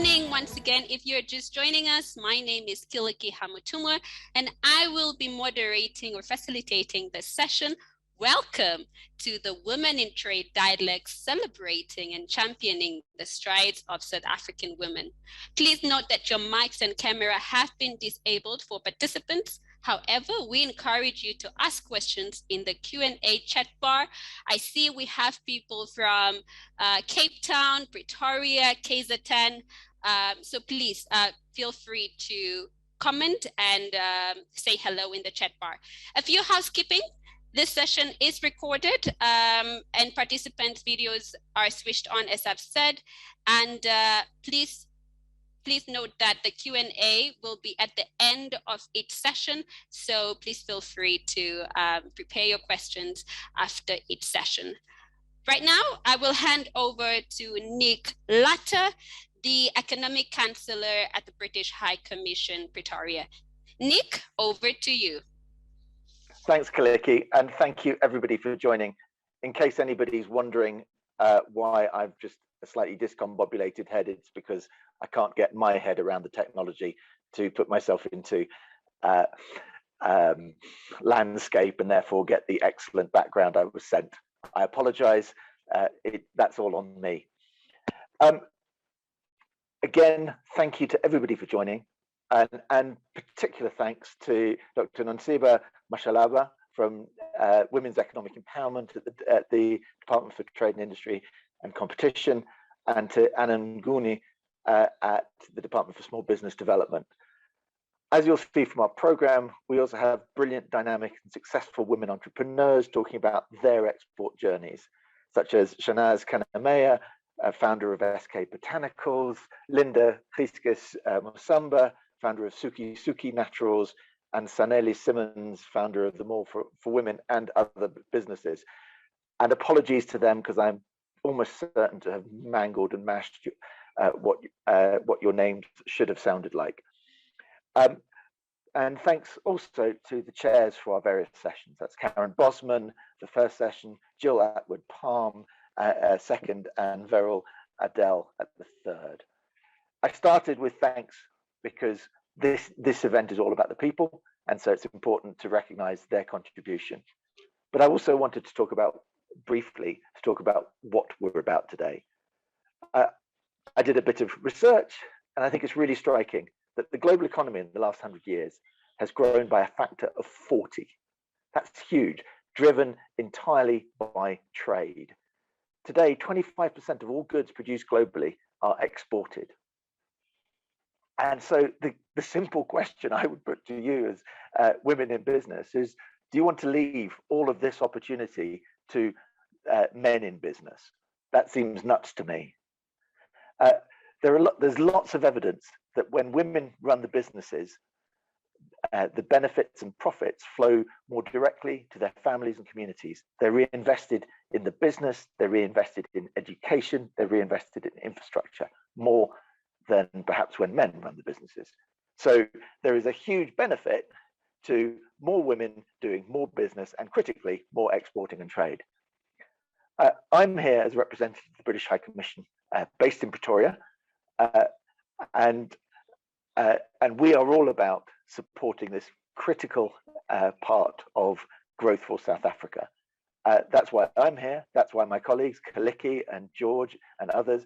morning once again. If you're just joining us, my name is Kiliki Hamutumwa, and I will be moderating or facilitating this session. Welcome to the Women in Trade dialogue, celebrating and championing the strides of South African women. Please note that your mics and camera have been disabled for participants. However, we encourage you to ask questions in the Q&A chat bar. I see we have people from Cape Town, Pretoria, KZN. So please feel free to comment and say hello in the chat bar. A few housekeeping. This session is recorded and participants' videos are switched on, as I've said. And please note that the Q&A will be at the end of each session. So please feel free to prepare your questions after each session. Right now, I will hand over to Nick Latta, the Economic Counselor at the British High Commission, Pretoria. Nick, over to you. Thanks, Kaliki, and thank you everybody for joining. In case anybody's wondering why I've just a slightly discombobulated head, it's because I can't get my head around the technology to put myself into landscape and therefore get the excellent background I was sent. I apologize, that's all on me. Again, thank you to everybody for joining, and particular thanks to Dr. Nonsiba Mashalaba from Women's Economic Empowerment at the Department for Trade and Industry and Competition, and to Anna Nguni at the Department for Small Business Development. As you'll see from our program, we also have brilliant, dynamic and successful women entrepreneurs talking about their export journeys, such as Shanaz Kanamea, founder of SK Botanicals, Linda Gieskes Musamba, founder of Suki Suki Naturals, and Saneli Simmons, founder of the Mall for Women and other businesses. And apologies to them because I'm almost certain to have mangled and mashed what your names should have sounded like. And thanks also to the chairs for our various sessions. That's Karen Bosman, the first session, Jill Atwood-Palm, second, and Veril Adele at the third. I started with thanks because this event is all about the people, and so it's important to recognize their contribution. But I also wanted to talk about what we're about today. I did a bit of research, and I think it's really striking that the global economy in the last 100 years has grown by a factor of 40. That's huge, driven entirely by trade. Today, 25% of all goods produced globally are exported. And so the simple question I would put to you as women in business is, do you want to leave all of this opportunity to men in business? That seems nuts to me. There's lots of evidence that when women run the businesses, the benefits and profits flow more directly to their families and communities. They're reinvested in the business, they're reinvested in education, they're reinvested in infrastructure, more than perhaps when men run the businesses. So there is a huge benefit to more women doing more business and, critically, more exporting and trade. I'm here as a representative of the British High Commission, based in Pretoria, and we are all about supporting this critical part of growth for South Africa. That's why I'm here. That's why my colleagues, Kaliki and George and others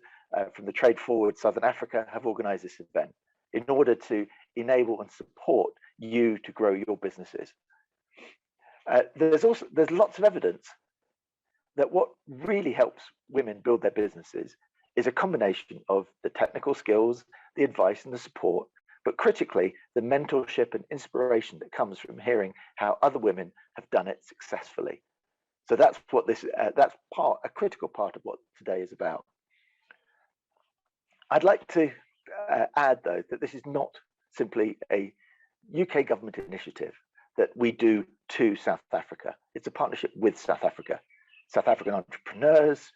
from the Trade Forward Southern Africa have organized this event in order to enable and support you to grow your businesses. There's lots of evidence that what really helps women build their businesses is a combination of the technical skills, the advice and the support, but critically, the mentorship and inspiration that comes from hearing how other women have done it successfully. So that's what that's a critical part of what today is about. I'd like to add, though, that this is not simply a UK government initiative that we do to South Africa. It's a partnership with South Africa, South African entrepreneurs,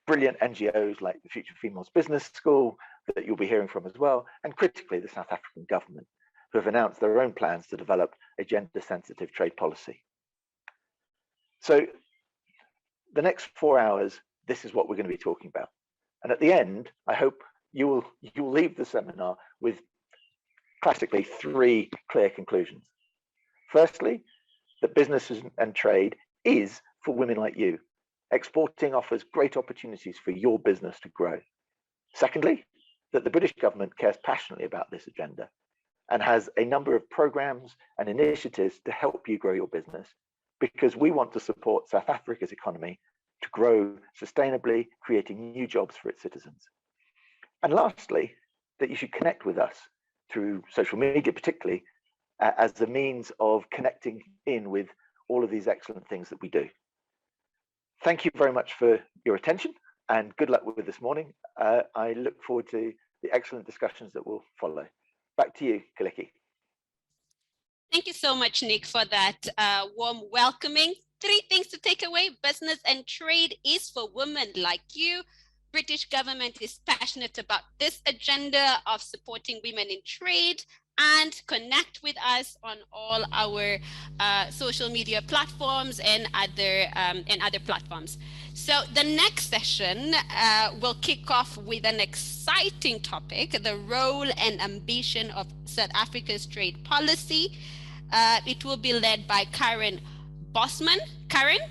brilliant NGOs like the Future Females Business School that you'll be hearing from as well, and critically the South African government, who have announced their own plans to develop a gender-sensitive trade policy. So the next 4 hours, this is what we're going to be talking about. And at the end, I hope you will leave the seminar with classically 3 clear conclusions. Firstly, that business and trade is for women like you. Exporting offers great opportunities for your business to grow. Secondly, that the British government cares passionately about this agenda and has a number of programs and initiatives to help you grow your business, because we want to support South Africa's economy to grow sustainably, creating new jobs for its citizens. And lastly, that you should connect with us through social media, particularly as a means of connecting in with all of these excellent things that we do. Thank you very much for your attention and good luck with this morning. I look forward to the excellent discussions that will follow. Back to you, Kaliki. Thank you so much, Nick, for that warm welcoming. 3 things to take away: business and trade is for women like you. British government is passionate about this agenda of supporting women in trade, and connect with us on all our social media platforms and other platforms. So the next session will kick off with an exciting topic: the role and ambition of South Africa's trade policy. It will be led by Karen Bosman. Karen,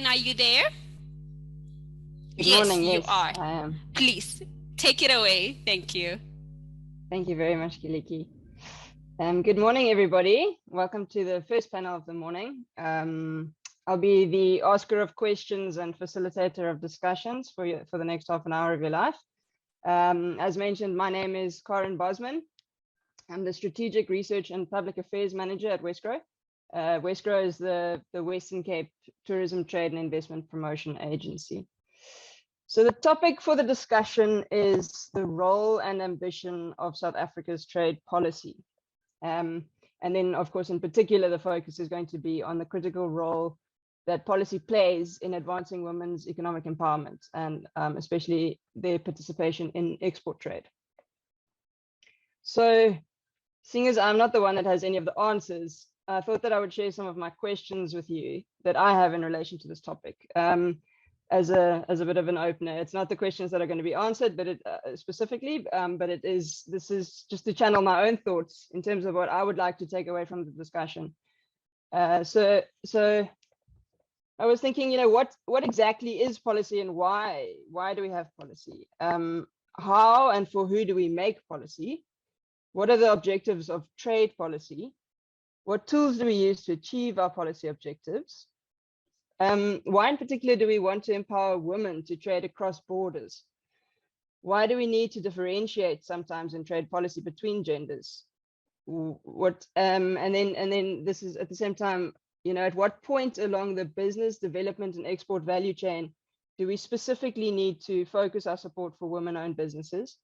are you there? Good morning. Yes, you yes, are. I am. Please take it away. Thank you. Thank you very much, Kiliki. Good morning, everybody. Welcome to the first panel of the morning. I'll be the asker of questions and facilitator of discussions for the next half an hour of your life. As mentioned, my name is Karen Bosman. I'm the Strategic Research and Public Affairs Manager at Wesgro. Wesgro is the Western Cape Tourism Trade and Investment Promotion Agency. So the topic for the discussion is the role and ambition of South Africa's trade policy. And then, of course, in particular, the focus is going to be on the critical role that policy plays in advancing women's economic empowerment, and especially their participation in export trade. So, seeing as I'm not the one that has any of the answers, I thought that I would share some of my questions with you that I have in relation to this topic. As a bit of an opener, it's not the questions that are going to be answered, but specifically, but this is just to channel my own thoughts in terms of what I would like to take away from the discussion. So I was thinking, what exactly is policy, and why do we have policy? How and for who do we make policy? What are the objectives of trade policy? What tools do we use to achieve our policy objectives? Why in particular do we want to empower women to trade across borders? Why do we need to differentiate sometimes in trade policy between genders? And then this is at the same time, at what point along the business development and export value chain do we specifically need to focus our support for women-owned businesses?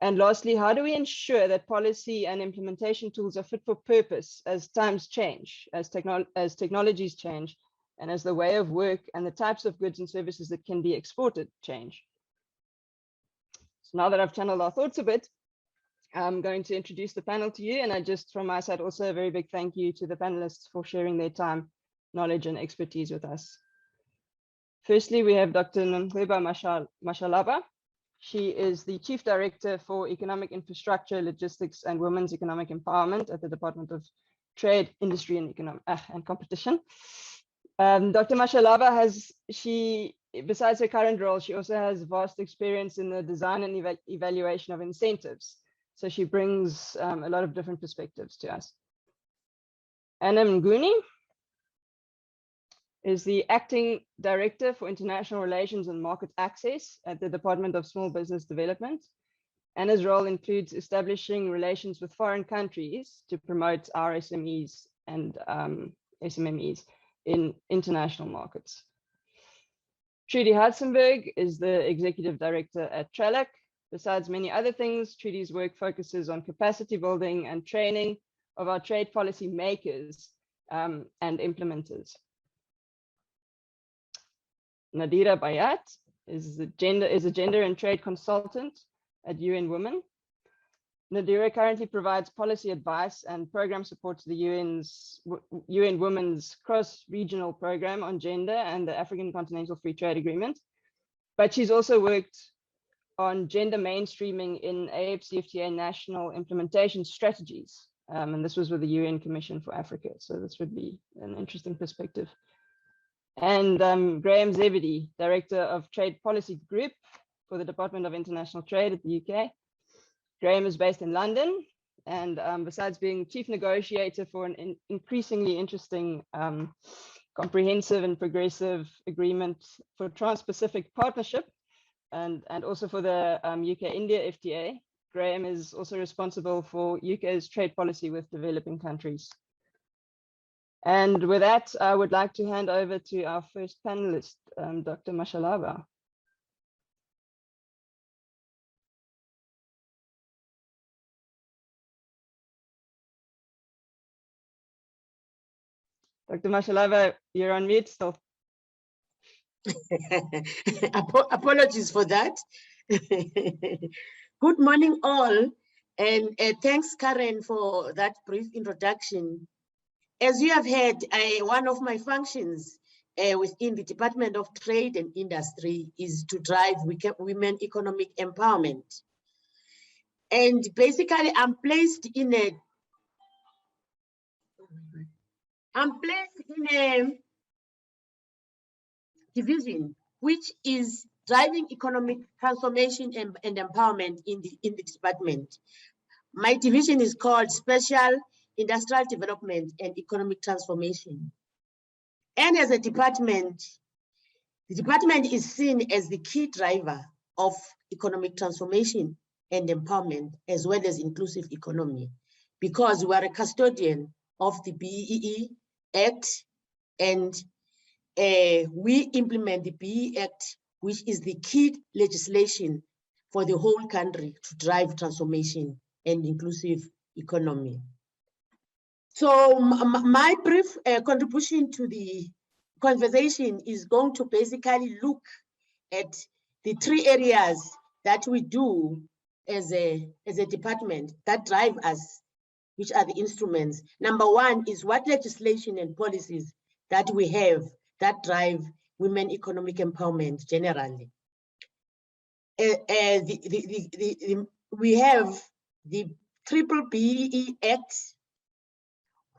And lastly, how do we ensure that policy and implementation tools are fit for purpose as times change, as technologies change, and as the way of work and the types of goods and services that can be exported change? So now that I've channeled our thoughts a bit, I'm going to introduce the panel to you. And I just, from my side, also a very big thank you to the panelists for sharing their time, knowledge, and expertise with us. Firstly, we have Dr. Nongweba Mashalaba. She is the Chief Director for Economic Infrastructure, Logistics, and Women's Economic Empowerment at the Department of Trade, Industry, and Competition. Dr. Mashalaba besides her current role, she also has vast experience in the design and evaluation of incentives. So she brings a lot of different perspectives to us. Anna Mnguni is the Acting Director for International Relations and Market Access at the Department of Small Business Development. Anna's role includes establishing relations with foreign countries to promote our SMEs and SMMEs in international markets. Trudy Hartzenberg is the Executive Director at Trelec. Besides many other things, Trudy's work focuses on capacity building and training of our trade policy makers and implementers. Nadira Bayat is a gender and trade consultant at UN Women. Nadira currently provides policy advice and program support to the UN Women's cross-regional program on gender and the African Continental Free Trade Agreement. but she's also worked on gender mainstreaming in AFCFTA national implementation strategies. And this was with the UN Commission for Africa. So this would be an interesting perspective. And Graham Zebedee, Director of Trade Policy Group for the Department of International Trade at the UK. Graham is based in London, and besides being Chief Negotiator for an increasingly interesting comprehensive and progressive agreement for Trans-Pacific Partnership, and also for the UK-India FTA, Graham is also responsible for UK's trade policy with developing countries. And with that, I would like to hand over to our first panelist, Dr. Mashalaba. Dr. Mashalaba, you're on mute still. Apologies for that. Good morning, all, and thanks, Karen, for that brief introduction. As you have heard, one of my functions within the Department of Trade and Industry is to drive women economic empowerment. And basically, I'm placed in a division which is driving economic transformation and empowerment in the department. My division is called Special Industrial Development and Economic Transformation. And as a department, the department is seen as the key driver of economic transformation and empowerment, as well as inclusive economy, because we are a custodian of the BEE Act, and we implement the BEE Act, which is the key legislation for the whole country to drive transformation and inclusive economy. So my brief contribution to the conversation is going to basically look at the three areas that we do as a department that drive us, which are the instruments. Number one is what legislation and policies that we have that drive women economic empowerment generally. We have the BBBE Act,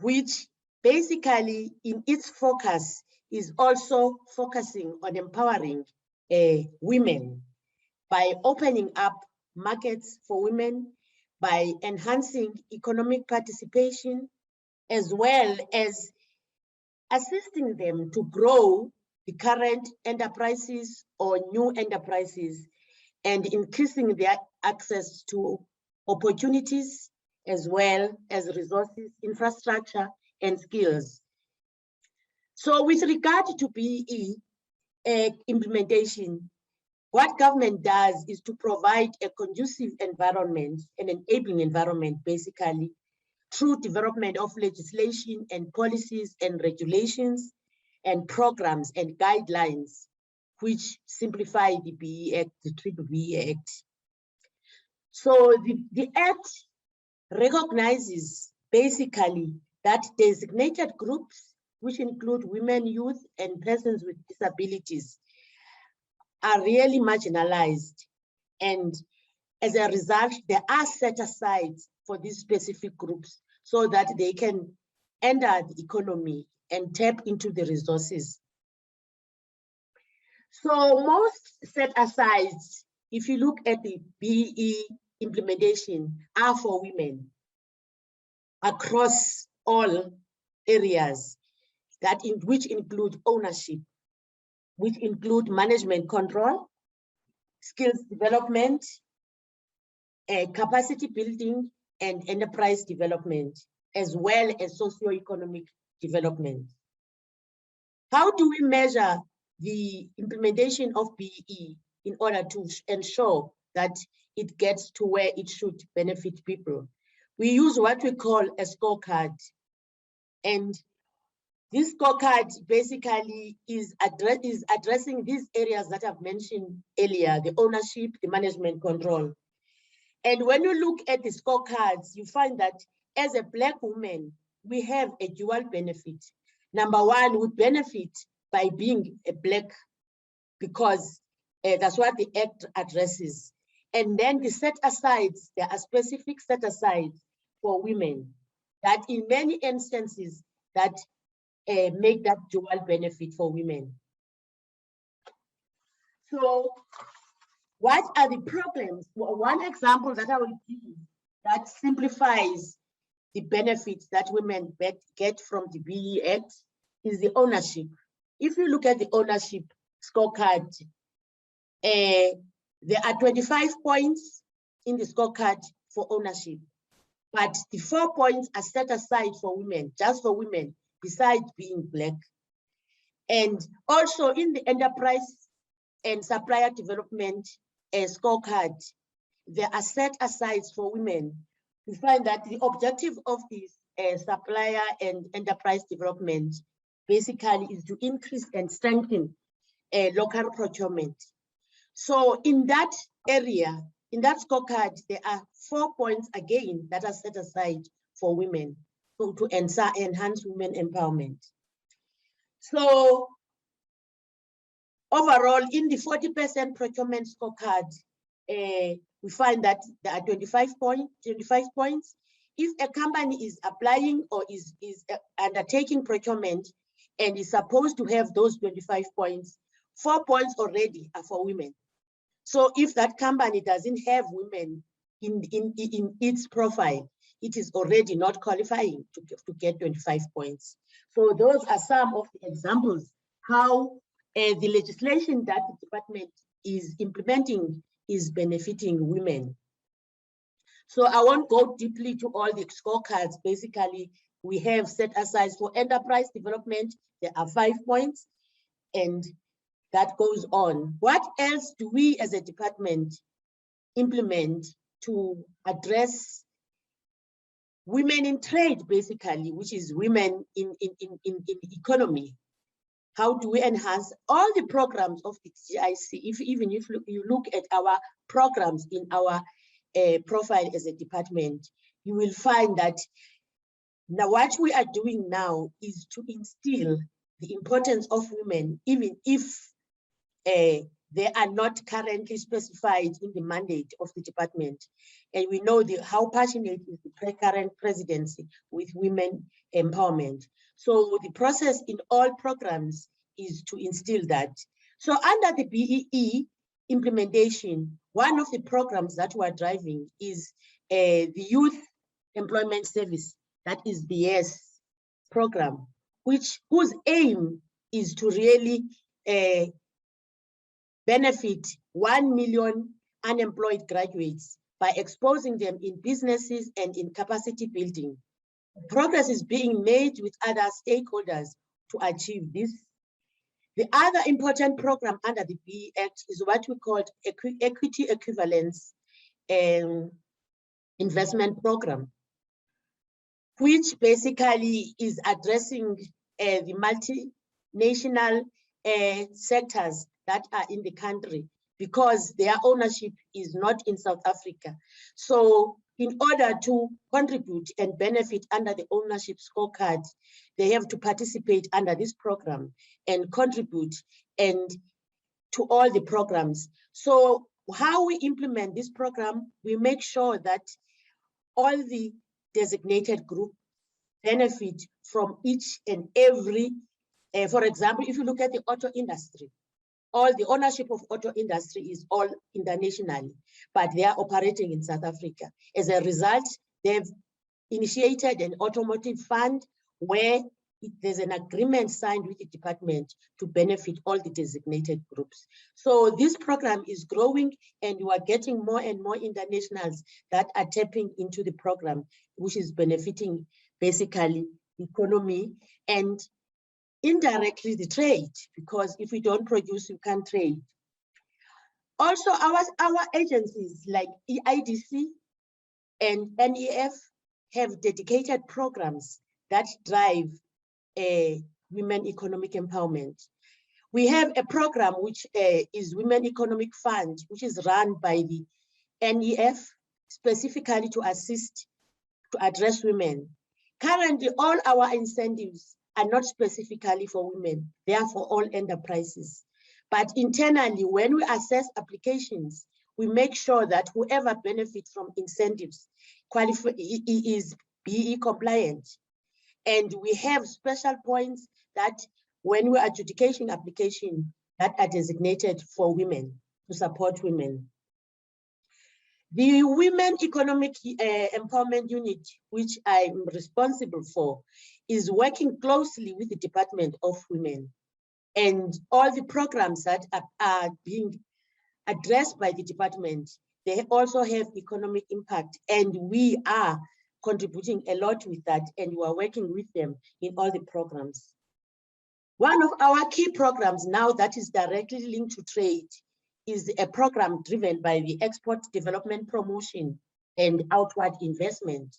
which basically in its focus is also focusing on empowering women by opening up markets for women, by enhancing economic participation, as well as assisting them to grow the current enterprises or new enterprises and increasing their access to opportunities as well as resources, infrastructure, and skills. So with regard to BEE implementation, what government does is to provide a conducive environment, an enabling environment, basically, through development of legislation and policies and regulations and programs and guidelines, which simplify the BEE Act, the BBBE Act. So the Act recognizes basically that designated groups, which include women, youth, and persons with disabilities, are really marginalized. And as a result, there are set aside for these specific groups so that they can enter the economy and tap into the resources. So most set asides, if you look at the BEE implementation, are for women across all areas which include ownership, which include management control, skills development, capacity building, and enterprise development, as well as socioeconomic development. How do we measure the implementation of BEE in order to ensure that it gets to where it should benefit people? We use what we call a scorecard. And this scorecard basically is addressing these areas that I've mentioned earlier, the ownership, the management control. And when you look at the scorecards, you find that as a Black woman, we have a dual benefit. Number one, we benefit by being a Black because That's what the Act addresses. And then the set-asides, there are specific set-asides for women that in many instances that make that dual benefit for women. So what are the problems? Well, one example that I will give that simplifies the benefits that women get from the BE Act is the ownership. If you look at the ownership scorecard, there are 25 points in the scorecard for ownership, but the 4 points are set aside for women, just for women, besides being Black. And also in the enterprise and supplier development scorecard, there are set asides for women. We find that the objective of this supplier and enterprise development basically is to increase and strengthen local procurement. So in that area, in that scorecard, there are 4 points again that are set aside for women to enhance women empowerment. So overall, in the 40% procurement scorecard, we find that there are 25 points. If a company is applying or is undertaking procurement and is supposed to have those 25 points, 4 points already are for women. So if that company doesn't have women in its profile, it is already not qualifying to get 25 points. So those are some of the examples how the legislation that the department is implementing is benefiting women. So I won't go deeply to all the scorecards. Basically, we have set aside for enterprise development, there are 5 points, and that goes on. What else do we as a department implement to address women in trade, basically, which is women in economy? How do we enhance all the programs of the GIC? Even if you look at our programs in our profile as a department, you will find that now what we are doing now is to instill the importance of women, even if they are not currently specified in the mandate of the department. And we know how passionate is the current presidency with women empowerment. So the process in all programs is to instill that. So under the BEE implementation, one of the programs that we're driving is the Youth Employment Service, that is the YES program, whose aim is to really benefit 1 million unemployed graduates by exposing them in businesses and in capacity building. Progress is being made with other stakeholders to achieve this. The other important program under the BE Act is what we call equity equivalence investment program, which basically is addressing the multinational sectors that are in the country because their ownership is not in South Africa. So in order to contribute and benefit under the ownership scorecard, they have to participate under this program and contribute to all the programs. So how we implement this program, we make sure that all the designated group benefit from each and every, for example, if you look at the auto industry, all the ownership of auto industry is all internationally, but they are operating in South Africa. As a result, they've initiated an automotive fund where there's an agreement signed with the department to benefit all the designated groups. So this program is growing and you are getting more and more internationals that are tapping into the program, which is benefiting basically the economy and indirectly the trade, because if we don't produce, you can't trade. Also, our agencies like EIDC and NEF have dedicated programs that drive women economic empowerment. We have a program which is Women Economic Fund, which is run by the NEF specifically to assist to address women. Currently, all our incentives are not specifically for women, they are for all enterprises. But internally, when we assess applications, we make sure that whoever benefits from incentives is BE compliant. And we have special points that when we're adjudicating application that are designated for women, to support women. The Women Economic Empowerment Unit, which I'm responsible for, is working closely with the Department of Women. And all the programs that are being addressed by the department, they also have economic impact, and we are contributing a lot with that, and we are working with them in all the programs. One of our key programs now that is directly linked to trade is a program driven by the Export Development Promotion and Outward Investment,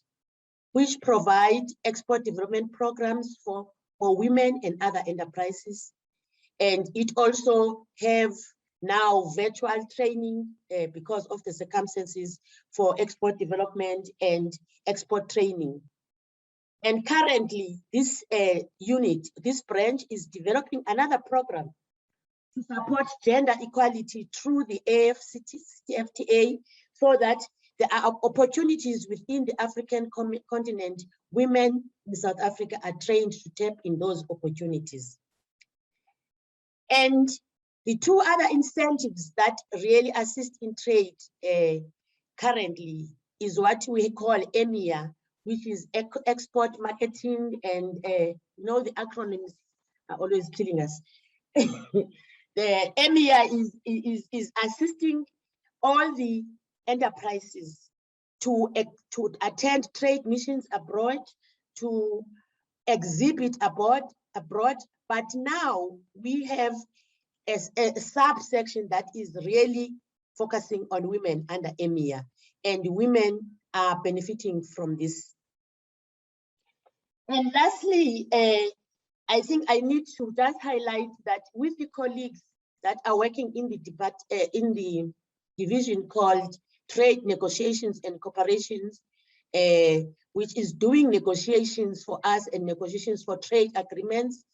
which provide export development programs for women and other enterprises. And it also have now virtual training because of the circumstances for export development and export training. And currently, this unit, this branch is developing another program to support gender equality through the AFCFTA, so that there are opportunities within the African continent. Women in South Africa are trained to tap in those opportunities. And the two other incentives that really assist in trade currently is what we call EMEA, which is export marketing, and you know, the acronyms are always killing us. The EMEA is assisting all the enterprises to attend trade missions abroad, to exhibit abroad. But now we have a subsection that is really focusing on women under EMEA, and women are benefiting from this. And lastly, I think I need to just highlight that with the colleagues that are working in the division called Trade Negotiations and Cooperations, which is doing negotiations for us and negotiations for trade agreements.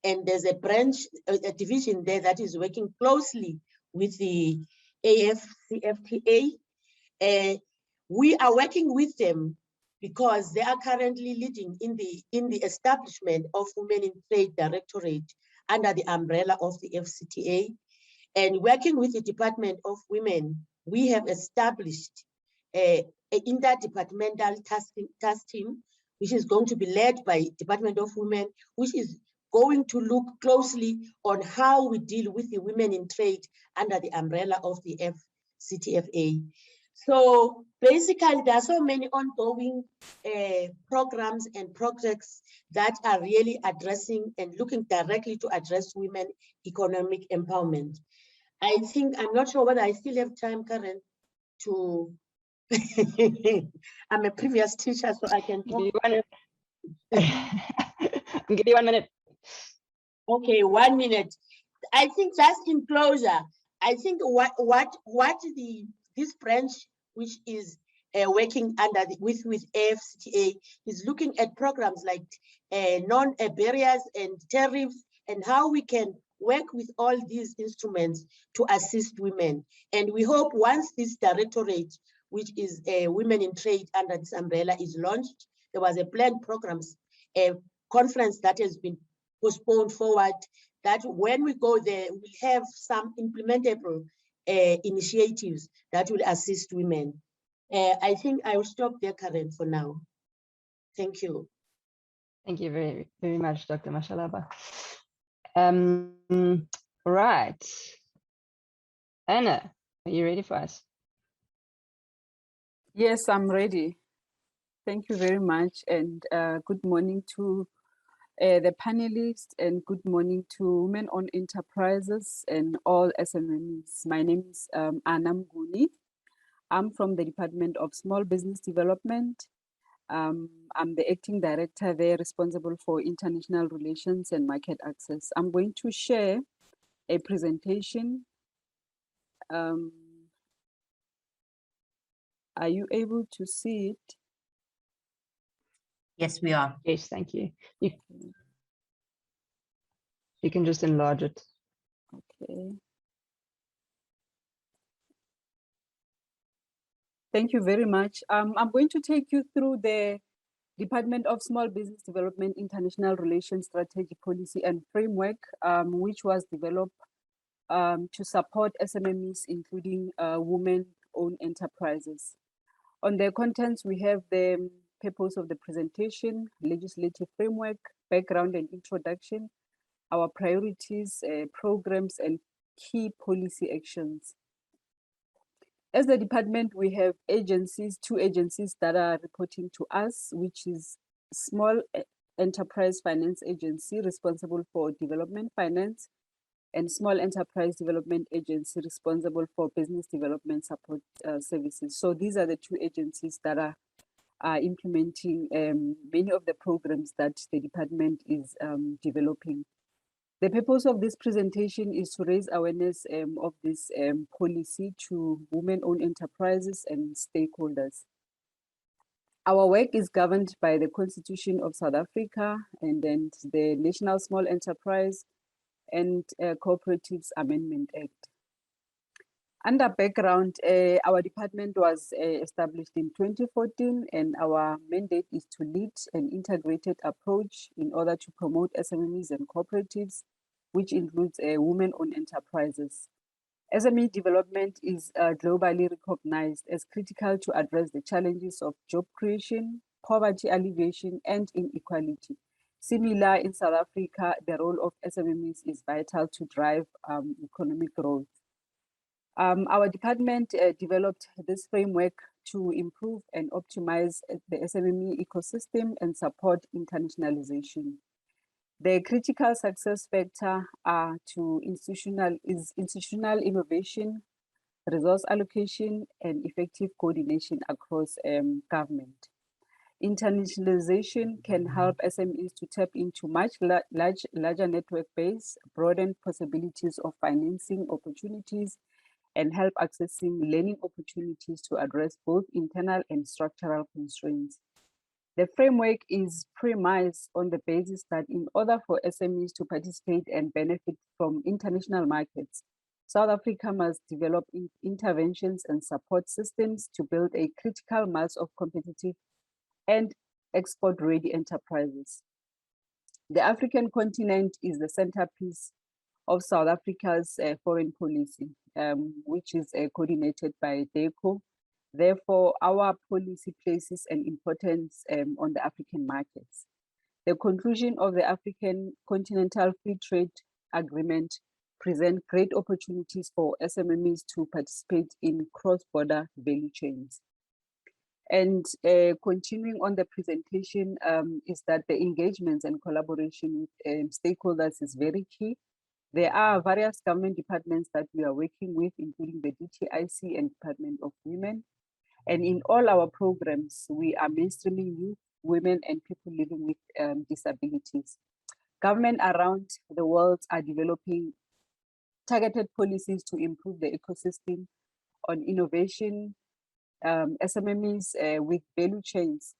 And there's a branch, a division there that is working closely with the AFCFTA. We are working with them because they are currently leading in the establishment of Women in Trade Directorate under the umbrella of the FCTA. And working with the Department of Women, we have established an interdepartmental task team, which is going to be led by Department of Women, which is going to look closely on how we deal with the women in trade under the umbrella of the FCTFA. So basically, there are so many ongoing programs and projects that are really addressing and looking directly to address women economic empowerment. I think, I'm not sure whether I still have time, Karen, to, I'm a previous teacher, so I can talk. I'll give you 1 minute. Okay, 1 minute. I think that's in closure. I think this branch, which is working under with AFCTA, is looking at programs like non-barriers and tariffs, and how we can work with all these instruments to assist women. And we hope once this directorate, which is Women in Trade under this umbrella, is launched, there was a planned programs, a conference that has been postponed forward, that when we go there, we have some implementable initiatives that will assist women. I think I will stop there, Karen, for now. Thank you. Thank you very, very much, Dr. Mashalaba. Right. Anna, are you ready for us? Yes, I'm ready. Thank you very much, and good morning to the panelists, and good morning to women-owned enterprises and all SMMEs. My name is Anna Mguni. I'm from the Department of Small Business Development. I'm the acting director there, responsible for international relations and market access. I'm going to share a presentation. Are you able to see it? Yes, we are. Yes, thank you. You can just enlarge it. Okay. Okay. Thank you very much. I'm going to take you through the Department of Small Business Development International Relations Strategy Policy and Framework, which was developed to support SMMEs, including women-owned enterprises. On the contents, we have the purpose of the presentation, legislative framework, background and introduction, our priorities, programs, and key policy actions. As the department, we have agencies, two agencies that are reporting to us, which is Small Enterprise Finance Agency, responsible for development finance, and Small Enterprise Development Agency, responsible for business development support services. So these are the two agencies that are implementing many of the programs that the department is developing. The purpose of this presentation is to raise awareness of this policy to women-owned enterprises and stakeholders. Our work is governed by the Constitution of South Africa and then the National Small Enterprise and Cooperatives Amendment Act. Under background, our department was established in 2014, and our mandate is to lead an integrated approach in order to promote SMEs and cooperatives, which includes women-owned enterprises. SME development is globally recognized as critical to address the challenges of job creation, poverty alleviation, and inequality. Similar in South Africa, the role of SMEs is vital to drive economic growth. Our department developed this framework to improve and optimize the SME ecosystem and support internationalization. The critical success factor is institutional innovation, resource allocation, and effective coordination across government. Internationalization can help SMEs to tap into much larger network base, broaden possibilities of financing opportunities, and help accessing learning opportunities to address both internal and structural constraints. The framework is premised on the basis that in order for SMEs to participate and benefit from international markets, South Africa must develop interventions and support systems to build a critical mass of competitive and export-ready enterprises. The African continent is the centerpiece of South Africa's foreign policy, which is coordinated by DECO. Therefore, our policy places an importance on the African markets. The conclusion of the African Continental Free Trade Agreement presents great opportunities for SMEs to participate in cross-border value chains. And continuing on the presentation is that the engagements and collaboration with stakeholders is very key. There are various government departments that we are working with, including the DTIC and Department of Women. And in all our programs, we are mainstreaming youth, women, and people living with disabilities. Government around the world are developing targeted policies to improve the ecosystem on innovation, SMEs with value chains,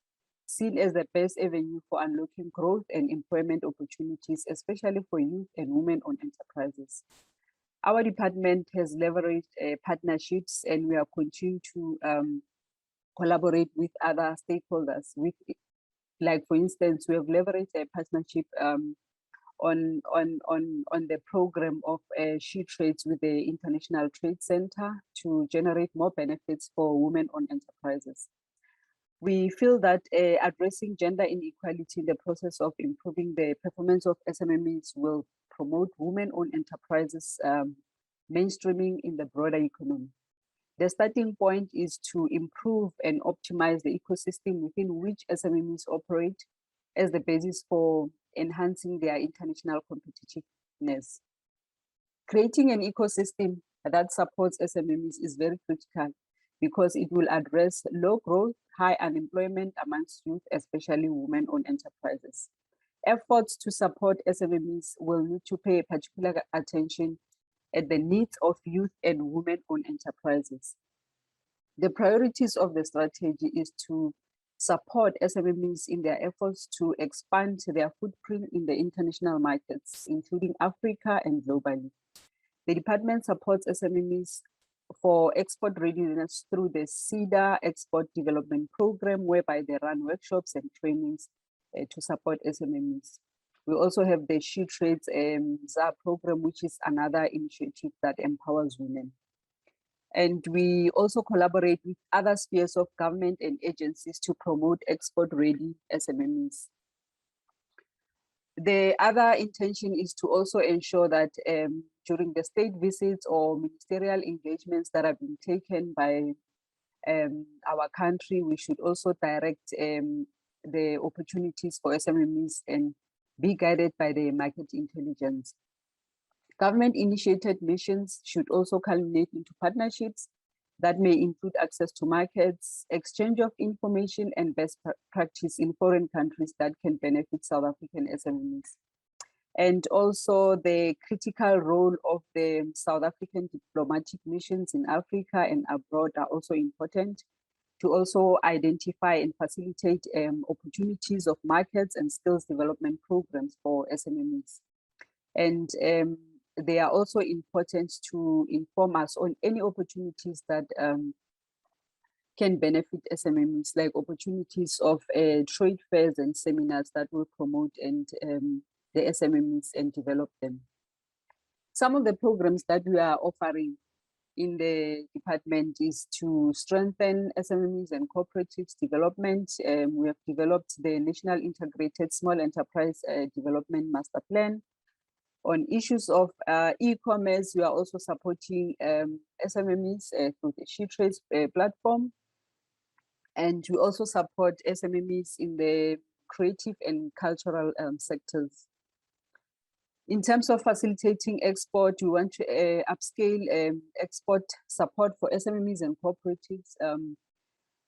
seen as the best avenue for unlocking growth and employment opportunities, especially for youth and women-owned enterprises. Our department has leveraged partnerships, and we are continuing to collaborate with other stakeholders. Like for instance, we have leveraged a partnership on the program of She Trades with the International Trade Center to generate more benefits for women-owned enterprises. We feel that addressing gender inequality in the process of improving the performance of SMEs will promote women-owned enterprises mainstreaming in the broader economy. The starting point is to improve and optimize the ecosystem within which SMEs operate as the basis for enhancing their international competitiveness. Creating an ecosystem that supports SMEs is very critical because it will address low growth, high unemployment amongst youth, especially women-owned enterprises. Efforts to support SMEs will need to pay particular attention at the needs of youth and women-owned enterprises. The priorities of the strategy is to support SMEs in their efforts to expand their footprint in the international markets, including Africa and globally. The department supports SMEs for export readiness through the CEDA Export Development Program, whereby they run workshops and trainings to support SMEs. We also have the She Trades ZA program, which is another initiative that empowers women. And we also collaborate with other spheres of government and agencies to promote export-ready SMEs. The other intention is to also ensure that during the state visits or ministerial engagements that have been taken by our country, we should also direct the opportunities for SMEs and be guided by the market intelligence. Government-initiated missions should also culminate into partnerships that may include access to markets, exchange of information, and best practice in foreign countries that can benefit South African SMEs. And also the critical role of the South African diplomatic missions in Africa and abroad are also important to also identify and facilitate opportunities of markets and skills development programs for SMEs. And they are also important to inform us on any opportunities that can benefit SMEs, like opportunities of trade fairs and seminars that will promote and the SMEs and develop them. Some of the programs that we are offering in the department is to strengthen SMEs and cooperatives development. We have developed the National Integrated Small Enterprise Development Master Plan. On issues of e-commerce, we are also supporting SMEs through the She Trades platform. And we also support SMEs in the creative and cultural sectors. In terms of facilitating export, we want to upscale export support for SMEs and cooperatives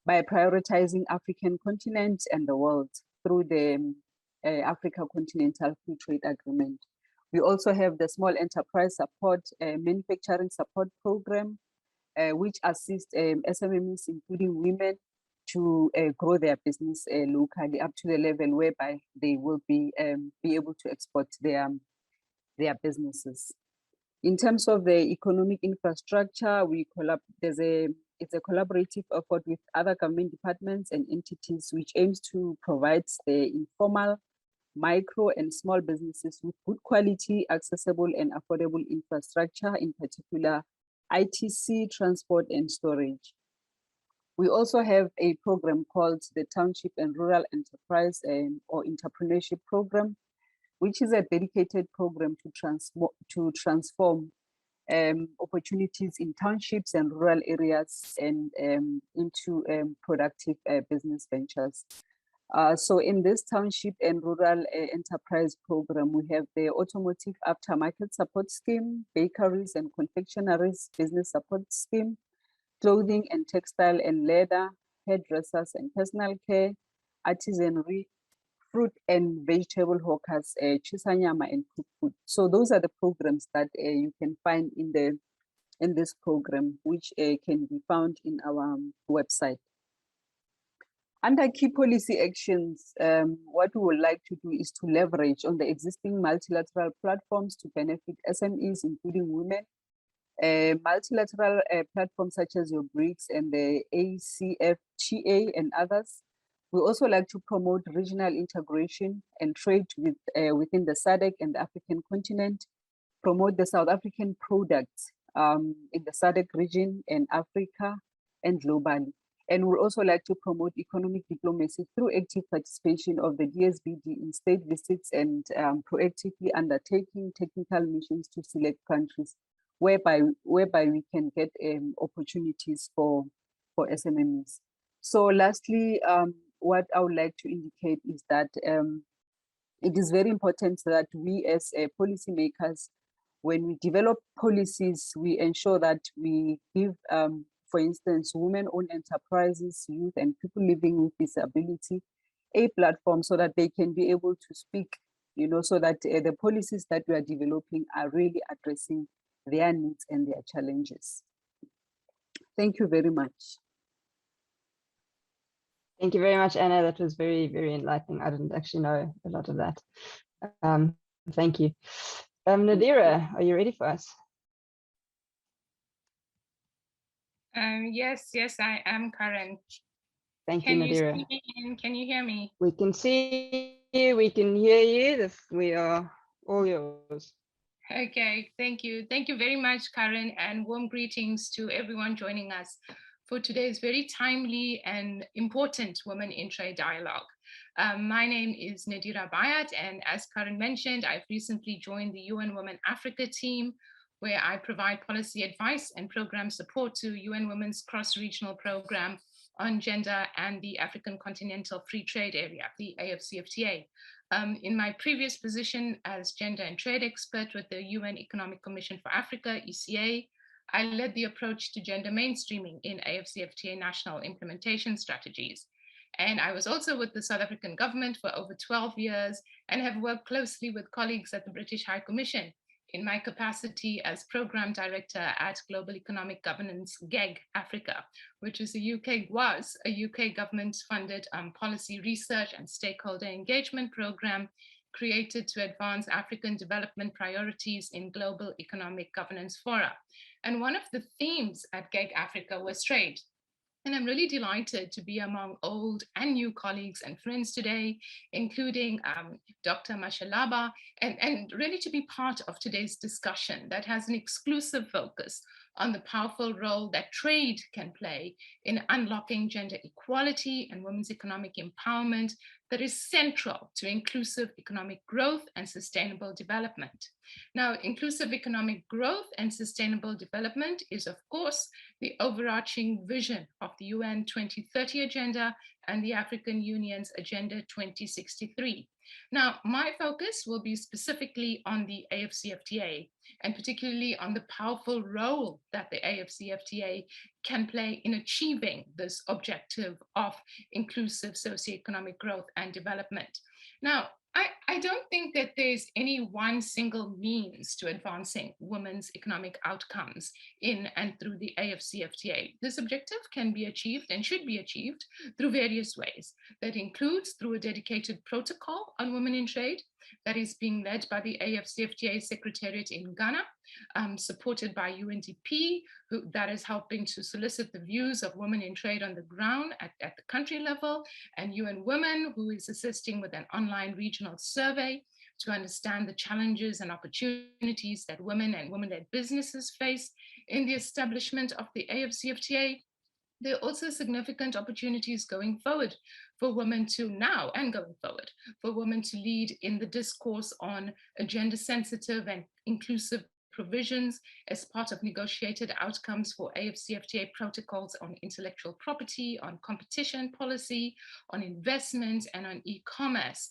by prioritizing African continent and the world through the Africa Continental Free Trade Agreement. We also have the Small Enterprise Support Manufacturing Support Program, which assists SMEs, including women, to grow their business locally up to the level whereby they will be able to export their businesses. In terms of the economic infrastructure, it's a collaborative effort with other government departments and entities which aims to provide the informal, micro and small businesses with good quality, accessible and affordable infrastructure, in particular ITC, transport and storage. We also have a program called the Township and Rural Enterprise or Entrepreneurship Program, which is a dedicated program to transform opportunities in townships and rural areas and into productive business ventures. So in this Township and Rural Enterprise Program, we have the Automotive Aftermarket Support Scheme, Bakeries and Confectionaries Business Support Scheme, Clothing and Textile and Leather, Hairdressers and Personal Care, Artisanry, Fruit and Vegetable Hawkers, Chisanyama and Cook Food. So those are the programs that you can find in this program, which can be found in our website. Under key policy actions, what we would like to do is to leverage on the existing multilateral platforms to benefit SMEs, including women. Multilateral platforms such as your BRICS and the ACFTA and others. We also like to promote regional integration and trade with, within the SADC and the African continent, promote the South African products in the SADC region and Africa and globally. And we'd also like to promote economic diplomacy through active participation of the DSBD in state visits and proactively undertaking technical missions to select countries whereby we can get opportunities for SMEs. So lastly, what I would like to indicate is that it is very important that we as policymakers, when we develop policies, we ensure that we give, for instance, women-owned enterprises, youth and people living with disability, a platform so that they can be able to speak, you know, so that the policies that we are developing are really addressing their needs and their challenges. Thank you very much. Thank you very much, Anna. That was very, very enlightening. I didn't actually know a lot of that. Thank you. Nadira, are you ready for us? Yes, I am, Karen. Thank you, Can you see Nadira. me and can you hear me? We can see you, we can hear you. We are all yours. Okay, thank you. Thank you very much, Karen, and warm greetings to everyone joining us for today's very timely and important Women in Trade Dialogue. My name is Nadira Bayat, and as Karen mentioned, I've recently joined the UN Women Africa team, where I provide policy advice and program support to UN Women's cross-regional program on gender and the African Continental Free Trade Area, the AFCFTA. In my previous position as gender and trade expert with the UN Economic Commission for Africa, ECA, I led the approach to gender mainstreaming in AFCFTA national implementation strategies. And I was also with the South African government for over 12 years and have worked closely with colleagues at the British High Commission in my capacity as program director at Global Economic Governance GEG Africa, which was a UK government-funded policy research and stakeholder engagement program created to advance African development priorities in global economic governance fora. And one of the themes at GEG Africa was trade. And I'm really delighted to be among old and new colleagues and friends today, including Dr. Mashalaba, and really to be part of today's discussion that has an exclusive focus on the powerful role that trade can play in unlocking gender equality and women's economic empowerment that is central to inclusive economic growth and sustainable development. Now, inclusive economic growth and sustainable development is, of course, the overarching vision of the UN 2030 Agenda and the African Union's Agenda 2063. Now, my focus will be specifically on the AFCFTA and particularly on the powerful role that the AFCFTA can play in achieving this objective of inclusive socioeconomic growth and development. Now, I don't think that there's any one single means to advancing women's economic outcomes in and through the AFCFTA. This objective can be achieved and should be achieved through various ways. That includes through a dedicated protocol on women in trade that is being led by the AFCFTA Secretariat in Ghana, supported by UNDP, that is helping to solicit the views of women in trade on the ground at the country level, and UN Women, who is assisting with an online regional survey to understand the challenges and opportunities that women and women-led businesses face in the establishment of the AFCFTA. There are also significant opportunities going forward for women to now and going forward, for women to lead in the discourse on gender sensitive and inclusive provisions as part of negotiated outcomes for AFCFTA protocols on intellectual property, on competition policy, on investment, and on e-commerce.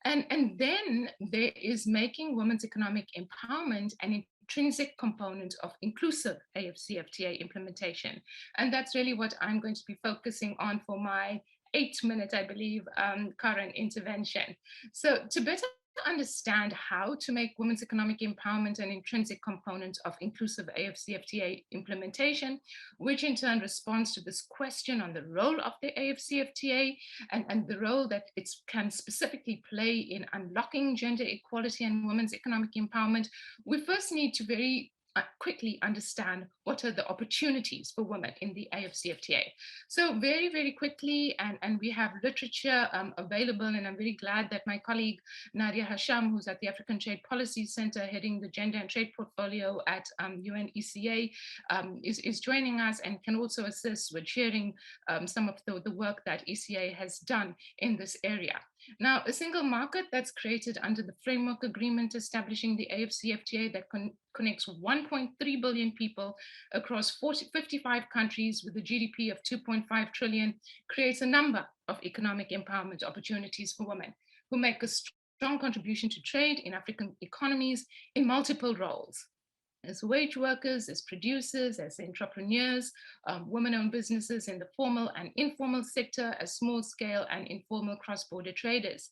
And then there is making women's economic empowerment an intrinsic component of inclusive AFCFTA implementation. And that's really what I'm going to be focusing on for my 8-minute, I believe, current intervention. So to better understand how to make women's economic empowerment an intrinsic component of inclusive AFCFTA implementation, which in turn responds to this question on the role of the AFCFTA and the role that it can specifically play in unlocking gender equality and women's economic empowerment, we first need to very quickly understand what are the opportunities for women in the AFCFTA. So very, very quickly, and we have literature available, and I'm very glad that my colleague Nadia Hasham, who's at the African Trade Policy Center heading the Gender and Trade Portfolio at UNECA, is joining us and can also assist with sharing some of the work that ECA has done in this area. Now, a single market that's created under the framework agreement establishing the AFCFTA that connects 1.3 billion people across 55 countries with a GDP of 2.5 trillion creates a number of economic empowerment opportunities for women who make a strong contribution to trade in African economies in multiple roles. As wage workers, as producers, as entrepreneurs, women-owned businesses in the formal and informal sector, as small-scale and informal cross-border traders.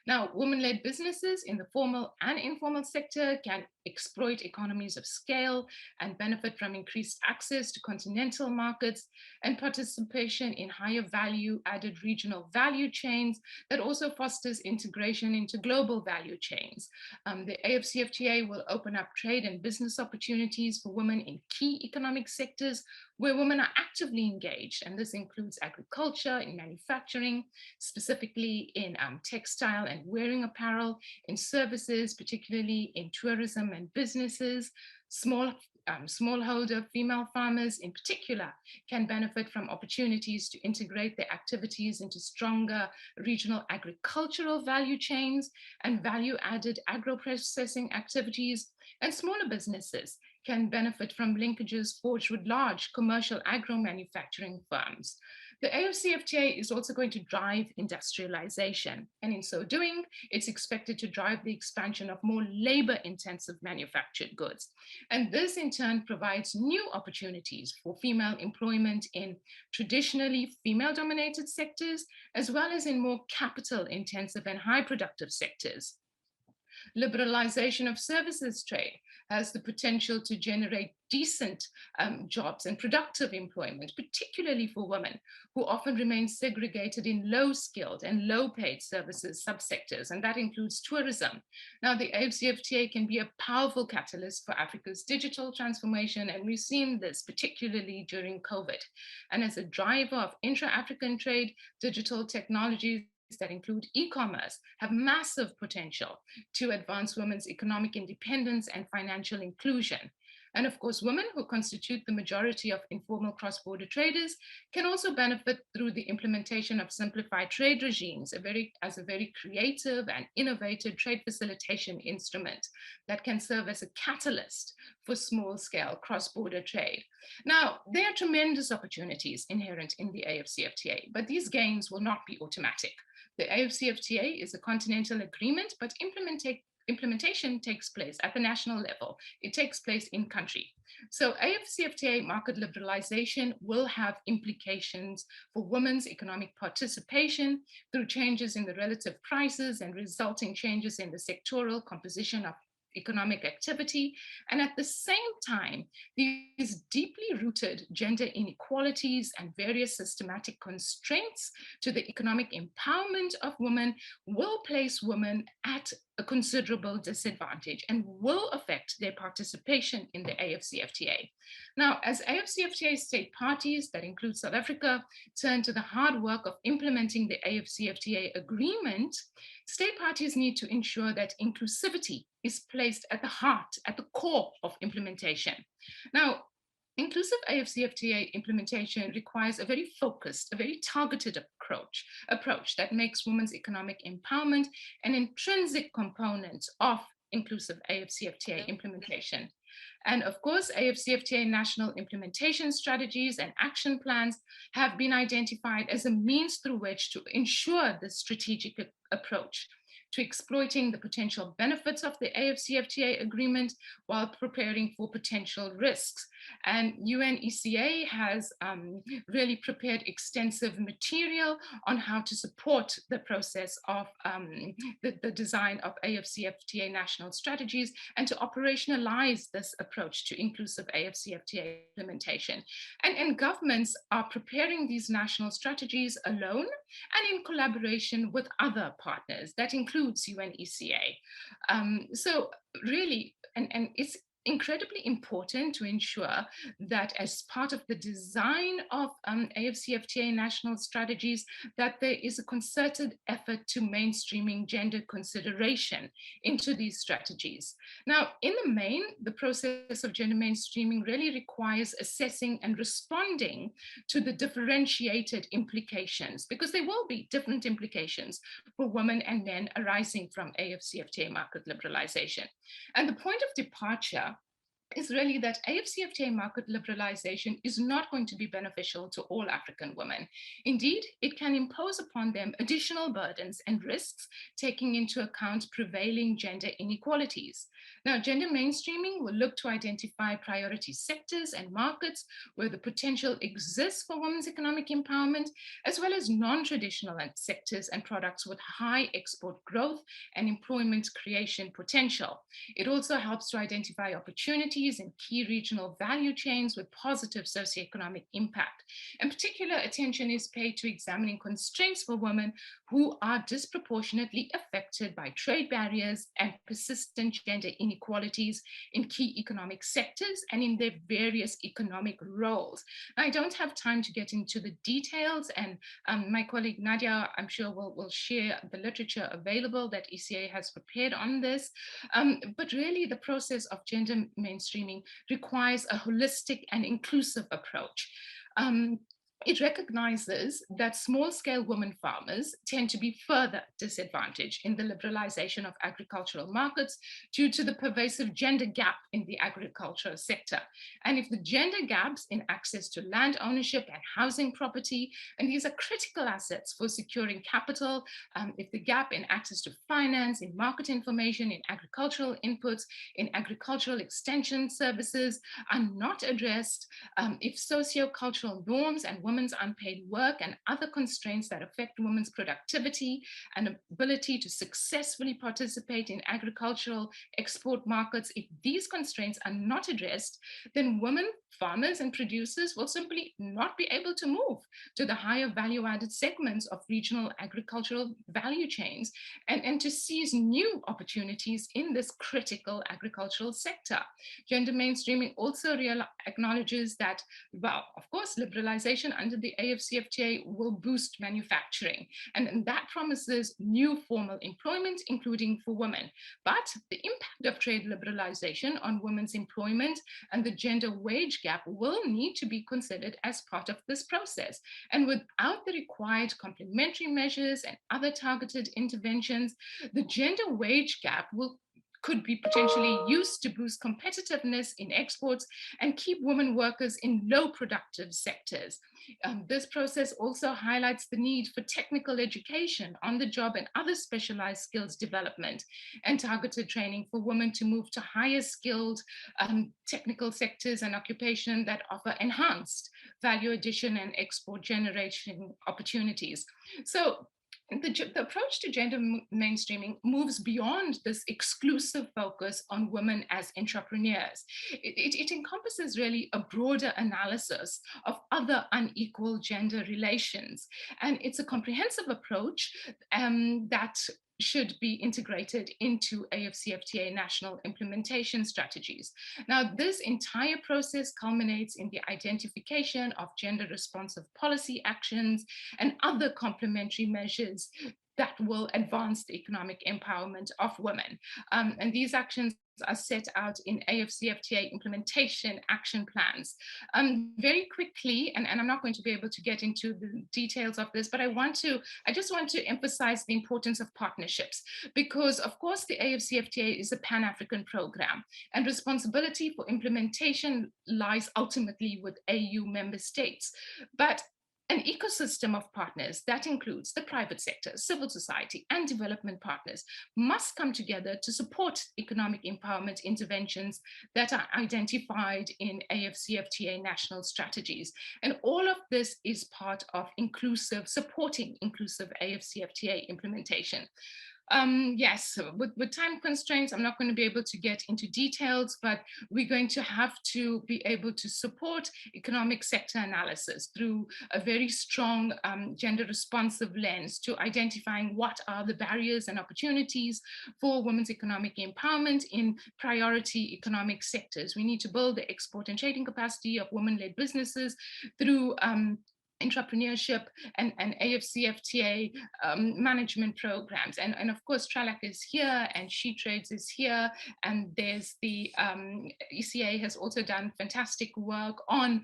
Now, women-led businesses in the formal and informal sector can exploit economies of scale and benefit from increased access to continental markets and participation in higher value added regional value chains that also fosters integration into global value chains. The AFCFTA will open up trade and business opportunities for women in key economic sectors where women are actively engaged, and this includes agriculture, in manufacturing, specifically in textile and wearing apparel, in services, particularly in tourism and businesses. Smallholder female farmers in particular can benefit from opportunities to integrate their activities into stronger regional agricultural value chains and value-added agro-processing activities. And smaller businesses can benefit from linkages forged with large commercial agro-manufacturing firms. The AFCFTA is also going to drive industrialization, and in so doing, it's expected to drive the expansion of more labor-intensive manufactured goods. And this in turn provides new opportunities for female employment in traditionally female-dominated sectors, as well as in more capital-intensive and high-productive sectors. Liberalization of services trade has the potential to generate decent jobs and productive employment, particularly for women who often remain segregated in low-skilled and low-paid services subsectors, and that includes tourism. Now, the AFCFTA can be a powerful catalyst for Africa's digital transformation, and we've seen this particularly during COVID. And as a driver of intra-African trade, digital technologies that include e-commerce have massive potential to advance women's economic independence and financial inclusion. And of course, women who constitute the majority of informal cross-border traders can also benefit through the implementation of simplified trade regimes as a very creative and innovative trade facilitation instrument that can serve as a catalyst for small-scale cross-border trade. Now, there are tremendous opportunities inherent in the AFCFTA, but these gains will not be automatic. The AFCFTA is a continental agreement, but implementation takes place at the national level. It takes place in country. So AFCFTA market liberalization will have implications for women's economic participation through changes in the relative prices and resulting changes in the sectoral composition of economic activity. And at the same time, these deeply rooted gender inequalities and various systematic constraints to the economic empowerment of women will place women at a considerable disadvantage and will affect their participation in the AFCFTA. Now, as AFCFTA state parties, that include South Africa, turn to the hard work of implementing the AFCFTA agreement, state parties need to ensure that inclusivity is placed at the heart, at the core of implementation. Now, inclusive AFCFTA implementation requires a very focused, a very targeted approach that makes women's economic empowerment an intrinsic component of inclusive AFCFTA implementation. And of course, AFCFTA national implementation strategies and action plans have been identified as a means through which to ensure the strategic approach to exploiting the potential benefits of the AFCFTA agreement while preparing for potential risks. And UNECA has really prepared extensive material on how to support the process of the design of AFCFTA national strategies and to operationalize this approach to inclusive AFCFTA implementation. And governments are preparing these national strategies alone and in collaboration with other partners. That includes UNECA. So really, and it's incredibly important to ensure that as part of the design of AFCFTA national strategies, that there is a concerted effort to mainstreaming gender consideration into these strategies. Now, in the main, the process of gender mainstreaming really requires assessing and responding to the differentiated implications, because there will be different implications for women and men arising from AFCFTA market liberalization. And the point of departure is really that AFCFTA market liberalization is not going to be beneficial to all African women. Indeed, it can impose upon them additional burdens and risks, taking into account prevailing gender inequalities. Now, gender mainstreaming will look to identify priority sectors and markets where the potential exists for women's economic empowerment, as well as non-traditional sectors and products with high export growth and employment creation potential. It also helps to identify opportunities in key regional value chains with positive socioeconomic impact. And particular attention is paid to examining constraints for women who are disproportionately affected by trade barriers and persistent gender inequalities in key economic sectors and in their various economic roles. Now, I don't have time to get into the details, and my colleague Nadia, I'm sure, will share the literature available that ECA has prepared on this. But really, the process of gender mainstreaming requires a holistic and inclusive approach. It recognizes that small-scale women farmers tend to be further disadvantaged in the liberalization of agricultural markets due to the pervasive gender gap in the agricultural sector. And if the gender gaps in access to land ownership and housing property, and these are critical assets for securing capital, if the gap in access to finance, in market information, in agricultural inputs, in agricultural extension services are not addressed, if socio-cultural norms and women's unpaid work and other constraints that affect women's productivity and ability to successfully participate in agricultural export markets, if these constraints are not addressed, then women farmers and producers will simply not be able to move to the higher value-added segments of regional agricultural value chains and to seize new opportunities in this critical agricultural sector. Gender mainstreaming also acknowledges that, well, of course, liberalization under the AFCFTA will boost manufacturing, and that promises new formal employment, including for women. But the impact of trade liberalization on women's employment and the gender wage gap will need to be considered as part of this process. And without the required complementary measures and other targeted interventions, the gender wage gap could be potentially used to boost competitiveness in exports and keep women workers in low productive sectors. This process also highlights the need for technical education, on the job and other specialized skills development and targeted training for women to move to higher skilled technical sectors and occupation that offer enhanced value addition and export generation opportunities. So the approach to gender mainstreaming moves beyond this exclusive focus on women as entrepreneurs. It encompasses really a broader analysis of other unequal gender relations. And it's a comprehensive approach that should be integrated into AFCFTA national implementation strategies. Now, this entire process culminates in the identification of gender responsive policy actions and other complementary measures that will advance the economic empowerment of women. And these actions are set out in AFCFTA implementation action plans. Very quickly, and I'm not going to be able to get into the details of this, but I just want to emphasize the importance of partnerships, because of course the AFCFTA is a Pan-African program and responsibility for implementation lies ultimately with AU member states. But an ecosystem of partners that includes the private sector, civil society, and development partners must come together to support economic empowerment interventions that are identified in AFCFTA national strategies. And all of this is part of supporting inclusive AFCFTA implementation. Yes, with time constraints, I'm not going to be able to get into details, but we're going to have to be able to support economic sector analysis through a very strong gender responsive lens to identifying what are the barriers and opportunities for women's economic empowerment in priority economic sectors. We need to build the export and trading capacity of women-led businesses through entrepreneurship and AFCFTA management programs. And of course, Tralac is here and She Trades is here. And there's the ECA has also done fantastic work on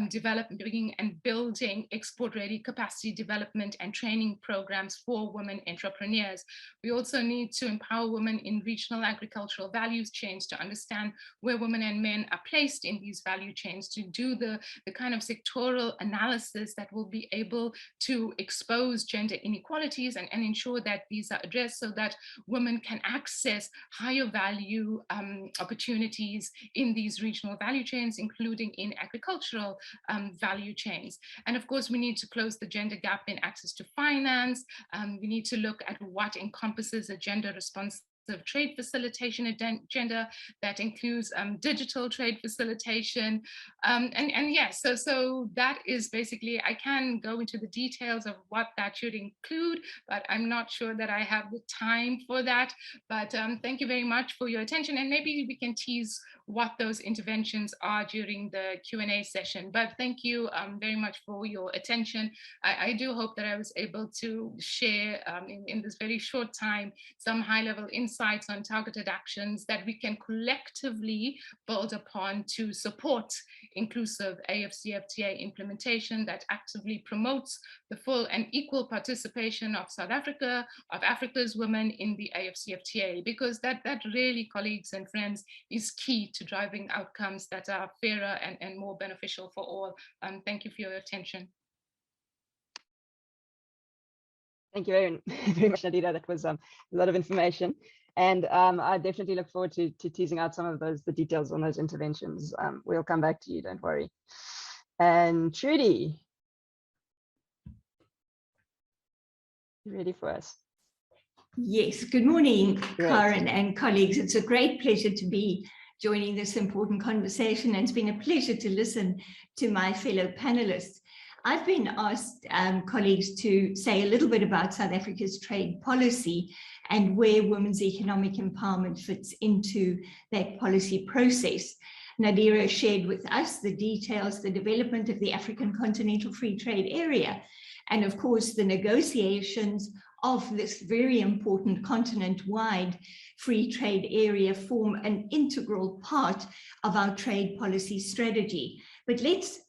developing and building export-ready capacity development and training programs for women entrepreneurs. We also need to empower women in regional agricultural value chains to understand where women and men are placed in these value chains, to do the kind of sectoral analysis that will be able to expose gender inequalities and ensure that these are addressed so that women can access higher value opportunities in these regional value chains, including in agricultural value chains. And of course, we need to close the gender gap in access to finance. We need to look at what encompasses a gender responsive trade facilitation agenda that includes digital trade facilitation. And yes, so that is basically, I can go into the details of what that should include, but I'm not sure that I have the time for that. But thank you very much for your attention. And maybe we can tease what those interventions are during the Q&A session. But thank you very much for your attention. I do hope that I was able to share in this very short time some high-level insights on targeted actions that we can collectively build upon to support inclusive AFCFTA implementation that actively promotes the full and equal participation of South Africa, of Africa's women in the AFCFTA, because that really, colleagues and friends, is key to driving outcomes that are fairer and more beneficial for all. Thank you for your attention. Thank you very much, Nadira. That was a lot of information. And I definitely look forward to teasing out some of the details on those interventions. We'll come back to you, don't worry. And Trudy, you ready for us? Yes, good morning, Great. Karen and colleagues. It's a great pleasure to be joining this important conversation, and it's been a pleasure to listen to my fellow panelists. I've been asked, colleagues, to say a little bit about South Africa's trade policy and where women's economic empowerment fits into that policy process. Nadira shared with us the details, the development of the African Continental Free Trade Area, and of course the negotiations of this very important continent-wide free trade area form an integral part of our trade policy strategy. But let's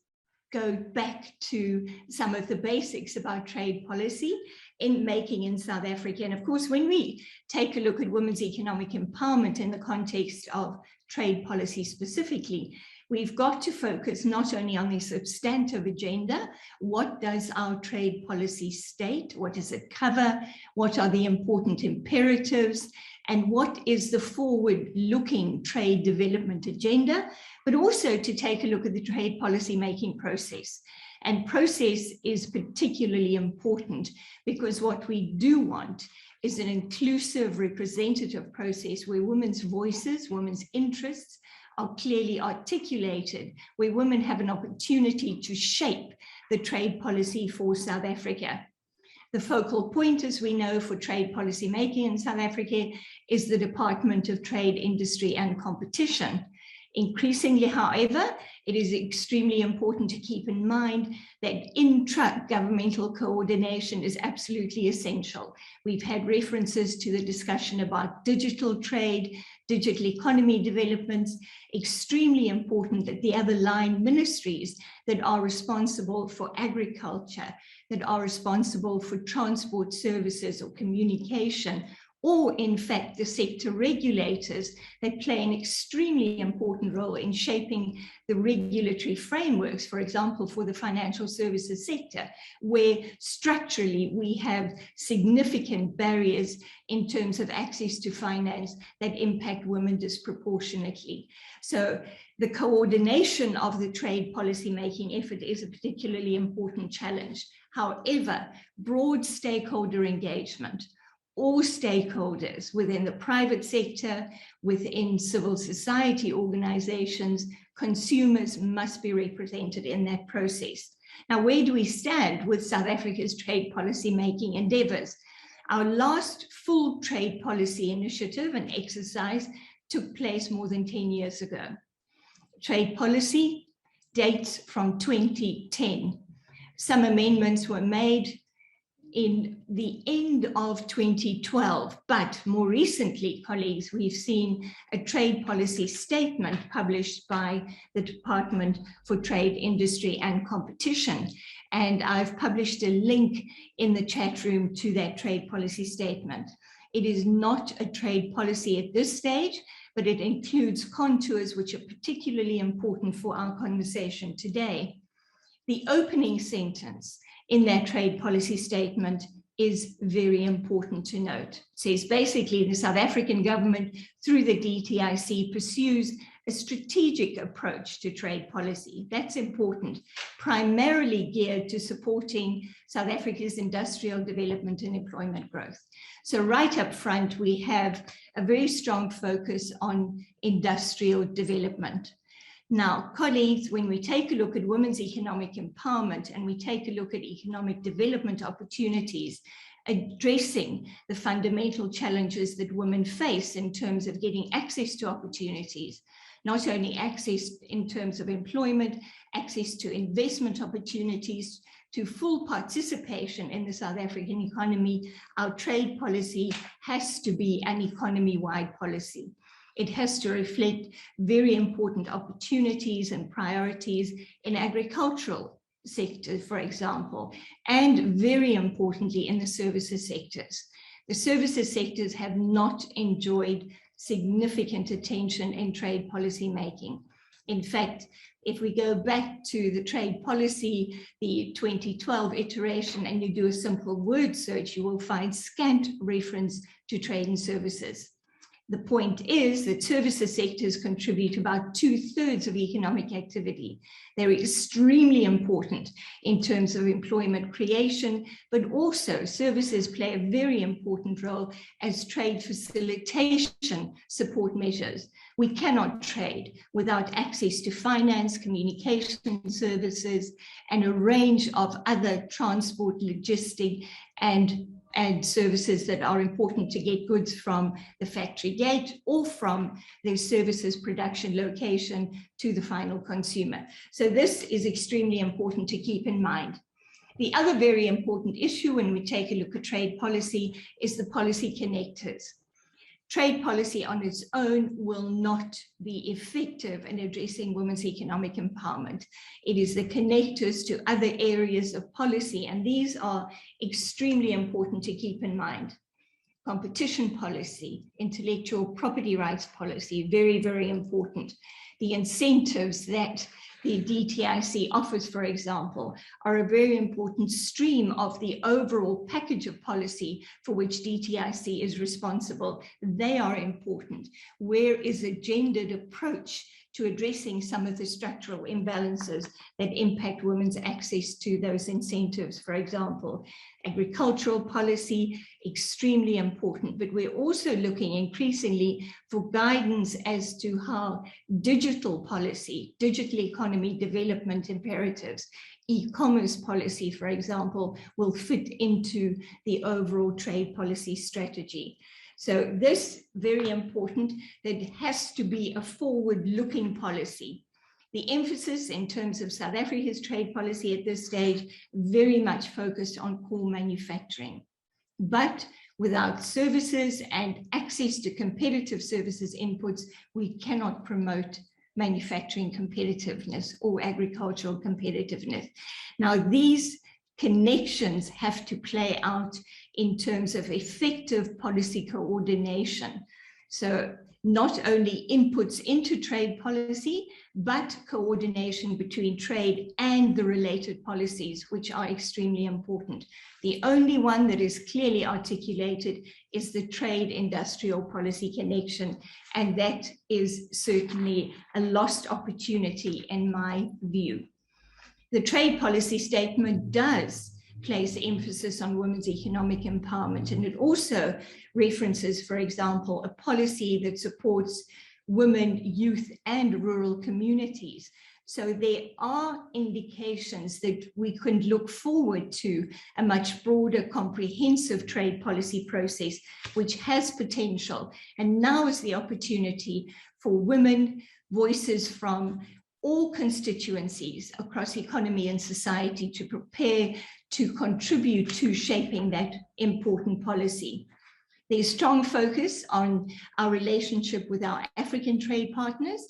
go back to some of the basics about trade policy in making in South Africa. And of course, when we take a look at women's economic empowerment in the context of trade policy specifically, we've got to focus not only on the substantive agenda, what does our trade policy state, what does it cover, what are the important imperatives, and what is the forward-looking trade development agenda, but also to take a look at the trade policy making process. And process is particularly important because what we do want is an inclusive, representative process where women's voices, women's interests are clearly articulated, where women have an opportunity to shape the trade policy for South Africa. The focal point, as we know, for trade policy making in South Africa is the Department of Trade, Industry and Competition. Increasingly, however, it is extremely important to keep in mind that intra-governmental coordination is absolutely essential. We've had references to the discussion about digital trade, digital economy developments. Extremely important that the other line ministries that are responsible for agriculture, that are responsible for transport services or communication, or in fact the sector regulators that play an extremely important role in shaping the regulatory frameworks, for example, for the financial services sector, where structurally we have significant barriers in terms of access to finance that impact women disproportionately. So the coordination of the trade policy making effort is a particularly important challenge. However, broad stakeholder engagement, all stakeholders within the private sector, within civil society organizations, consumers must be represented in that process. Now, where do we stand with South Africa's trade policy making endeavors? Our last full trade policy initiative and exercise took place more than 10 years ago. Trade policy dates from 2010. Some amendments were made in the end of 2012, but more recently, colleagues, we've seen a trade policy statement published by the Department for Trade, Industry and Competition. And I've published a link in the chat room to that trade policy statement. It is not a trade policy at this stage, but it includes contours which are particularly important for our conversation today. The opening sentence in that trade policy statement is very important to note. It says basically the South African government through the DTIC pursues a strategic approach to trade policy. That's important, primarily geared to supporting South Africa's industrial development and employment growth. So right up front, we have a very strong focus on industrial development. Now, colleagues, when we take a look at women's economic empowerment and we take a look at economic development opportunities, addressing the fundamental challenges that women face in terms of getting access to opportunities, not only access in terms of employment, access to investment opportunities, to full participation in the South African economy, our trade policy has to be an economy-wide policy. It has to reflect very important opportunities and priorities in agricultural sectors, for example, and very importantly in the services sectors. The services sectors have not enjoyed significant attention in trade policy making. In fact, if we go back to the trade policy, the 2012 iteration, and you do a simple word search, you will find scant reference to trade and services. The point is that services sectors contribute about 2/3 of economic activity. They're extremely important in terms of employment creation, but also services play a very important role as trade facilitation support measures. We cannot trade without access to finance, communication services, and a range of other transport, logistic, and services that are important to get goods from the factory gate or from the services production location to the final consumer. So this is extremely important to keep in mind. The other very important issue when we take a look at trade policy is the policy connectors. Trade policy on its own will not be effective in addressing women's economic empowerment. It is the connectors to other areas of policy, and these are extremely important to keep in mind. Competition policy, intellectual property rights policy, very, very important. The incentives that the DTIC offers, for example, are a very important stream of the overall package of policy for which DTIC is responsible. They are important. Where is a gendered approach to addressing some of the structural imbalances that impact women's access to those incentives, for example? Agricultural policy, extremely important, but we're also looking increasingly for guidance as to how digital policy, digital economy development imperatives, e-commerce policy, for example, will fit into the overall trade policy strategy. So this very important, that it has to be a forward-looking policy. The emphasis in terms of South Africa's trade policy at this stage, very much focused on core manufacturing. But without services and access to competitive services inputs, we cannot promote manufacturing competitiveness or agricultural competitiveness. Now, these connections have to play out in terms of effective policy coordination. So not only inputs into trade policy, but coordination between trade and the related policies, which are extremely important. The only one that is clearly articulated is the trade industrial policy connection, and that is certainly a lost opportunity in my view. The trade policy statement does place emphasis on women's economic empowerment, and it also references, for example, a policy that supports women, youth, and rural communities. So there are indications that we can look forward to a much broader, comprehensive trade policy process, which has potential. And now is the opportunity for women, voices from all constituencies across economy and society to prepare to contribute to shaping that important policy. There's strong focus on our relationship with our African trade partners.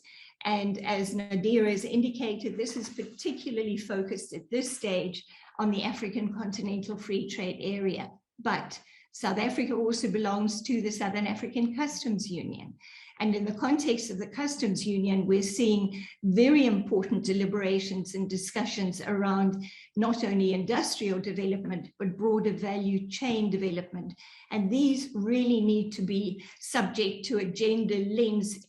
And as Nadira has indicated, this is particularly focused at this stage on the African Continental Free Trade Area. But South Africa also belongs to the Southern African Customs Union. And in the context of the Customs Union, we're seeing very important deliberations and discussions around not only industrial development, but broader value chain development. And these really need to be subject to a gender lens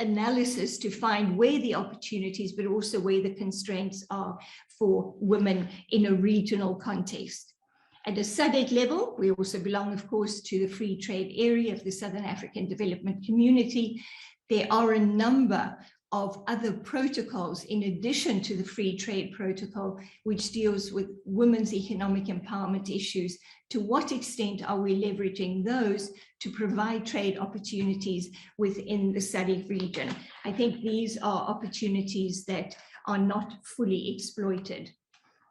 analysis to find where the opportunities, but also where the constraints are for women in a regional context. At a SADC level, we also belong, of course, to the free trade area of the Southern African Development Community. There are a number of other protocols in addition to the free trade protocol, which deals with women's economic empowerment issues. To what extent are we leveraging those to provide trade opportunities within the SADC region? I think these are opportunities that are not fully exploited.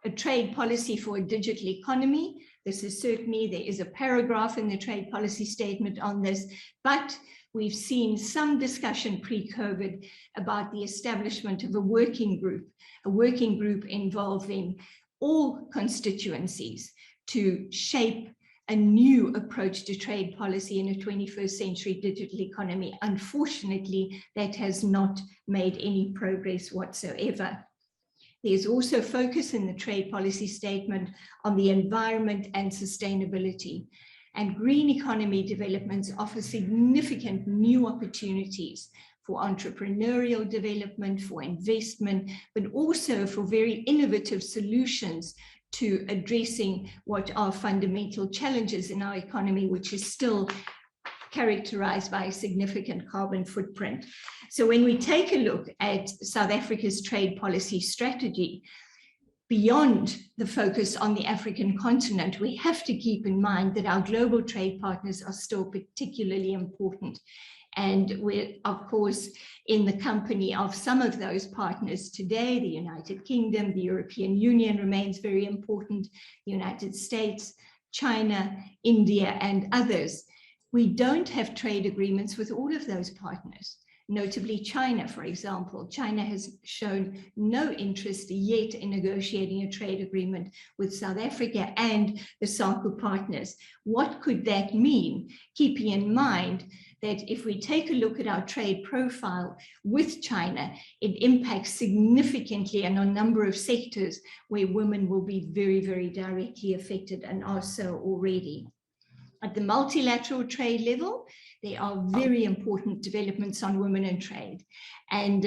A trade policy for a digital economy. This is certainly, there is a paragraph in the trade policy statement on this, but we've seen some discussion pre-COVID about the establishment of a working group involving all constituencies to shape a new approach to trade policy in a 21st century digital economy. Unfortunately, that has not made any progress whatsoever. There's also focus in the trade policy statement on the environment and sustainability. And green economy developments offer significant new opportunities for entrepreneurial development, for investment, but also for very innovative solutions to addressing what are fundamental challenges in our economy, which is still characterized by a significant carbon footprint. So when we take a look at South Africa's trade policy strategy, beyond the focus on the African continent, we have to keep in mind that our global trade partners are still particularly important. And we're, of course, in the company of some of those partners today. The United Kingdom, the European Union remains very important, the United States, China, India, and others. We don't have trade agreements with all of those partners. Notably China, for example. China has shown no interest yet in negotiating a trade agreement with South Africa and the SACU partners. What could that mean? Keeping in mind that if we take a look at our trade profile with China, it impacts significantly on a number of sectors where women will be very, very directly affected and are so already. At the multilateral trade level, there are very important developments on women and trade. And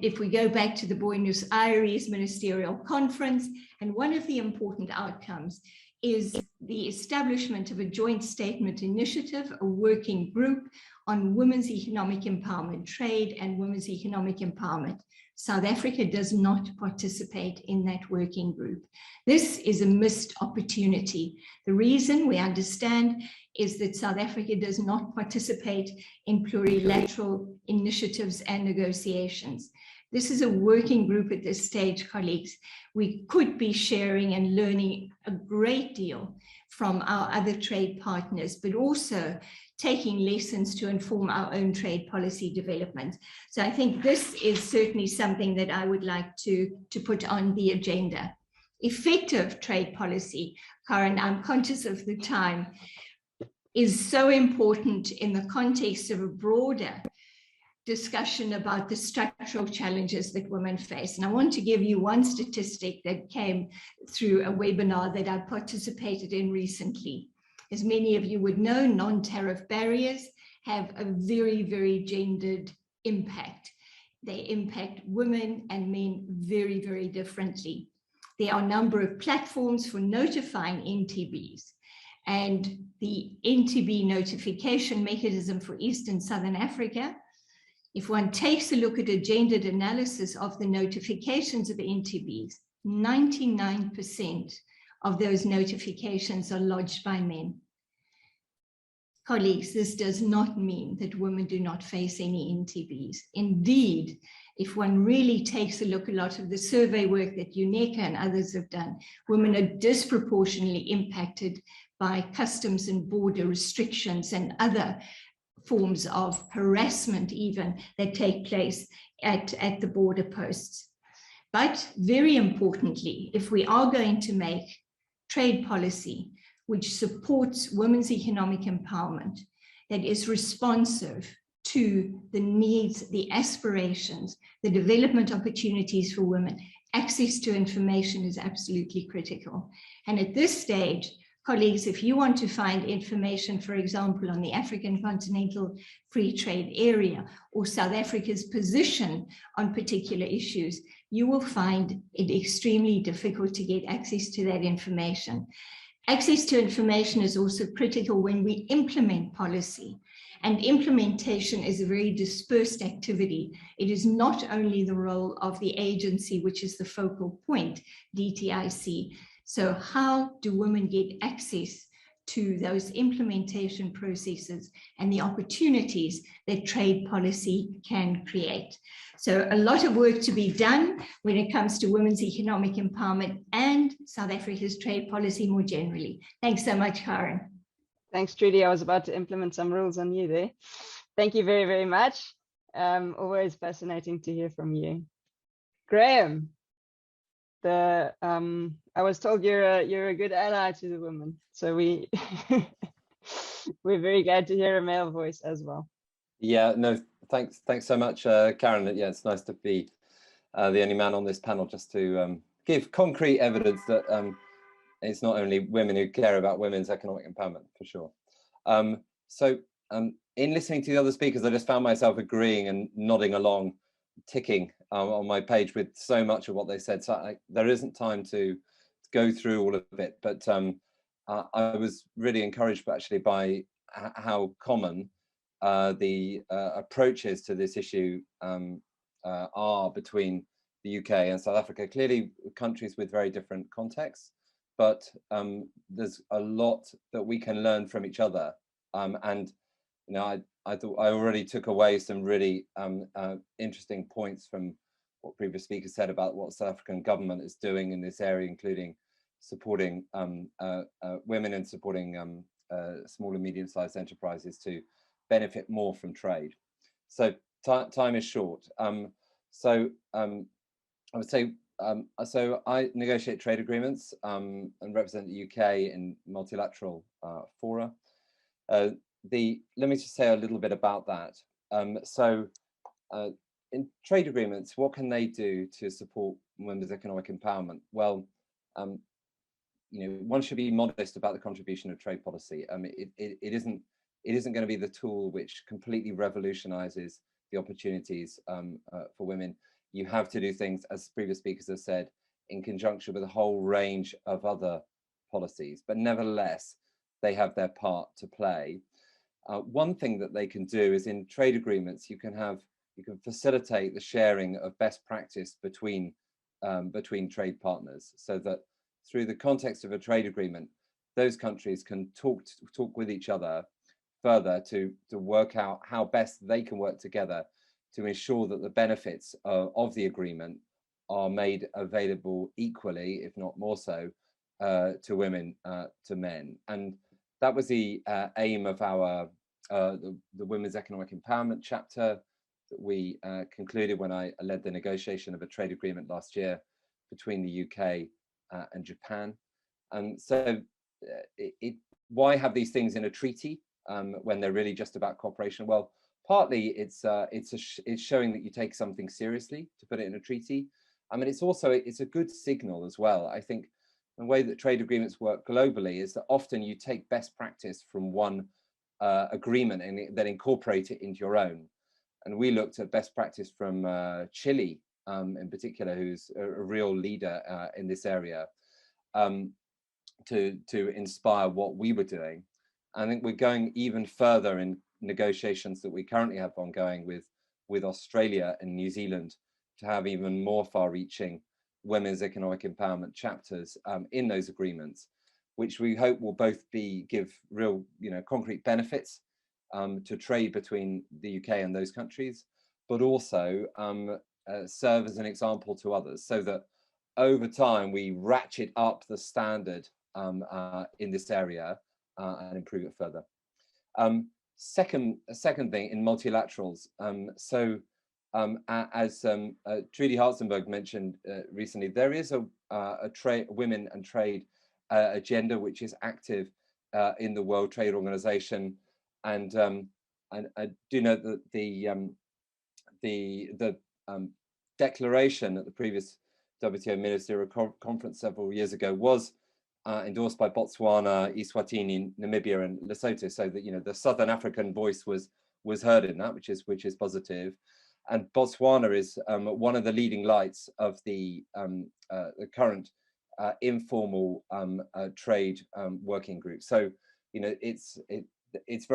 if we go back to the Buenos Aires Ministerial Conference, and one of the important outcomes is the establishment of a joint statement initiative, a working group on women's economic empowerment, trade and women's economic empowerment. South Africa does not participate in that working group. This is a missed opportunity. The reason we understand is that South Africa does not participate in plurilateral initiatives and negotiations. This is a working group at this stage, colleagues. We could be sharing and learning a great deal from our other trade partners, but also taking lessons to inform our own trade policy development. So I think this is certainly something that I would like to put on the agenda. Effective trade policy, Karen, I'm conscious of the time, is so important in the context of a broader discussion about the structural challenges that women face. And I want to give you one statistic that came through a webinar that I participated in recently. As many of you would know, non-tariff barriers have a very, very gendered impact. They impact women and men very, very differently. There are a number of platforms for notifying NTBs, and the NTB notification mechanism for East and Southern Africa, if one takes a look at a gendered analysis of the notifications of NTBs, 99% of those notifications are lodged by men. colleagues, this does not mean that women do not face any NTBs. Indeed, if one really takes a look, a lot of the survey work that UNECA and others have done, women are disproportionately impacted by customs and border restrictions and other forms of harassment even that take place at the border posts. But very importantly, if we are going to make trade policy which supports women's economic empowerment, that is responsive to the needs, the aspirations, the development opportunities for women, access to information is absolutely critical. And at this stage, colleagues, if you want to find information, for example, on the African Continental Free Trade Area or South Africa's position on particular issues, you will find it extremely difficult to get access to that information. Access to information is also critical when we implement policy. And implementation is a very dispersed activity. It is not only the role of the agency, which is the focal point, DTIC. So how do women get access to those implementation processes and the opportunities that trade policy can create? So a lot of work to be done when it comes to women's economic empowerment and South Africa's trade policy more generally. Thanks so much, Karen. Thanks, Trudy. I was about to implement some rules on you there. Thank you very, very much. Always fascinating to hear from you. Graham, I was told you're a good ally to the women, so we're very glad to hear a male voice as well. Yeah, no, thanks so much, Karen. Yeah, it's nice to be the only man on this panel, just to give concrete evidence that it's not only women who care about women's economic empowerment, for sure. In listening to the other speakers, I just found myself agreeing and nodding along, ticking on my page with so much of what they said. So there isn't time to go through all of it, but I was really encouraged actually by how common the approaches to this issue are between the UK and South Africa. Clearly countries with very different contexts, but there's a lot that we can learn from each other. And you know, I thought I already took away some really interesting points from what previous speakers said about what South African government is doing in this area, including supporting women and supporting small and medium-sized enterprises to benefit more from trade. So time is short. I would say, so I negotiate trade agreements and represent the UK in multilateral fora. Let me just say a little bit about that. In trade agreements, what can they do to support women's economic empowerment? Well, you know, one should be modest about the contribution of trade policy. It isn't going to be the tool which completely revolutionizes the opportunities for women. You have to do things, as previous speakers have said, in conjunction with a whole range of other policies, but nevertheless, they have their part to play. One thing that they can do is in trade agreements, you can facilitate the sharing of best practice between trade partners, so that through the context of a trade agreement, those countries can talk with each other further to work out how best they can work together to ensure that the benefits of the agreement are made available equally, if not more so, to women, to men. And that was the aim of our the Women's Economic Empowerment chapter that we concluded when I led the negotiation of a trade agreement last year between the UK and Japan. And so why have these things in a treaty when they're really just about cooperation? Well, partly it's showing that you take something seriously to put it in a treaty. I mean, it's a good signal as well. I think the way that trade agreements work globally is that often you take best practice from one agreement and then incorporate it into your own. And we looked at best practice from Chile in particular, who's a real leader in this area, to inspire what we were doing. I think we're going even further in negotiations that we currently have ongoing with Australia and New Zealand to have even more far-reaching women's economic empowerment chapters in those agreements, which we hope will both give real, concrete benefits to trade between the UK and those countries, but also serve as an example to others, so that over time we ratchet up the standard in this area and improve it further. Second thing in multilaterals. As Trudy Hartzenberg mentioned recently, there is a women and trade agenda which is active in the World Trade Organization, and I do know that the declaration at the previous WTO Ministerial Conference several years ago was endorsed by Botswana, Eswatini, Namibia, and Lesotho, so that the Southern African voice was heard in that, which is positive. And Botswana is one of the leading lights of the current informal trade working group. So it's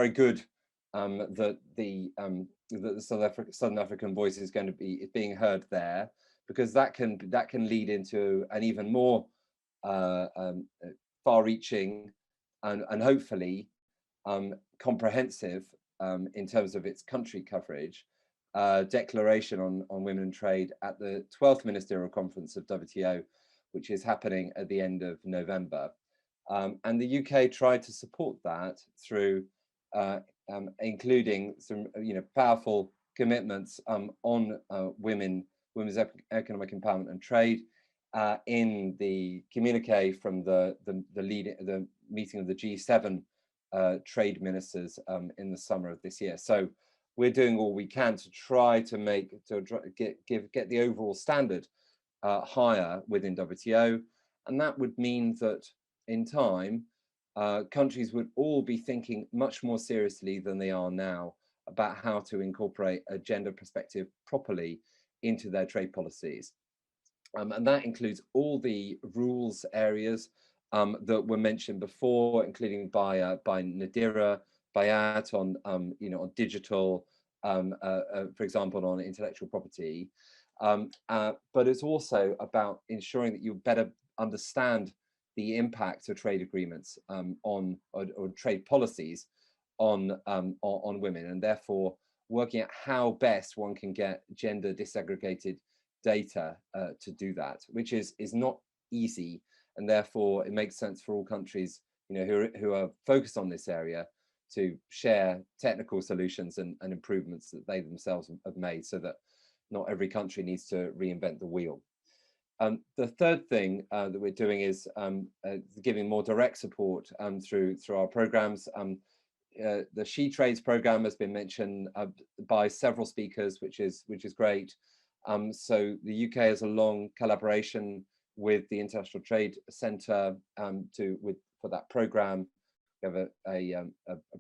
very good that the Southern African voice is going to be being heard there, because that can lead into an even more far-reaching and hopefully comprehensive in terms of its country coverage declaration on women and trade at the 12th Ministerial Conference of WTO, which is happening at the end of November. And the UK tried to support that through including some powerful commitments on women's economic empowerment and trade in the communique from the meeting of the G7 trade ministers in the summer of this year. So we're doing all we can to try to get the overall standard higher within WTO, and that would mean that in time countries would all be thinking much more seriously than they are now about how to incorporate a gender perspective properly into their trade policies. And that includes all the rules areas that were mentioned before, including by Nadira Bayat on on digital, for example, on intellectual property. But it's also about ensuring that you better understand the impact of trade agreements or trade policies on women, and therefore working out how best one can get gender disaggregated data to do that, which is not easy, and therefore it makes sense for all countries who are focused on this area to share technical solutions and improvements that they themselves have made, so that not every country needs to reinvent the wheel. The third thing that we're doing is giving more direct support through our programs. The She Trades program has been mentioned by several speakers, which is great. So the UK has a long collaboration with the International Trade Centre for that program. We have a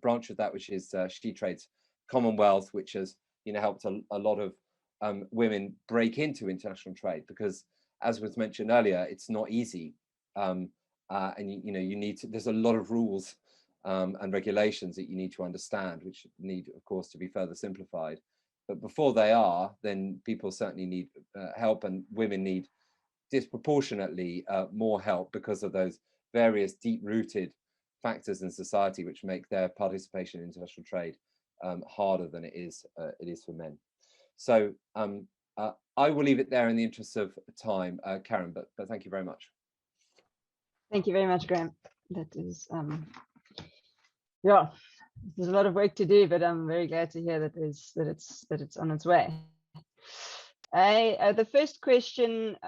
branch of that, which is She Trades Commonwealth, which has helped a lot of women break into international trade, because, as was mentioned earlier, it's not easy, and you need to. There's a lot of rules and regulations that you need to understand, which need, of course, to be further simplified. But before they are, then people certainly need help, and women need disproportionately more help because of those various deep-rooted factors in society which make their participation in international trade harder than it is for men. So I will leave it there in the interest of time, Karen, but thank you very much. Thank you very much, Graham. That is, yeah, there's a lot of work to do, but I'm very glad to hear that it's on its way. The first question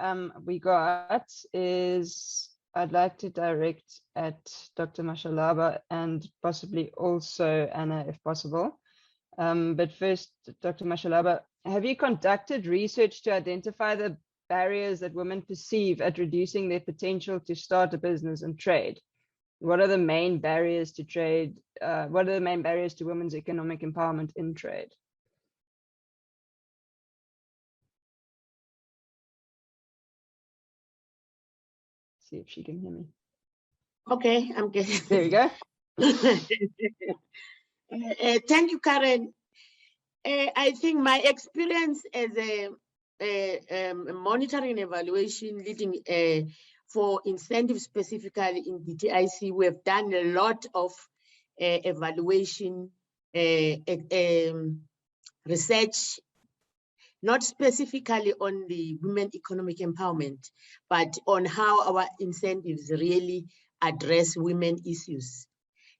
we got is, I'd like to direct at Dr. Mashalaba and possibly also Anna, if possible. But first, Dr. Mashalaba, have you conducted research to identify the barriers that women perceive at reducing their potential to start a business and trade? What are the main barriers to trade? What are the main barriers to women's economic empowerment in trade? See if she can hear me. Okay, I'm getting. There we go. Thank you, Karen. I think my experience as a monitoring and evaluation leading for incentives specifically in DTIC, we have done a lot of evaluation, research, not specifically on the women economic empowerment, but on how our incentives really address women issues.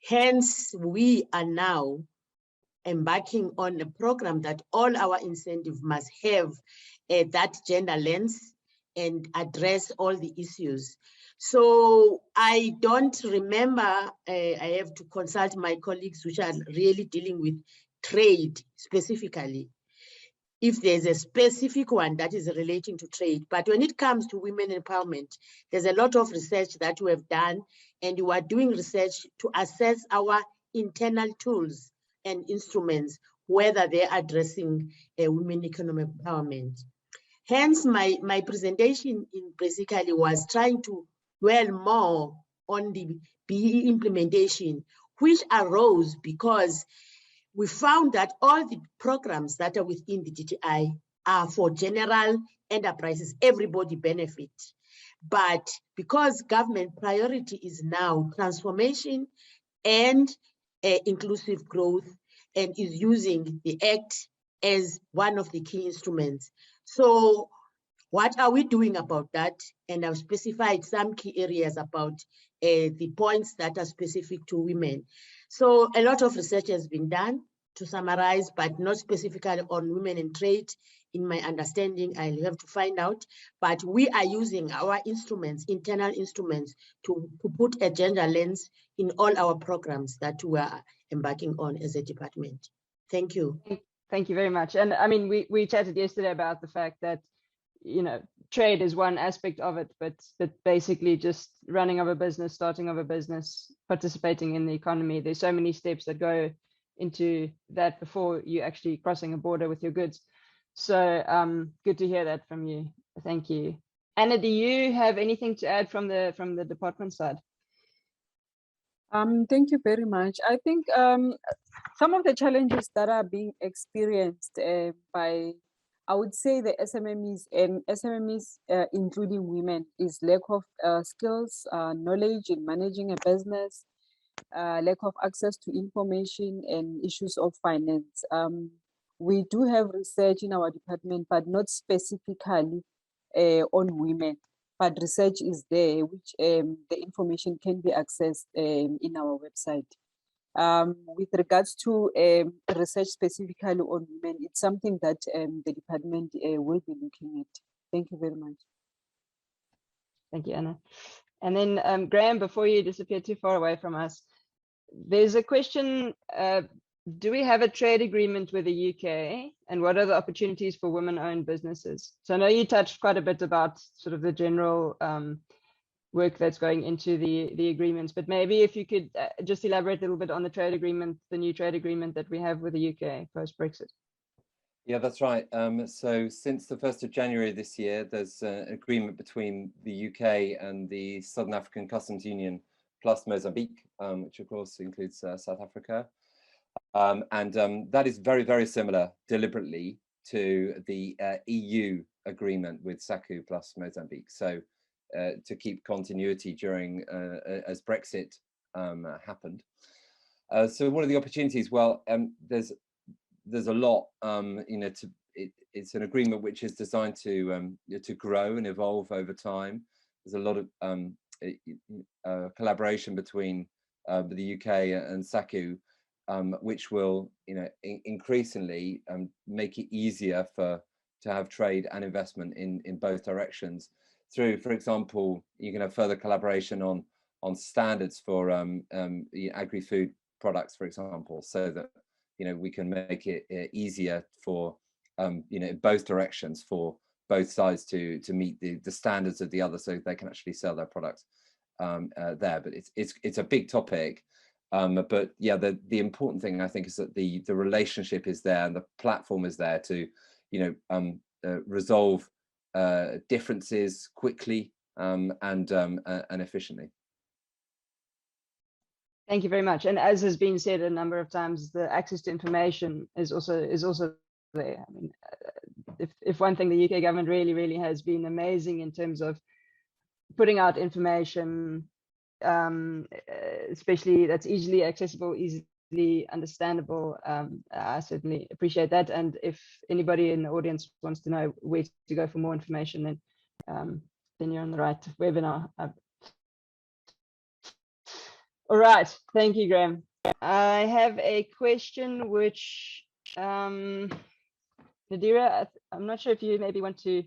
Hence, we are now embarking on a program that all our incentives must have that gender lens and address all the issues. So I don't remember, I have to consult my colleagues which are really dealing with trade specifically, if there's a specific one that is relating to trade. But when it comes to women empowerment, there's a lot of research that we have done, and we are doing research to assess our internal tools and instruments, whether they're addressing women economic empowerment. Hence, my presentation basically was trying to dwell more on the BE implementation, which arose because we found that all the programs that are within the DTI are for general enterprises, everybody benefit. But because government priority is now transformation and inclusive growth, and is using the Act as one of the key instruments. So what are we doing about that? And I've specified some key areas about the points that are specific to women. So a lot of research has been done, to summarize, but not specifically on women in trade. In my understanding, I'll have to find out, but we are using our instruments, internal instruments, to put a gender lens in all our programs that we are embarking on as a department. Thank you. Thank you very much. And I mean, we chatted yesterday about the fact that, you know, trade is one aspect of it, but basically just running of a business, starting of a business, participating in the economy, there's so many steps that go into that before you actually crossing a border with your goods. So good to hear that from you. Thank you. Anna, do you have anything to add from the department side? Thank you very much. I think some of the challenges that are being experienced by, I would say, the SMMEs and SMMEs, including women, is lack of skills, knowledge in managing a business, lack of access to information, and issues of finance. We do have research in our department, but not specifically on women. But research is there, which the information can be accessed in our website. With regards to research specifically on women, it's something that the department will be looking at. Thank you very much. Thank you, Anna. And then Graham, before you disappear too far away from us, there's a question, do we have a trade agreement with the UK, and what are the opportunities for women-owned businesses? So I know you touched quite a bit about sort of the general work that's going into the agreements, but maybe if you could just elaborate a little bit on the trade agreement, the new trade agreement that we have with the UK post-Brexit. Yeah, that's right. So since the 1st of January this year, there's an agreement between the UK and the Southern African Customs Union plus Mozambique, which of course includes South Africa. And that is very, very similar deliberately to the EU agreement with SACU plus Mozambique. So to keep continuity during as Brexit happened. So one of the opportunities, well, there's a lot, you know, it's an agreement which is designed to grow and evolve over time. There's a lot of collaboration between the UK and SACU, which will, you know, increasingly make it easier to have trade and investment in both directions. Through, for example, you can have further collaboration on standards for agri-food products, for example, so that, you know, we can make it easier for you know, in both directions for both sides to meet the standards of the other, so they can actually sell their products there. But it's a big topic. But yeah, the important thing, I think, is that the relationship is there and the platform is there to, you know, resolve differences quickly and efficiently. Thank you very much. And as has been said a number of times, the access to information is also there. I mean, if one thing the UK government really has been amazing in terms of putting out information, especially that's easily accessible, easily understandable. I certainly appreciate that. And if anybody in the audience wants to know where to go for more information, then you're on the right webinar. All right, thank you, Graham. I have a question which Nadira, I'm not sure if you maybe want to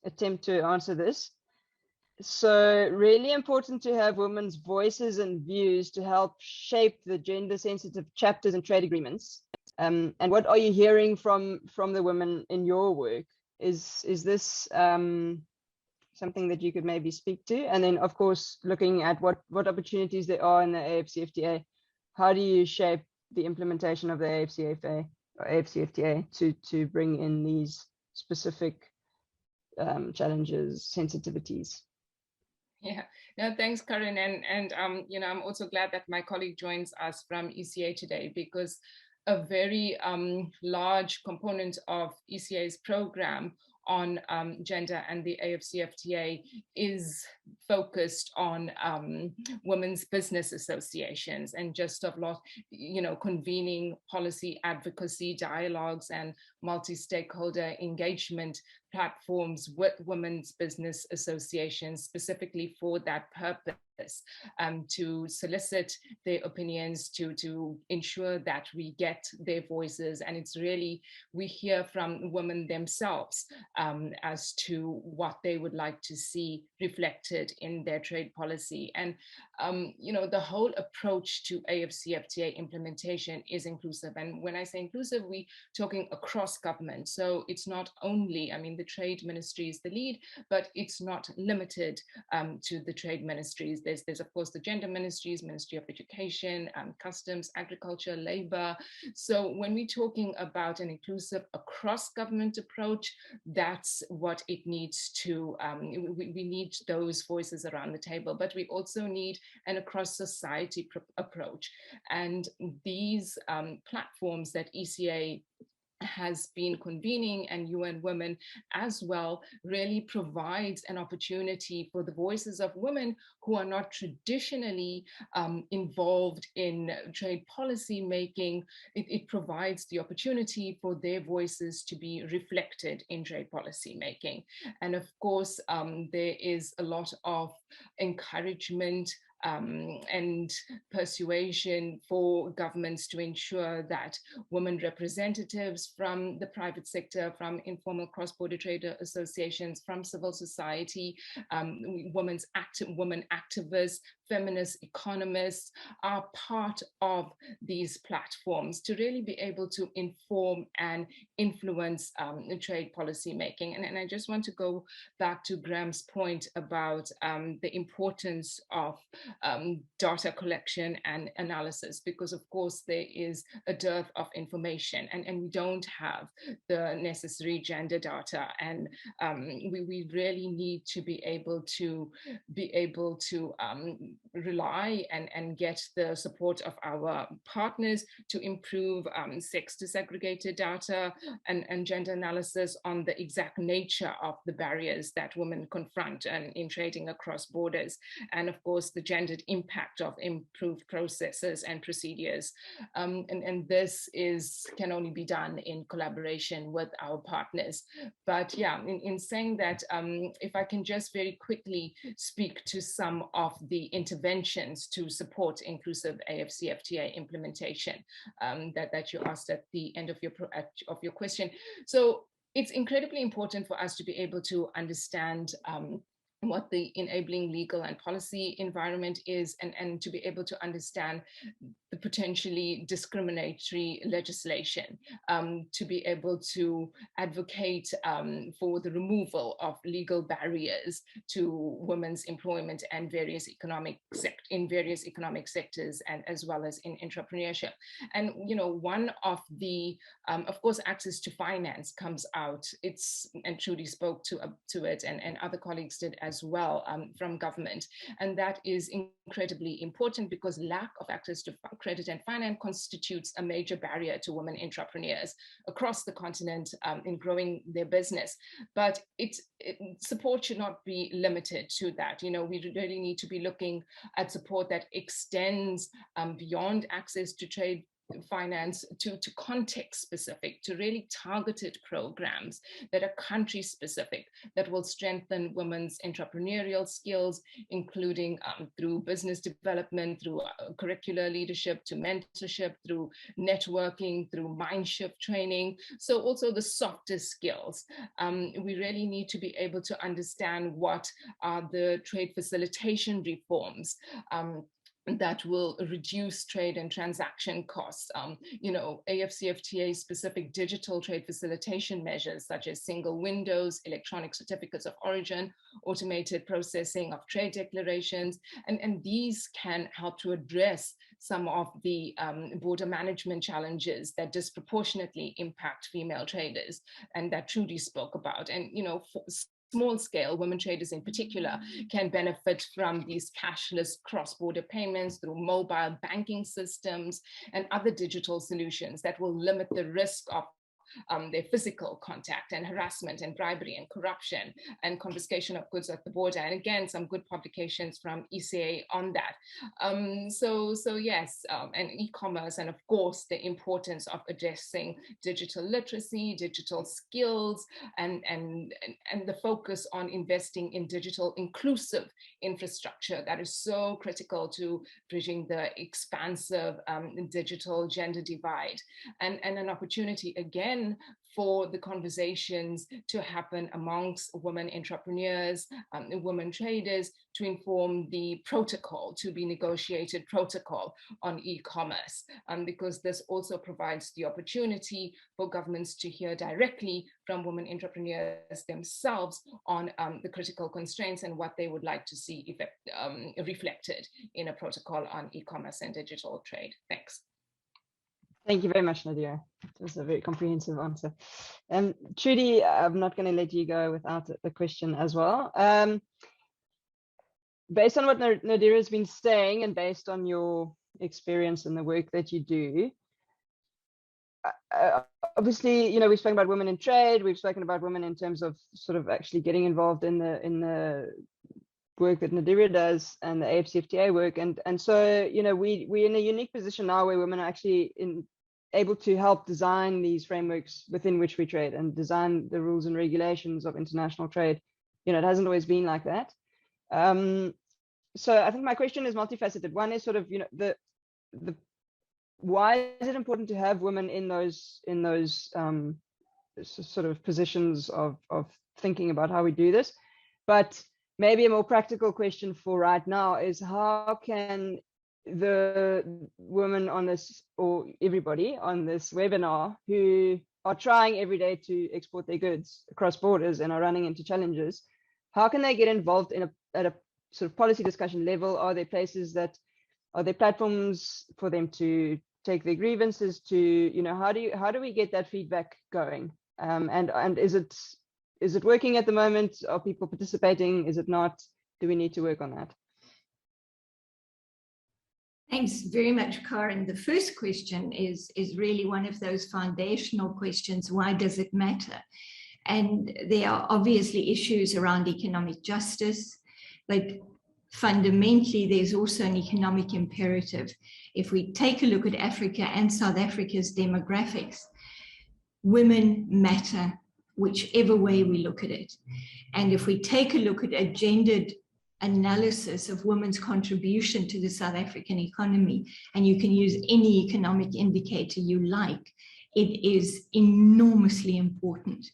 attempt to answer this. So really important to have women's voices and views to help shape the gender sensitive chapters and trade agreements. And what are you hearing from the women in your work? Is this something that you could maybe speak to? And then of course, looking at what opportunities there are in the AFCFTA, how do you shape the implementation of the AFCFTA or AFCFTA to bring in these specific challenges, sensitivities? Yeah, no, thanks, Karen. And you know, I'm also glad that my colleague joins us from ECA today, because a very large component of ECA's program on gender and the AFCFTA is focused on women's business associations and just of lot, you know, convening policy advocacy dialogues and multi-stakeholder engagement platforms with women's business associations specifically for that purpose, to solicit their opinions, to ensure that we get their voices. And it's really, we hear from women themselves as to what they would like to see reflected in their trade policy. And, you know, the whole approach to AFCFTA implementation is inclusive. And when I say inclusive, we're talking across government. So it's not only, I mean, the trade ministry is the lead, but it's not limited to the trade ministries. There's of course the gender ministries, Ministry of Education, Customs, Agriculture, Labor. So when we're talking about an inclusive across government approach, that's what it needs to, we need those voices around the table, but we also need an across society approach. And these platforms that ECA has been convening, and UN Women as well, really provides an opportunity for the voices of women who are not traditionally involved in trade policy making. It provides the opportunity for their voices to be reflected in trade policy making. And of course, there is a lot of encouragement and persuasion for governments to ensure that women representatives from the private sector, from informal cross-border trader associations, from civil society, women activists, feminist economists are part of these platforms to really be able to inform and influence trade policy making. And I just want to go back to Graham's point about the importance of data collection and analysis, because of course there is a dearth of information and we don't have the necessary gender data, and we really need to be able to rely and get the support of our partners to improve sex disaggregated data and gender analysis on the exact nature of the barriers that women confront and in trading across borders, and of course the gendered impact of improved processes and procedures. And this can only be done in collaboration with our partners. But yeah, in saying that, if I can just very quickly speak to some of the interventions to support inclusive AFCFTA implementation that you asked at the end of your question. So it's incredibly important for us to be able to understand what the enabling legal and policy environment is, and to be able to understand the potentially discriminatory legislation, to be able to advocate for the removal of legal barriers to women's employment and various economic sectors, and as well as in entrepreneurship. And you know, one of the, of course, access to finance comes out. And Trudy spoke to it, and other colleagues did as well from government. And that is incredibly important because lack of access to credit and finance constitutes a major barrier to women entrepreneurs across the continent in growing their business. But support should not be limited to that. You know, we really need to be looking at support that extends beyond access to trade finance to context specific, to really targeted programs that are country specific, that will strengthen women's entrepreneurial skills, including through business development, through curricular leadership, to mentorship, through networking, through mind shift training. So also the softer skills. We really need to be able to understand what are the trade facilitation reforms that will reduce trade and transaction costs. You know, AFCFTA specific digital trade facilitation measures such as single windows, electronic certificates of origin, automated processing of trade declarations, and these can help to address some of the border management challenges that disproportionately impact female traders, and that Trudy spoke about. And, you know, small scale women traders in particular can benefit from these cashless cross-border payments through mobile banking systems and other digital solutions that will limit the risk of their physical contact and harassment and bribery and corruption and confiscation of goods at the border. And again, some good publications from ECA on that. So yes, and e-commerce, and of course, the importance of addressing digital literacy, digital skills, and the focus on investing in digital inclusive infrastructure that is so critical to bridging the expansive digital gender divide, and an opportunity again for the conversations to happen amongst women entrepreneurs, women traders, to inform the protocol, to be negotiated protocol on e-commerce, because this also provides the opportunity for governments to hear directly from women entrepreneurs themselves on the critical constraints and what they would like to see reflected in a protocol on e-commerce and digital trade. Thanks. Thank you very much, Nadia. That was a very comprehensive answer. Trudy, I'm not going to let you go without a question as well. Based on what Nadia has been saying and based on your experience and the work that you do, obviously, you know, we've spoken about women in trade, we've spoken about women in terms of sort of actually getting involved in the work that Nadia does and the AFCFTA work, and so, you know, we're in a unique position now where women are actually able to help design these frameworks within which we trade and design the rules and regulations of international trade. You know, it hasn't always been like that. So I think my question is multifaceted. One is sort of, you know, the why is it important to have women in those sort of positions of thinking about how we do this? But maybe a more practical question for right now is, how can the women on this, or everybody on this webinar, who are trying every day to export their goods across borders and are running into challenges, how can they get involved at a sort of policy discussion level? Are there platforms for them to take their grievances to? You know, how do we get that feedback going? And is it working at the moment? Are people participating? Is it not? Do we need to work on that? Thanks very much, Karen. The first question is really one of those foundational questions. Why does it matter? And there are obviously issues around economic justice, but fundamentally, there's also an economic imperative. If we take a look at Africa and South Africa's demographics, women matter whichever way we look at it. And if we take a look at a gendered analysis of women's contribution to the South African economy, and you can use any economic indicator you like, it is enormously important.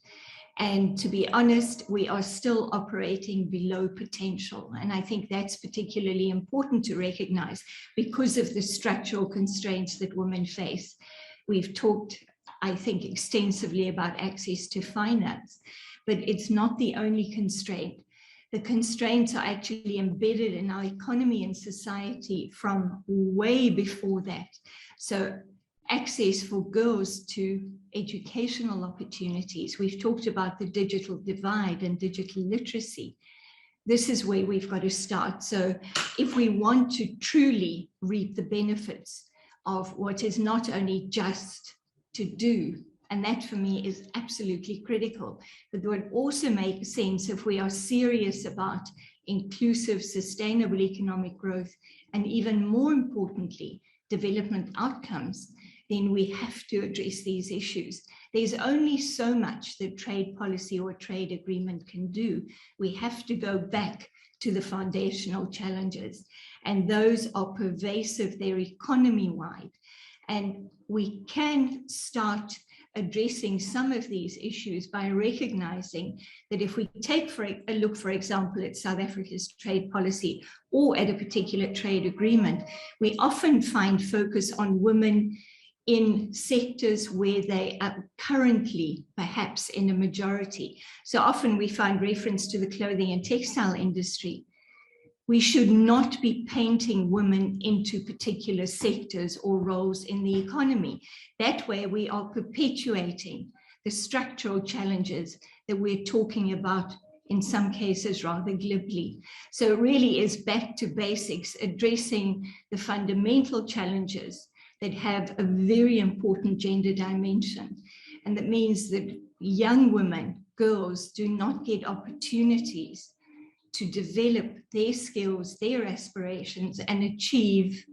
And to be honest, we are still operating below potential. And I think that's particularly important to recognize because of the structural constraints that women face. We've talked, I think, extensively about access to finance, but it's not the only constraint. The constraints are actually embedded in our economy and society from way before that. So access for girls to educational opportunities. We've talked about the digital divide and digital literacy. This is where we've got to start. So if we want to truly reap the benefits of what is not only just to do, and that for me is absolutely critical, but would also make sense if we are serious about inclusive, sustainable economic growth, and even more importantly, development outcomes, then we have to address these issues. There's only so much that trade policy or trade agreement can do. We have to go back to the foundational challenges, and those are pervasive, they're economy-wide. And we can start addressing some of these issues by recognizing that if we take a look, for example, at South Africa's trade policy or at a particular trade agreement, we often find focus on women in sectors where they are currently perhaps in a majority. So often we find reference to the clothing and textile industry. We should not be painting women into particular sectors or roles in the economy. That way we are perpetuating the structural challenges that we're talking about, in some cases rather glibly. So it really is back to basics, addressing the fundamental challenges that have a very important gender dimension. And that means that young women, girls, do not get opportunities to develop their skills, their aspirations, and achieve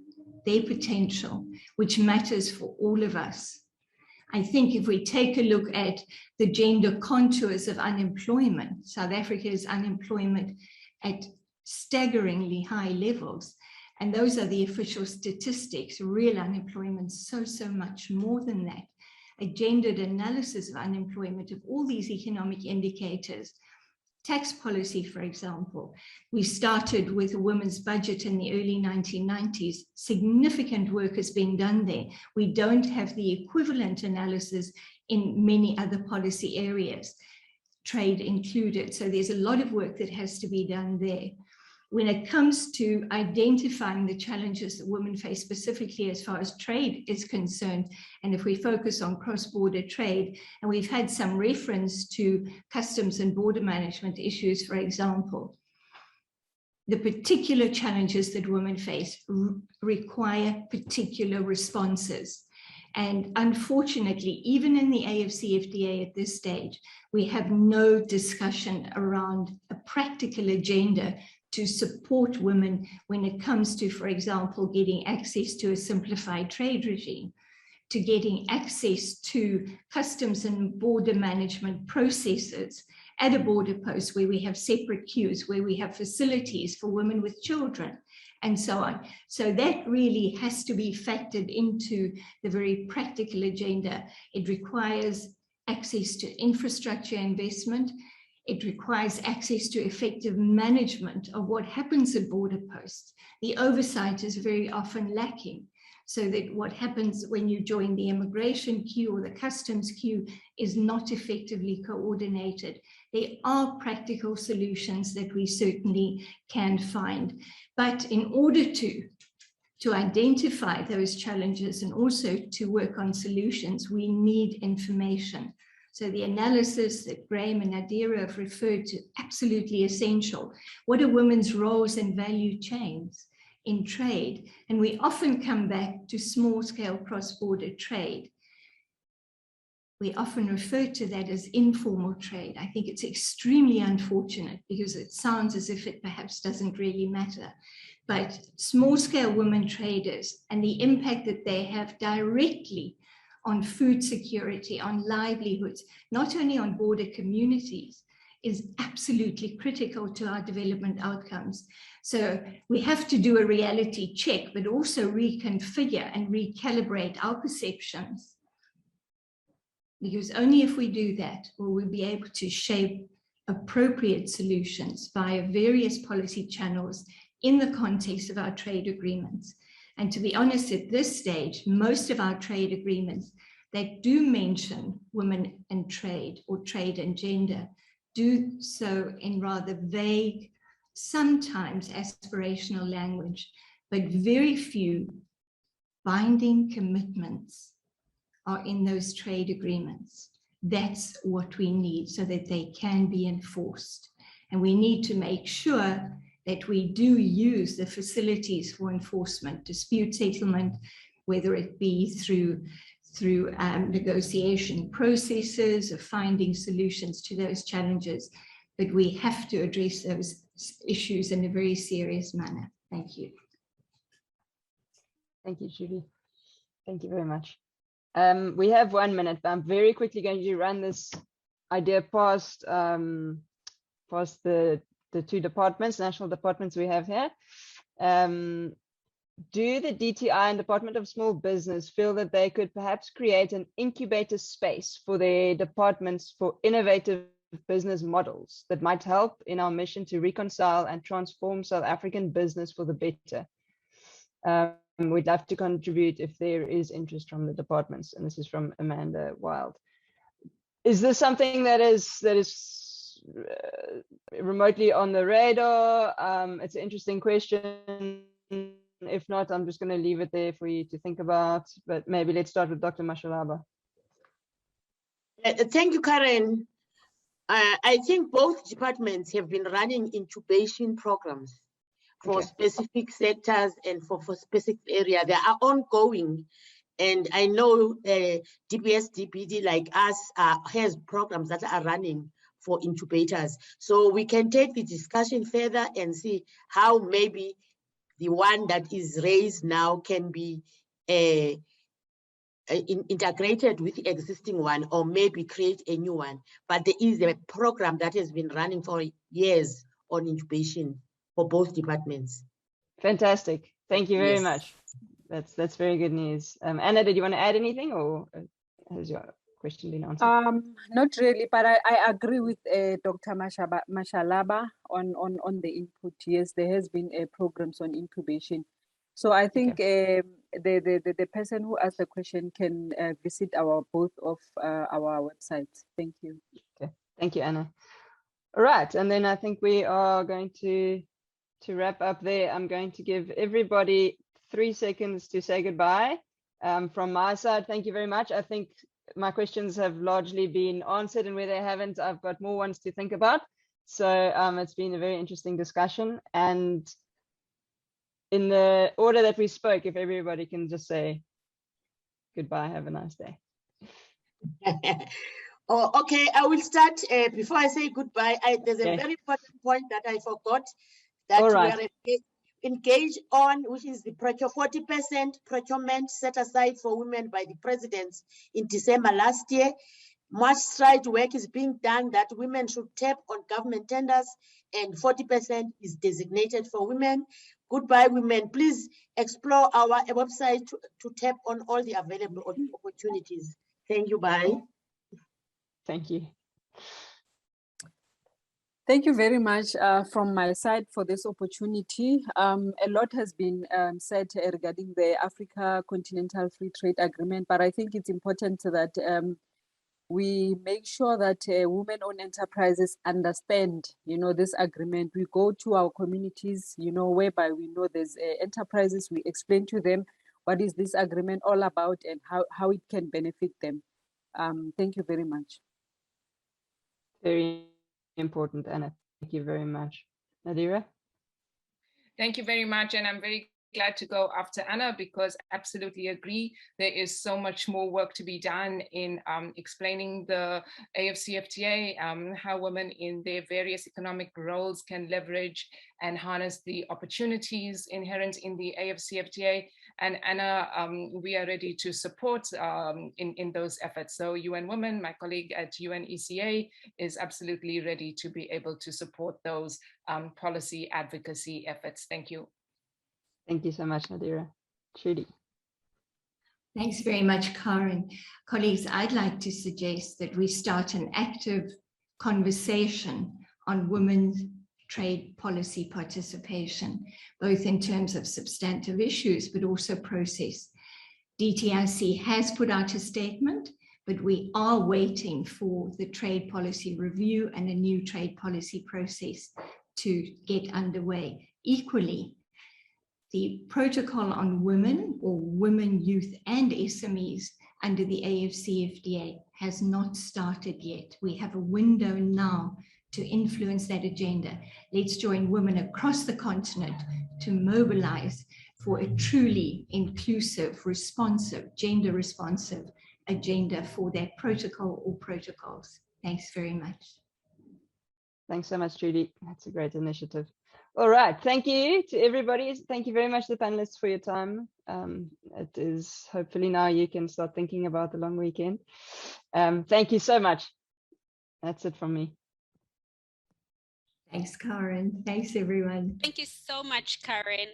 their potential, which matters for all of us. I think if we take a look at the gender contours of unemployment, South Africa's unemployment at staggeringly high levels, and those are the official statistics, real unemployment, so much more than that. A gendered analysis of unemployment of all these economic indicators. Tax policy, for example, we started with a women's budget in the early 1990s. Significant work has been done there. We don't have the equivalent analysis in many other policy areas, trade included. So there's a lot of work that has to be done there. When it comes to identifying the challenges that women face specifically as far as trade is concerned, and if we focus on cross-border trade, and we've had some reference to customs and border management issues, for example, the particular challenges that women face require particular responses. And unfortunately, even in the AFCFTA at this stage, we have no discussion around a practical agenda to support women when it comes to, for example, getting access to a simplified trade regime, to getting access to customs and border management processes at a border post where we have separate queues, where we have facilities for women with children, and so on. So that really has to be factored into the very practical agenda. It requires access to infrastructure investment. It requires access to effective management of what happens at border posts. The oversight is very often lacking, so that what happens when you join the immigration queue or the customs queue is not effectively coordinated. There are practical solutions that we certainly can find, but in order to identify those challenges and also to work on solutions, we need information. So the analysis that Graham and Nadira have referred to, absolutely essential. What are women's roles and value chains in trade? And we often come back to small-scale cross-border trade. We often refer to that as informal trade. I think it's extremely unfortunate because it sounds as if it perhaps doesn't really matter. But small-scale women traders and the impact that they have directly on food security, on livelihoods, not only on border communities, is absolutely critical to our development outcomes. So we have to do a reality check, but also reconfigure and recalibrate our perceptions. Because only if we do that will we be able to shape appropriate solutions via various policy channels in the context of our trade agreements. And to be honest, at this stage, most of our trade agreements that do mention women and trade or trade and gender do so in rather vague, sometimes aspirational language, but very few binding commitments are in those trade agreements. That's what we need so that they can be enforced. And we need to make sure that we do use the facilities for enforcement, dispute settlement, whether it be through negotiation processes or finding solutions to those challenges. But we have to address those issues in a very serious manner. Thank you. Thank you, Judy. Thank you very much. We have 1 minute, but I'm very quickly going to run this idea past the two departments, national departments we have here. Do the DTI and Department of Small Business feel that they could perhaps create an incubator space for their departments for innovative business models that might help in our mission to reconcile and transform South African business for the better? We'd love to contribute if there is interest from the departments, and this is from Amanda Wild. Is this something that is remotely on the radar? It's an interesting question. If not, I'm just going to leave it there for you to think about, but maybe let's start with Dr. Mashalaba. Thank you, Karen. I think both departments have been running incubation programs for specific sectors and for specific areas. They are ongoing. And I know DPS, DPD like us has programs that are running for incubators. So we can take the discussion further and see how maybe the one that is raised now can be integrated with the existing one, or maybe create a new one. But there is a program that has been running for years on incubation for both departments. Fantastic. Thank you very much. That's very good news. Anna, did you want to add anything, or has your question been answered? Not really, but I agree with Dr. Mashalaba on the input. Yes, there has been programs on incubation. So I think the person who asked the question can visit both of our websites. Thank you. Okay, thank you, Anna. All right, and then I think we are going to wrap up there. I'm going to give everybody 3 seconds to say goodbye. From my side, thank you very much. I think my questions have largely been answered, and where they haven't, I've got more ones to think about. So it's been a very interesting discussion. And in the order that we spoke, if everybody can just say goodbye, have a nice day. Oh, okay, I will start. Before I say goodbye, there's a very important point that I forgot that we are engaged on, which is the 40% procurement set aside for women by the president in December last year. Much stride work is being done that women should tap on government tenders, and 40% is designated for women. Goodbye, women. Please explore our website to tap on all the available opportunities. Thank you. Bye. Thank you. Thank you very much from my side for this opportunity. A lot has been said regarding the Africa Continental Free Trade Agreement, but I think it's important that we make sure that women-owned enterprises understand, this agreement. We go to our communities, whereby we know there's enterprises. We explain to them what is this agreement all about and how it can benefit them. Thank you very much. Very important, Anna. Thank you very much. Nadira? Thank you very much. And I'm very glad to go after Anna, because I absolutely agree. There is so much more work to be done in explaining the AFCFTA, how women in their various economic roles can leverage and harness the opportunities inherent in the AFCFTA. And Anna, we are ready to support in those efforts. So UN Women, my colleague at UNECA, is absolutely ready to be able to support those policy advocacy efforts. Thank you. Thank you so much, Nadira. Trudy. Thanks very much, Karen. Colleagues, I'd like to suggest that we start an active conversation on women's trade policy participation, both in terms of substantive issues, but also process. DTIC has put out a statement, but we are waiting for the trade policy review and a new trade policy process to get underway. Equally, the protocol on women, or women, youth, and SMEs under the AFCFTA has not started yet. We have a window now to influence that agenda. Let's join women across the continent to mobilize for a truly inclusive, responsive, gender responsive agenda for that protocol or protocols. Thanks very much. Thanks so much, Judy. That's a great initiative. All right. Thank you to everybody. Thank you very much to the panelists for your time. It is hopefully now you can start thinking about the long weekend. Thank you so much. That's it from me. Thanks, Karen. Thanks, everyone. Thank you so much, Karen.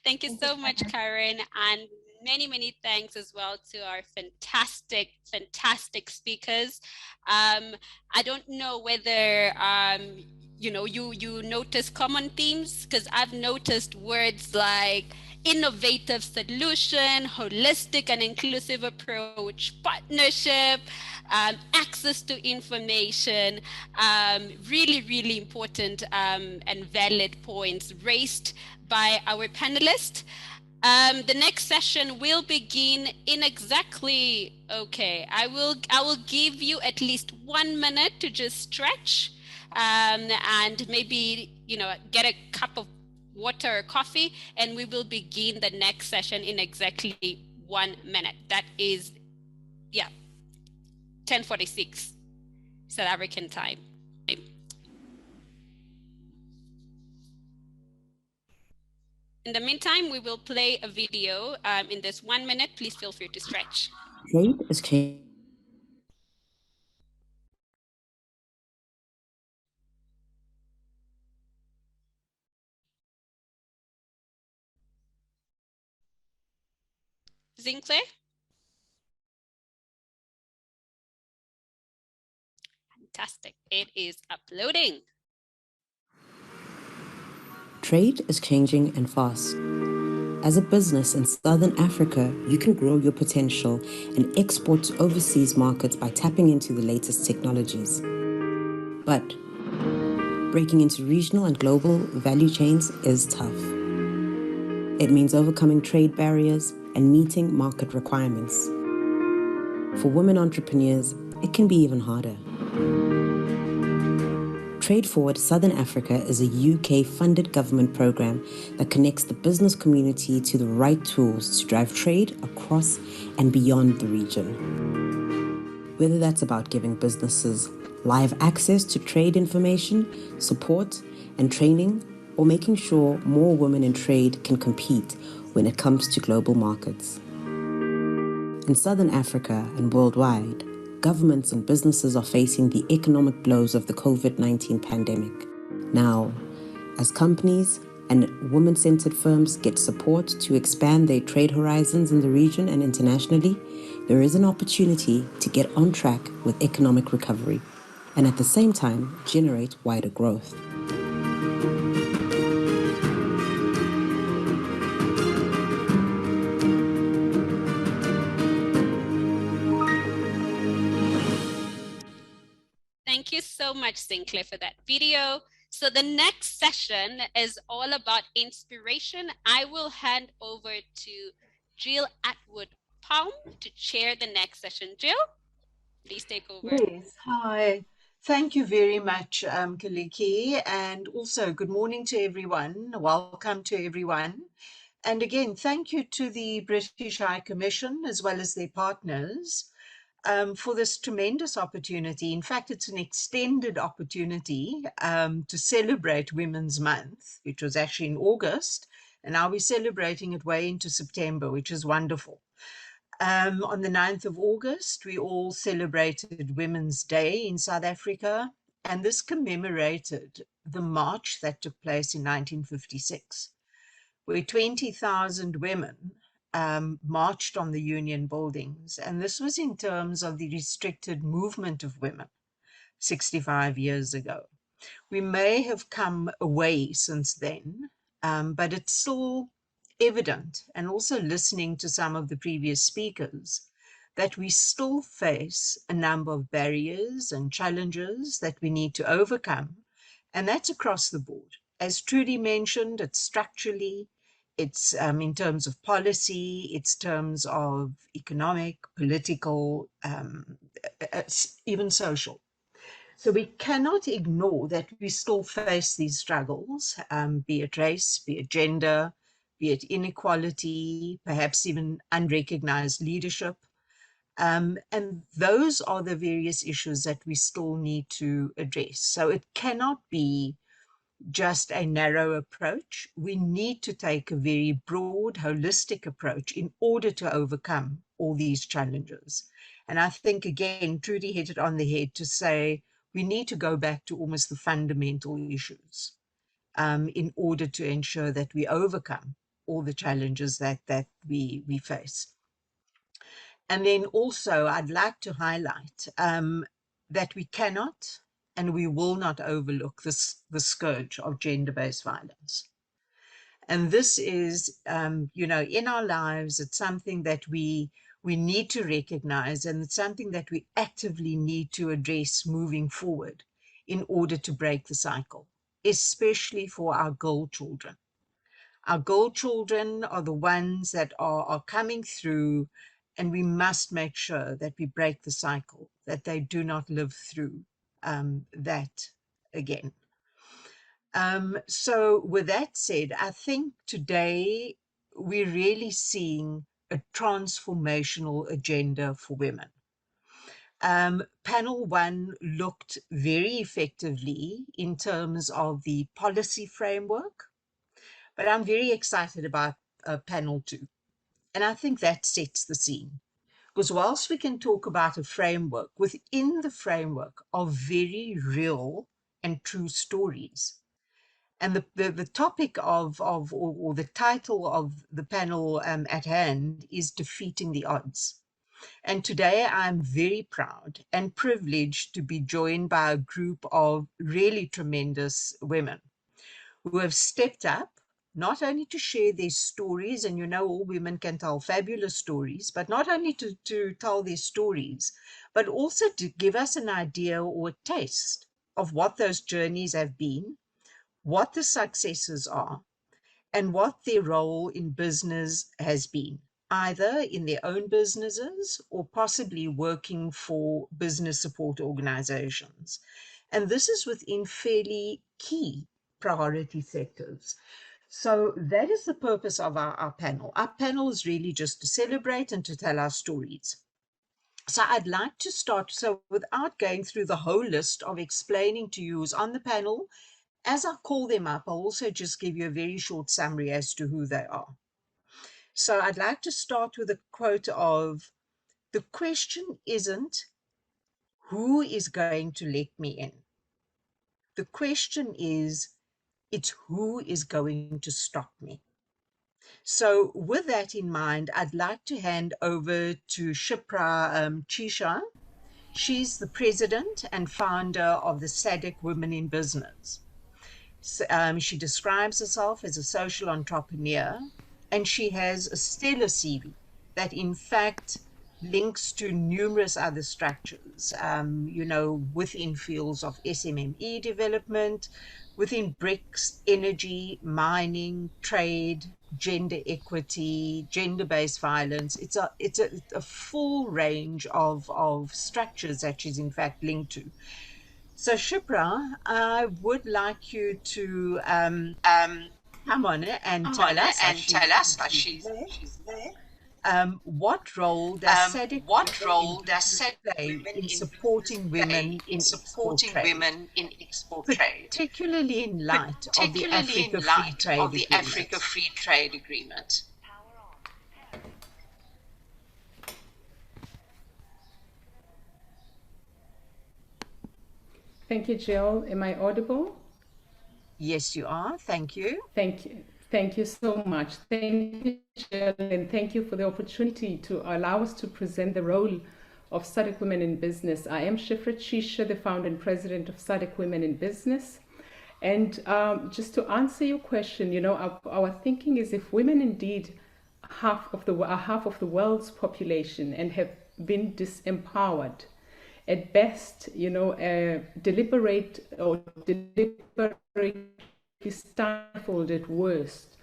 Thank you so much, Karen. And many thanks as well to our fantastic speakers. I don't know whether you notice common themes, because I've noticed words like innovative solution, holistic and inclusive approach, partnership, access to information, really important and valid points raised by our panelists. The next session will begin in exactly, I will give you at least 1 minute to just stretch and maybe, get a cup of water or coffee, and we will begin the next session in exactly 1 minute. That is, 10:46 South African time. In the meantime, we will play a video in this 1 minute. Please feel free to stretch. Trade is changing. Zinclair? Fantastic. It is uploading. Trade is changing and fast. As a business in Southern Africa, you can grow your potential and export to overseas markets by tapping into the latest technologies. But breaking into regional and global value chains is tough. It means overcoming trade barriers and meeting market requirements. For women entrepreneurs, it can be even harder. Trade Forward Southern Africa is a UK-funded government program that connects the business community to the right tools to drive trade across and beyond the region. Whether that's about giving businesses live access to trade information, support, and training, or making sure more women in trade can compete when it comes to global markets. In Southern Africa and worldwide, governments and businesses are facing the economic blows of the COVID-19 pandemic. Now, as companies and women-centered firms get support to expand their trade horizons in the region and internationally, there is an opportunity to get on track with economic recovery and at the same time generate wider growth. Thank you so much, Sinclair, for that video. So the next session is all about inspiration. I will hand over to Jill Atwood-Palm to chair the next session. Jill, please take over. Yes, hi. Thank you very much, Kaliki, and also good morning to everyone. Welcome to everyone. And again, thank you to the British High Commission as well as their partners for this tremendous opportunity. In fact, it's an extended opportunity to celebrate Women's Month, which was actually in August, and now we're celebrating it way into September, which is wonderful. On the 9th of August, we all celebrated Women's Day in South Africa, and this commemorated the march that took place in 1956, where 20,000 women marched on the Union buildings. And this was in terms of the restricted movement of women 65 years ago. We may have come away since then, but it's still evident, and also listening to some of the previous speakers, that we still face a number of barriers and challenges that we need to overcome. And that's across the board. As Trudy mentioned, it's structurally, it's in terms of policy, it's terms of economic, political, even social. So we cannot ignore that we still face these struggles, be it race, be it gender, be it inequality, perhaps even unrecognized leadership. And those are the various issues that we still need to address. So it cannot be just a narrow approach. We need to take a very broad, holistic approach in order to overcome all these challenges. And I think, again, Trudy hit it on the head to say we need to go back to almost the fundamental issues in order to ensure that we overcome all the challenges that we face. And then also, I'd like to highlight that we cannot and we will not overlook the scourge of gender-based violence. And this is, you know, in our lives, it's something that we need to recognize, and it's something that we actively need to address moving forward in order to break the cycle, especially for our girl children. Our girl children are the ones that are coming through, and we must make sure that we break the cycle, that they do not live through that again. So with that said, I think today we're really seeing a transformational agenda for women. Panel 1 looked very effectively in terms of the policy framework, but I'm very excited about panel 2. And I think that sets the scene. Because whilst we can talk about a framework, within the framework are very real and true stories. And the topic or the title of the panel at hand is Defeating the Odds. And today I'm very proud and privileged to be joined by a group of really tremendous women who have stepped up, not only to share their stories, and you know all women can tell fabulous stories, but not only to tell their stories, but also to give us an idea or a taste of what those journeys have been, what the successes are, and what their role in business has been, either in their own businesses or possibly working for business support organizations. And this is within fairly key priority sectors. So that is the purpose of our panel. Our panel is really just to celebrate and to tell our stories. So I'd like to start, so without going through the whole list of explaining to you who's on the panel, as I call them up, I'll also just give you a very short summary as to who they are. So I'd like to start with a quote of, "The question isn't who is going to let me in. The question is, it's who is going to stop me." So with that in mind, I'd like to hand over to Shipra Chisha. She's the president and founder of the SADC Women in Business. She describes herself as a social entrepreneur, and she has a stellar CV that in fact links to numerous other structures, you know, within fields of SMME development, within BRICS, energy, mining, trade, gender equity, gender-based violence. It's a full range of structures that she's in fact linked to. So Shipra, I would like you to come on and tell us how she's there. What role does SADC play in supporting women in export trade, particularly in light of the Africa Free Trade Agreement? Thank you, Jill. Am I audible? Yes, you are. Thank you. Thank you. Thank you so much. Thank you, Jill, and thank you for the opportunity to allow us to present the role of SADC Women in Business. I am Shipra Chisha, the founder and president of SADC Women in Business. And just to answer your question, you know, our thinking is if women indeed are half of the world's population and have been disempowered, at best, you know, deliberately stifled at worst,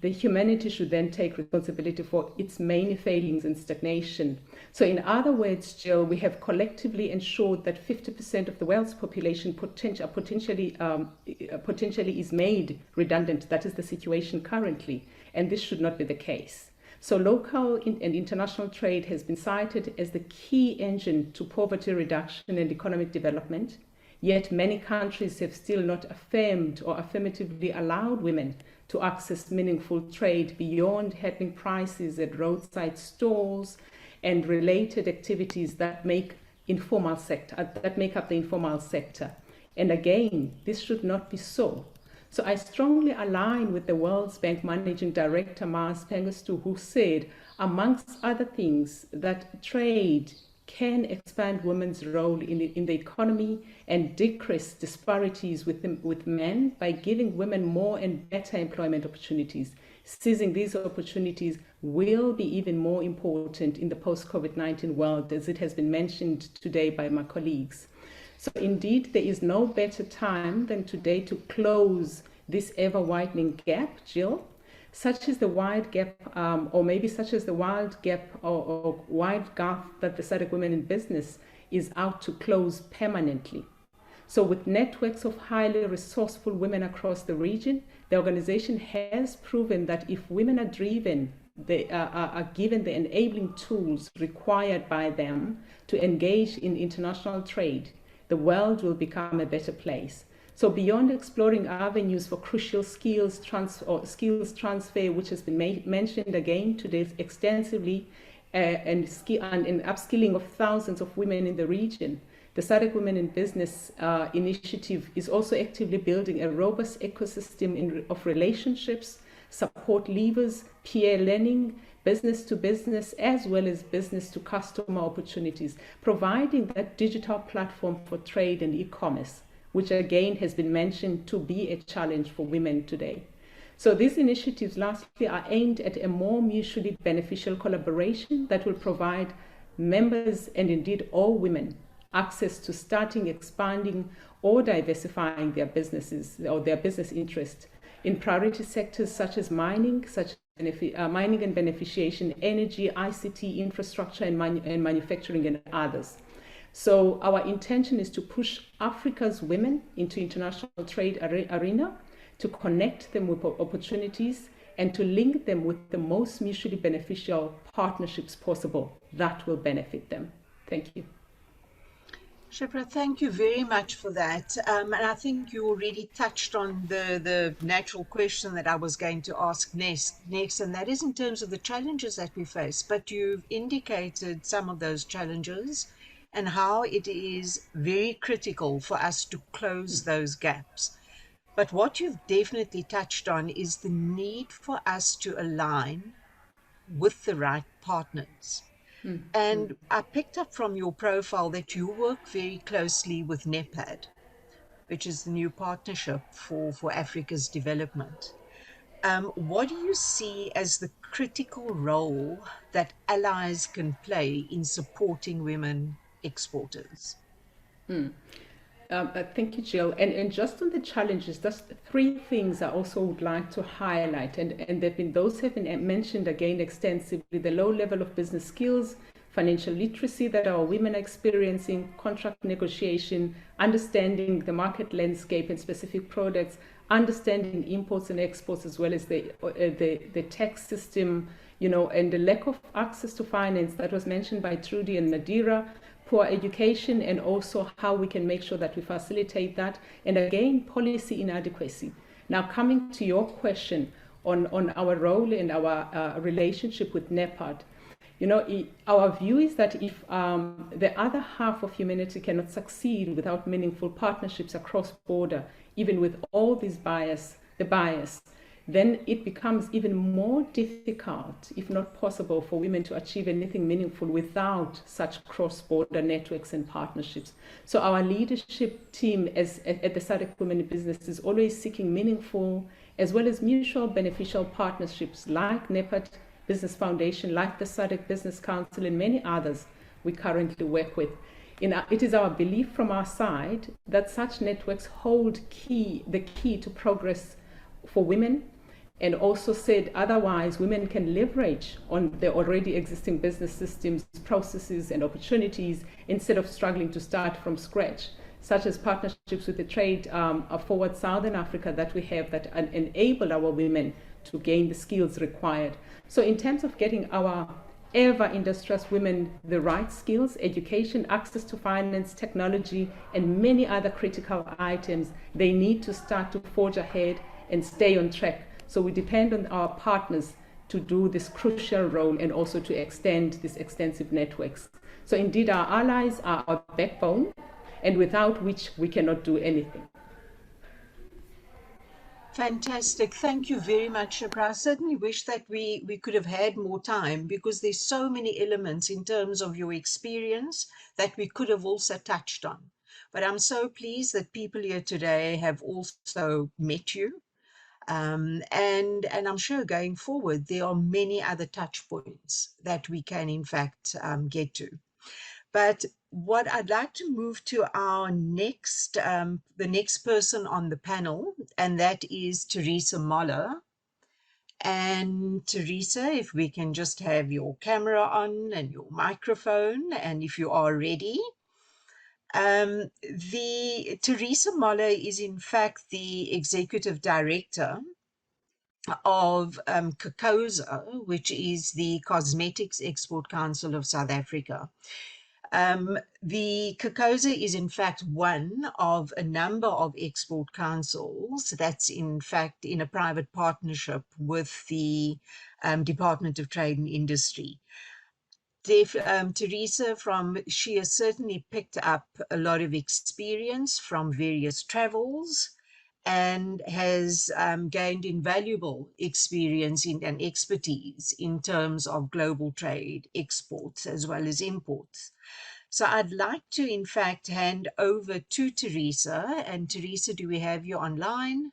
the humanity should then take responsibility for its many failings and stagnation. So in other words, Jill, we have collectively ensured that 50% of the world's population potentially is made redundant. That is the situation currently, and this should not be the case. So local and international trade has been cited as the key engine to poverty reduction and economic development, yet many countries have still not affirmed or affirmatively allowed women to access meaningful trade beyond having prices at roadside stalls and related activities that make up the informal sector. And again, this should not be so. So I strongly align with the World Bank Managing Director, Mars Pengestu, who said, amongst other things, that trade can expand women's role in the economy and decrease disparities with men by giving women more and better employment opportunities. Seizing these opportunities will be even more important in the post-COVID-19 world, as it has been mentioned today by my colleagues. So indeed, there is no better time than today to close this ever-widening gap, Jill, such as the wide gap, or wide gap that the SADC Women in Business is out to close permanently. So with networks of highly resourceful women across the region, the organization has proven that if women are driven, they are given the enabling tools required by them to engage in international trade, the world will become a better place. So beyond exploring avenues for crucial skills transfer, which has been mentioned again today extensively, and upskilling of thousands of women in the region, the SADC Women in Business initiative is also actively building a robust ecosystem of relationships, support levers, peer learning, business to business, as well as business to customer opportunities, providing that digital platform for trade and e-commerce, which again has been mentioned to be a challenge for women today. So these initiatives, lastly, are aimed at a more mutually beneficial collaboration that will provide members, and indeed all women, access to starting, expanding, or diversifying their businesses or their business interests in priority sectors such as mining, mining and beneficiation, energy, ICT, infrastructure, and manufacturing, and others. So our intention is to push Africa's women into international trade arena, to connect them with opportunities, and to link them with the most mutually beneficial partnerships possible that will benefit them. Thank you. Shipra, thank you very much for that. And I think you already touched on the natural question that I was going to ask next, and that is in terms of the challenges that we face. But you've indicated some of those challenges and how it is very critical for us to close those gaps. But what you've definitely touched on is the need for us to align with the right partners. And I picked up from your profile that you work very closely with NEPAD, which is the new partnership for Africa's development. What do you see as the critical role that allies can play in supporting women exporters? Thank you, Jill. And just on the challenges, there's three things I also would like to highlight. And those have been mentioned again extensively: the low level of business skills, financial literacy that our women are experiencing, contract negotiation, understanding the market landscape and specific products, understanding imports and exports, as well as the tax system, and the lack of access to finance that was mentioned by Trudy and Nadira, poor education, and also how we can make sure that we facilitate that, and again, policy inadequacy. Now, coming to your question on our role and our relationship with NEPAD, our view is that if the other half of humanity cannot succeed without meaningful partnerships across border, even with all these bias, then it becomes even more difficult, if not possible, for women to achieve anything meaningful without such cross-border networks and partnerships. So our leadership team at the SADC Women in Business is always seeking meaningful as well as mutual beneficial partnerships like NEPAD Business Foundation, like the SADC Business Council, and many others we currently work with. It is our belief from our side that such networks hold the key to progress for women and also said otherwise women can leverage on the already existing business systems, processes, and opportunities instead of struggling to start from scratch, such as partnerships with the Trade Forward Southern Africa that we have that enable our women to gain the skills required. So in terms of getting our ever industrious women the right skills, education, access to finance, technology, and many other critical items, they need to start to forge ahead and stay on track. So we depend on our partners to do this crucial role and also to extend these extensive networks. So indeed, our allies are our backbone, and without which we cannot do anything. Fantastic. Thank you very much, Shipra. I certainly wish that we could have had more time, because there's so many elements in terms of your experience that we could have also touched on. But I'm so pleased that people here today have also met you. And I'm sure going forward, there are many other touch points that we can, in fact, get to. But what I'd like to move to our next, the next person on the panel, and that is Teresa Moller. And Teresa, if we can just have your camera on and your microphone, and if you are ready. Teresa Moller is in fact the Executive Director of COCOSA, which is the Cosmetics Export Council of South Africa. The COCOSA is in fact one of a number of export councils that's in fact in a private partnership with the Department of Trade and Industry. Teresa, she has certainly picked up a lot of experience from various travels and has gained invaluable experience and expertise in terms of global trade, exports, as well as imports. So I'd like to, in fact, hand over to Teresa. And Teresa, do we have you online?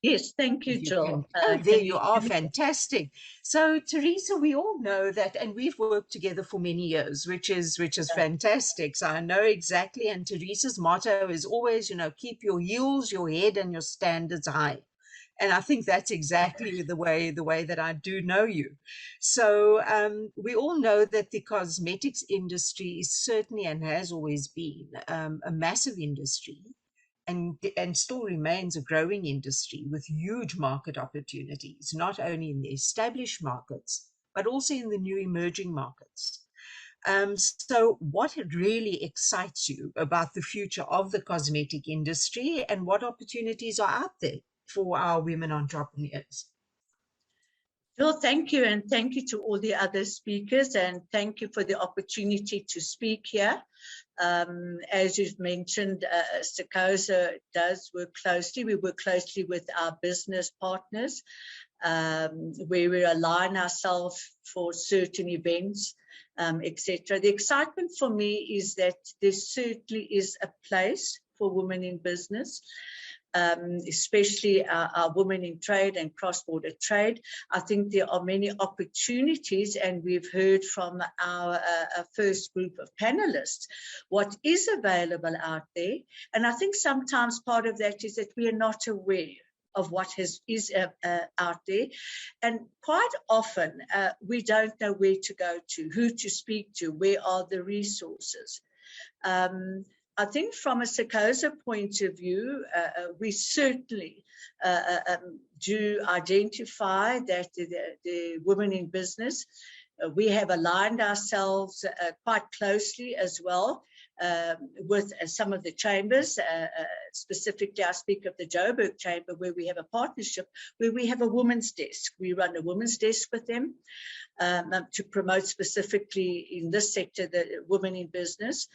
Yes, thank you, Jill. Oh, there you are. Fantastic. So, Teresa, we all know that, and we've worked together for many years, which is fantastic. So I know exactly. And Teresa's motto is always, keep your heels, your head, and your standards high. And I think that's exactly the way that I do know you. So we all know that the cosmetics industry is certainly and has always been a massive industry. And still remains a growing industry with huge market opportunities, not only in the established markets, but also in the new emerging markets. So what really excites you about the future of the cosmetic industry, and what opportunities are out there for our women entrepreneurs? Jill, thank you. And thank you to all the other speakers. And thank you for the opportunity to speak here. As you've mentioned, COCOSA does work closely. We work closely with our business partners, where we align ourselves for certain events, etc. The excitement for me is that there certainly is a place for women in business. Especially our women in trade and cross-border trade. I think there are many opportunities, and we've heard from our first group of panelists what is available out there. And I think sometimes part of that is that we are not aware of what is out there. And quite often we don't know where to go to, who to speak to, where are the resources. I think from a COCOSA point of view, we certainly do identify that the women in business, we have aligned ourselves quite closely as well with some of the chambers. Specifically, I speak of the Joburg Chamber, where we have a partnership, where we have a women's desk. We run a women's desk with them to promote specifically in this sector, the women in business.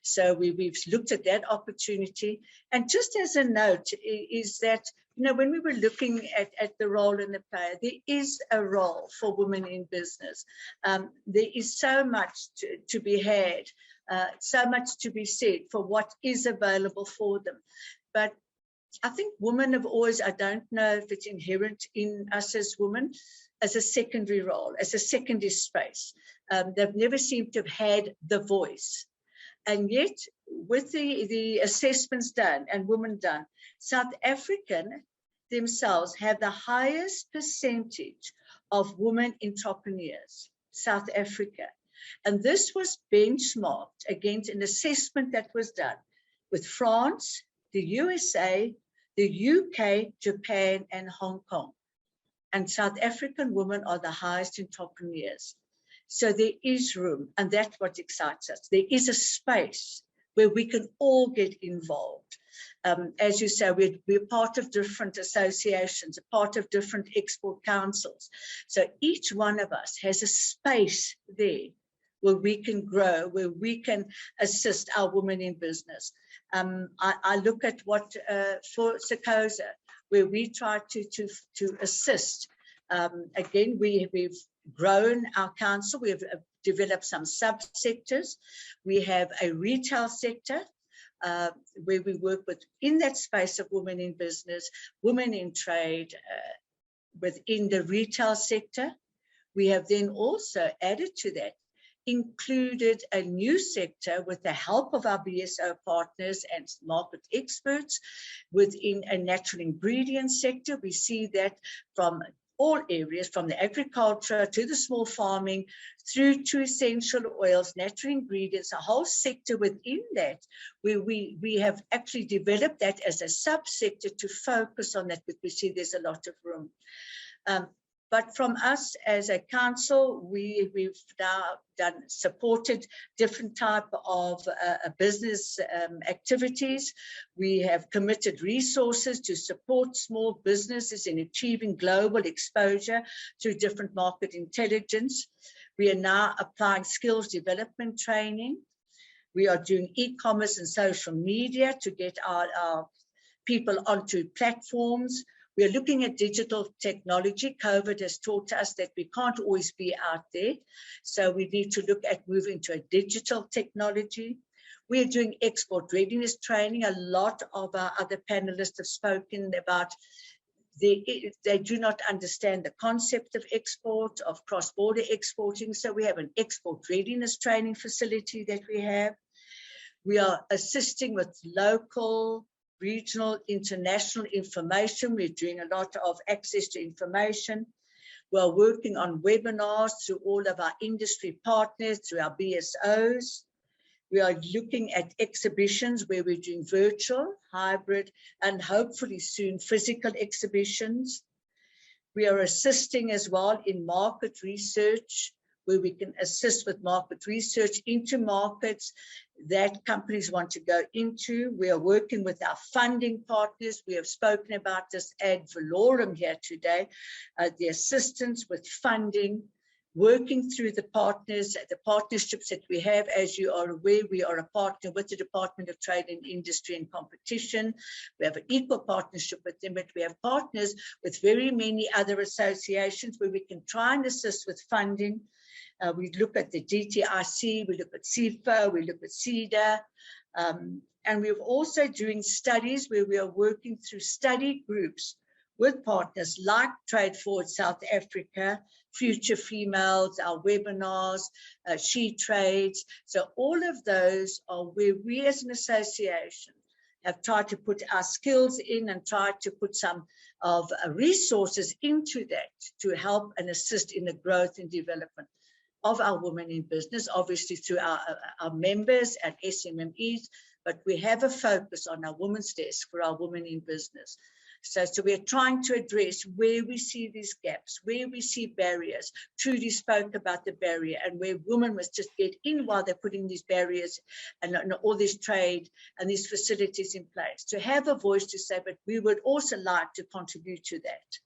So we've looked at that opportunity. And just as a note is that, when we were looking at the role and the player, there is a role for women in business. There is so much to be had, so much to be said for what is available for them. But I think women have always, I don't know if it's inherent in us as women, as a secondary role, as a secondary space. They've never seemed to have had the voice. And yet, with the assessments done and women done, South African themselves have the highest percentage of women entrepreneurs, South Africa. And this was benchmarked against an assessment that was done with France, the USA, the UK, Japan, and Hong Kong. And South African women are the highest entrepreneurs. So there is room, and that's what excites us. There is a space where we can all get involved. As you say, we're part of different associations, a part of different export councils. So each one of us has a space there where we can grow, where we can assist our women in business. I look at what for SACOSA, where we try to assist. Again, we've grown our council. We've developed some subsectors. We have a retail sector where we work with, in that space of women in business, women in trade, within the retail sector. We have then also added to that, included a new sector with the help of our BSO partners and market experts within a natural ingredient sector. We see that from all areas, from the agriculture to the small farming, through to essential oils, natural ingredients, a whole sector within that, where we have actually developed that as a subsector to focus on that, because we see there's a lot of room. But from us as a council, we've now supported different type of business activities. We have committed resources to support small businesses in achieving global exposure through different market intelligence. We are now applying skills development training. We are doing e-commerce and social media to get our people onto platforms. We are looking at digital technology. COVID has taught us that we can't always be out there. So we need to look at moving to a digital technology. We are doing export readiness training. A lot of our other panelists have spoken about they do not understand the concept of export, of cross-border exporting. So we have an export readiness training facility that we have. We are assisting with local, regional, international information. We're doing a lot of access to information. We're working on webinars through all of our industry partners, through our BSOs. We are looking at exhibitions where we're doing virtual, hybrid, and hopefully soon physical exhibitions. We are assisting as well in market research, where we can assist with market research into markets that companies want to go into. We are working with our funding partners. We have spoken about this ad valorem here today, the assistance with funding, working through the partners, the partnerships that we have. As you are aware, we are a partner with the Department of Trade and Industry and Competition. We have an equal partnership with them, but we have partners with very many other associations where we can try and assist with funding. We look at the DTIC, we look at CIFA, we look at CEDA, and we're also doing studies where we are working through study groups with partners like Trade Forward South Africa, Future Females, our webinars, She Trades. So all of those are where we as an association have tried to put our skills in and tried to put some of resources into that to help and assist in the growth and development of our women in business, obviously through our members and SMMEs, but we have a focus on our women's desk for our women in business. So we're trying to address where we see these gaps, where we see barriers. Trudy spoke about the barrier and where women must just get in while they're putting these barriers and all this trade and these facilities in place. To have a voice to say, but we would also like to contribute to that.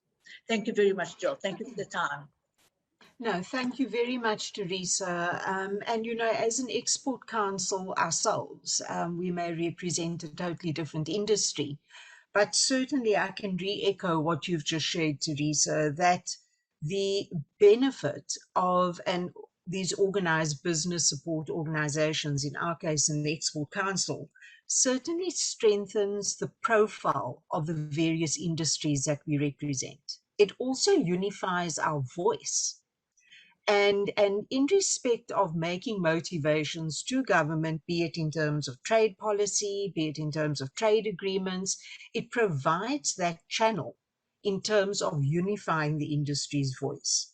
Thank you very much, Jill. Thank you for the time. No, thank you very much, Teresa. And, you know, as an export council ourselves, we may represent a totally different industry, but certainly I can re-echo what you've just shared, Teresa, that the benefit of these organized business support organizations, in our case, in the Export Council, certainly strengthens the profile of the various industries that we represent. It also unifies our voice. And in respect of making motivations to government, be it in terms of trade policy, be it in terms of trade agreements, it provides that channel in terms of unifying the industry's voice.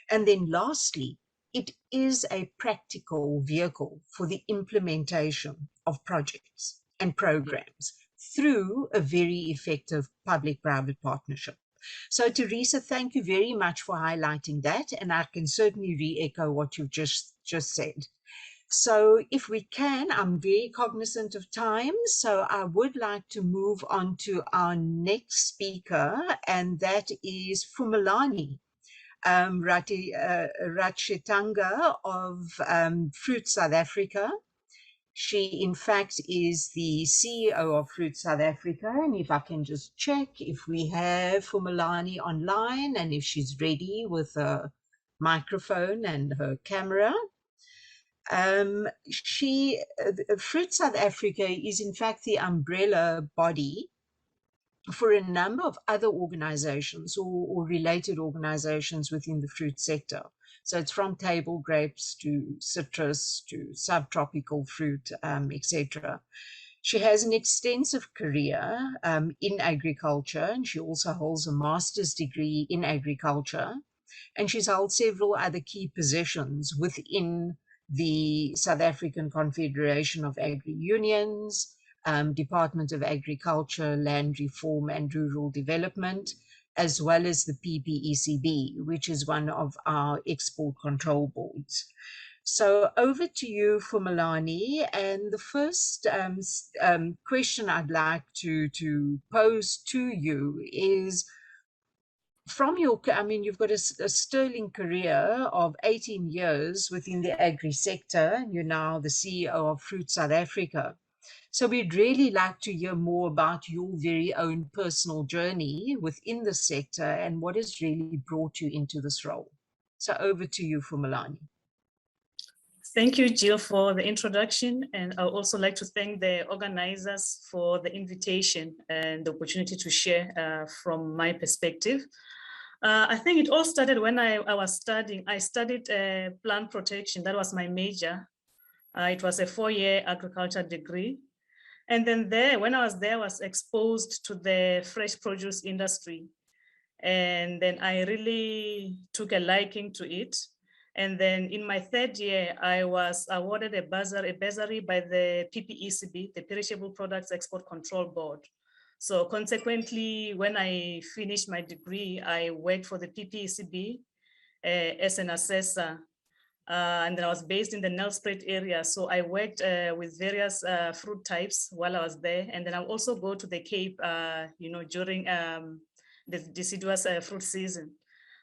And then lastly, it is a practical vehicle for the implementation of projects and programs through a very effective public-private partnership. So Teresa, thank you very much for highlighting that, and I can certainly re-echo what you've just said. So if we can, I'm very cognizant of time, so I would like to move on to our next speaker, and that is Fumalani Ratchetanga of Fruit South Africa. She, in fact, is the CEO of Fruit South Africa. And if I can just check if we have Fumalani online and if she's ready with a microphone and her camera. Fruit South Africa is, in fact, the umbrella body for a number of other organizations or related organizations within the fruit sector. So it's from table grapes to citrus to subtropical fruit, etc. She has an extensive career in agriculture, and she also holds a master's degree in agriculture. And she's held several other key positions within the South African Confederation of Agri-Unions, Department of Agriculture, Land Reform and Rural Development, as well as the PPECB, which is one of our export control boards. So over to you, Fumalani. And the first question I'd like to pose to you is, from your, I mean, you've got a sterling career of 18 years within the agri sector, and you're now the CEO of Fruit South Africa. So we'd really like to hear more about your very own personal journey within the sector and what has really brought you into this role. So over to you, Fumalani. Thank you, Jill, for the introduction. And I'd also like to thank the organizers for the invitation and the opportunity to share from my perspective. I think it all started when I was studying. I studied plant protection. That was my major. It was a 4-year agriculture degree. And then when I was exposed to the fresh produce industry. And then I really took a liking to it. And then in my 3rd year, I was awarded a bursary by the PPECB, the Perishable Products Export Control Board. So consequently, when I finished my degree, I worked for the PPECB as an assessor. And then I was based in the Nelspruit area. So I worked with various fruit types while I was there. And then I also go to the Cape, during the deciduous fruit season.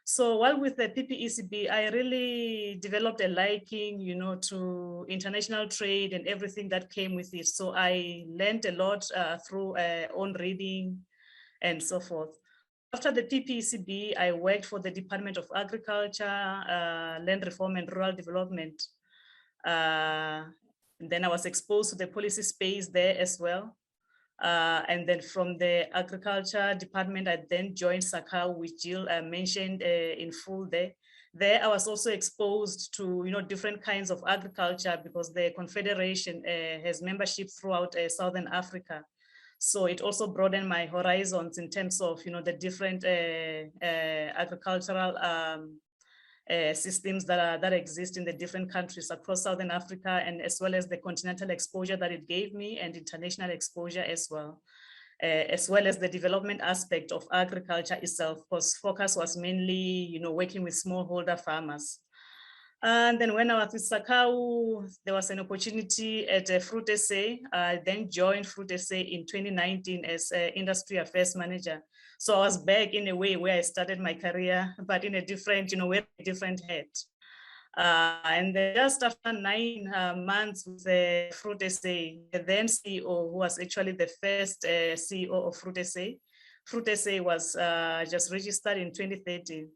So while with the PPECB, I really developed a liking, to international trade and everything that came with it. So I learned a lot through own reading and so forth. After the PPECB, I worked for the Department of Agriculture, Land Reform and Rural Development. Then I was exposed to the policy space there as well. And then from the Agriculture Department, I then joined SACAO, which Jill mentioned in full there. There I was also exposed to different kinds of agriculture because the Confederation has membership throughout Southern Africa. So it also broadened my horizons in terms of the different agricultural systems that exist in the different countries across Southern Africa, and as well as the continental exposure that it gave me and international exposure as well as the development aspect of agriculture itself, because focus was mainly working with smallholder farmers. And then when I was with SACAO, there was an opportunity at Fruit SA. I then joined Fruit SA in 2019 as Industry Affairs Manager. So I was back in a way where I started my career, but in a different, with a different hat. And then just after 9 months with Fruit SA, the then CEO, who was actually the first CEO of Fruit SA was just registered in 2013,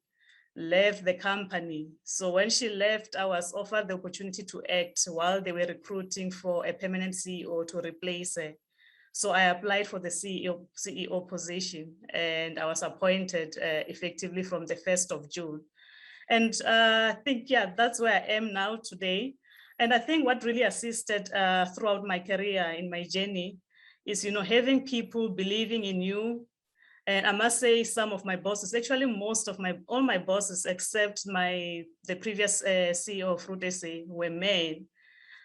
left the company. So when she left, I was offered the opportunity to act while they were recruiting for a permanent CEO to replace her. So I applied for the CEO position, and I was appointed effectively from the 1st of June. And I think, that's where I am now today. And I think what really assisted throughout my career in my journey is, having people believing in you And I must say some of my bosses, actually all my bosses except the previous CEO of Fruit SA were men.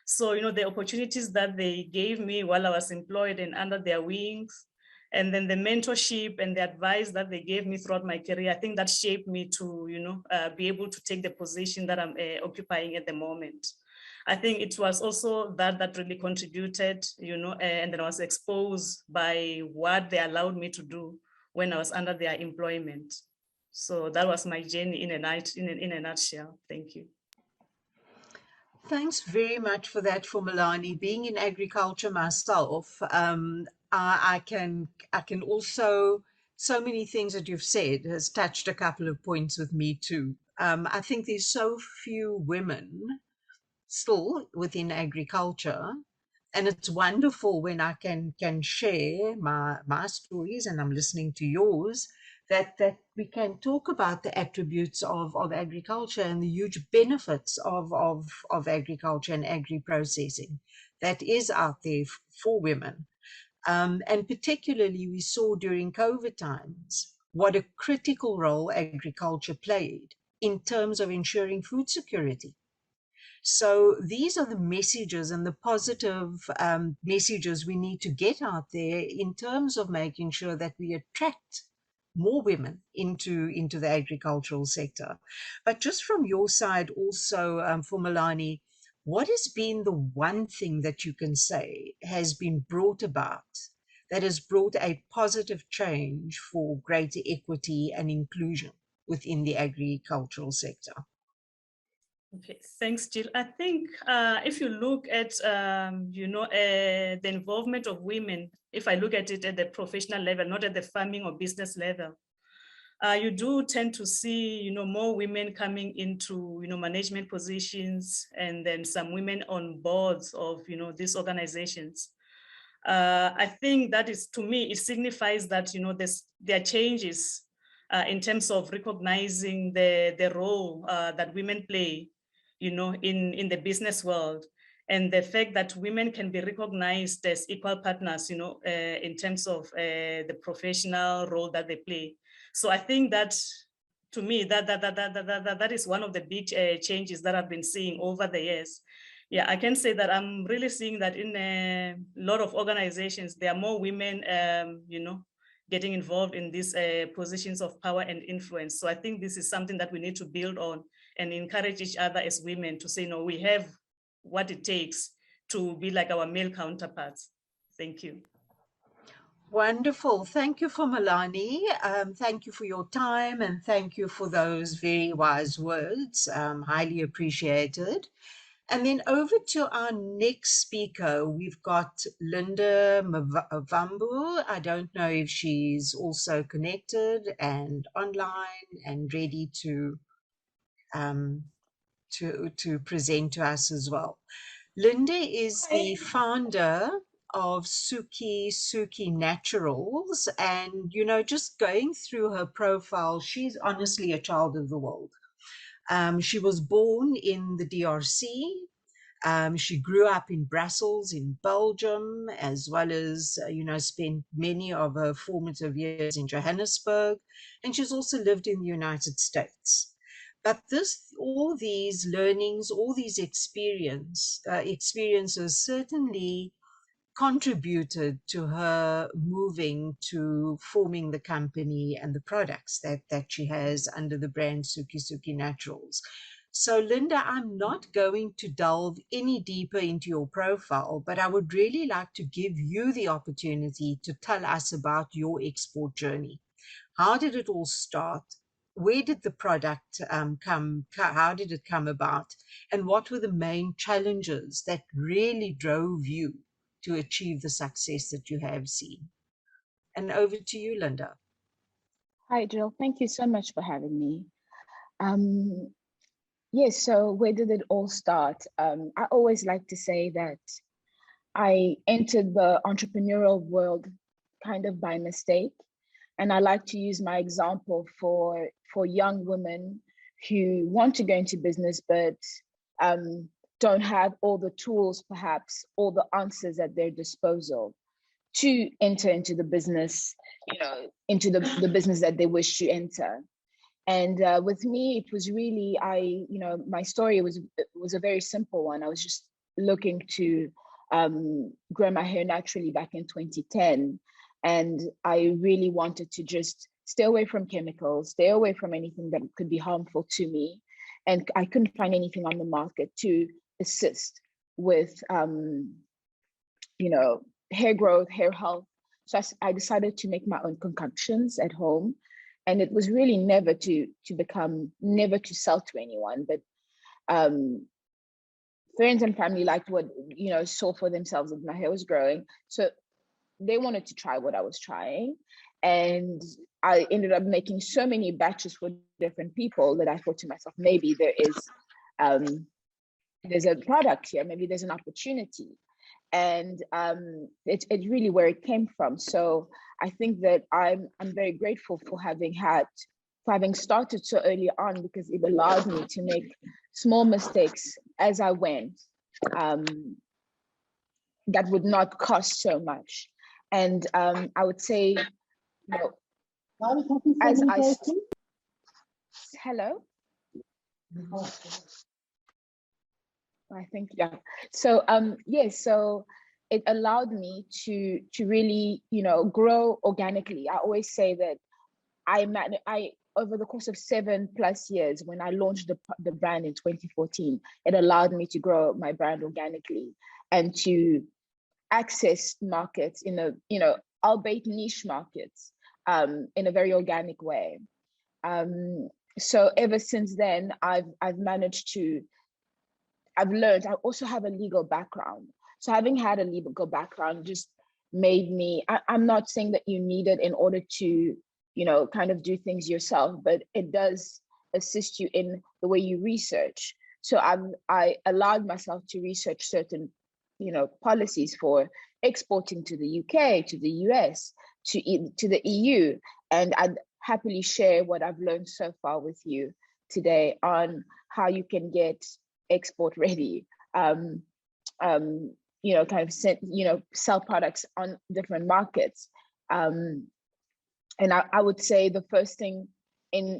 So, the opportunities that they gave me while I was employed and under their wings, and then the mentorship and the advice that they gave me throughout my career, I think that shaped me to, be able to take the position that I'm occupying at the moment. I think it was also that really contributed, and then I was exposed by what they allowed me to do when I was under their employment. So that was my journey in a nutshell. Thank you. Thanks very much for that, Fumalani. Being in agriculture myself, I can also, so many things that you've said has touched a couple of points with me too. I think there's so few women still within agriculture, and it's wonderful when I can share my stories, and I'm listening to yours, that we can talk about the attributes of agriculture and the huge benefits of agriculture and agri-processing that is out there for women. And particularly we saw during COVID times what a critical role agriculture played in terms of ensuring food security. So these are the messages and the positive messages we need to get out there in terms of making sure that we attract more women into the agricultural sector. But just from your side also, Fumalani, what has been the one thing that you can say has been brought about that has brought a positive change for greater equity and inclusion within the agricultural sector? Okay, thanks, Jill. I think if you look at, the involvement of women, if I look at it at the professional level, not at the farming or business level, you do tend to see, more women coming into, management positions, and then some women on boards of, these organizations. I think that is, to me, it signifies that, there are changes in terms of recognizing the role that women play, in the business world, and the fact that women can be recognized as equal partners, in terms of the professional role that they play. So I think that, to me, that is one of the big changes that I've been seeing over the years. Yeah, I can say that I'm really seeing that in a lot of organizations, there are more women, getting involved in these positions of power and influence. So I think this is something that we need to build on and encourage each other as women to say, no, we have what it takes to be like our male counterparts. Thank you. Wonderful. Thank you, Fumalani. Thank you for your time, and thank you for those very wise words. Highly appreciated. And then over to our next speaker, we've got Linda Mavambu. I don't know if she's also connected and online and ready to present to us as well. Linda is the founder of Suki Naturals, and just going through her profile, she's honestly a child of the world. She was born in the DRC. She grew up in Brussels, in Belgium, as well as, spent many of her formative years in Johannesburg. And she's also lived in the United States. But all these learnings, all these experiences certainly contributed to her moving to forming the company and the products that she has under the brand Suki Naturals. So Linda, I'm not going to delve any deeper into your profile, but I would really like to give you the opportunity to tell us about your export journey. How did it all start? Where did the product come? How did it come about? And what were the main challenges that really drove you to achieve the success that you have seen? And over to you, Linda. Hi, Jill. Thank you so much for having me. Yes, so where did it all start? I always like to say that I entered the entrepreneurial world kind of by mistake. And I like to use my example for young women who want to go into business, but don't have all the tools, perhaps, all the answers at their disposal. to enter into the business, into the business that they wish to enter. And with me, it was really, my story was a very simple one. I was just looking to grow my hair naturally back in 2010. And I really wanted to just stay away from chemicals, stay away from anything that could be harmful to me. And I couldn't find anything on the market to assist with, hair growth, hair health. So I decided to make my own concoctions at home. And it was really never to sell to anyone, but friends and family liked what, saw for themselves that my hair was growing. So they wanted to try what I was trying. And I ended up making so many batches for different people that I thought to myself, maybe there's a product here, maybe there's an opportunity. And it's really where it came from. So I think that I'm very grateful for having started so early on, because it allowed me to make small mistakes as I went that would not cost so much. And I would say, as I hello. I think, yeah. So so it allowed me to really, grow organically. I always say that I over the course of 7+ years, when I launched the brand in 2014, it allowed me to grow my brand organically and to access markets in a, albeit niche markets, in a very organic way. So ever since then, I've managed to, I've learned, I also have a legal background. So having had a legal background just made me, I'm not saying that you need it in order to, kind of do things yourself, but it does assist you in the way you research. So I allowed myself to research certain, policies for exporting to the UK, to the US, to the EU. And I'd happily share what I've learned so far with you today on how you can get export ready, kind of sell products on different markets. And I would say the first thing in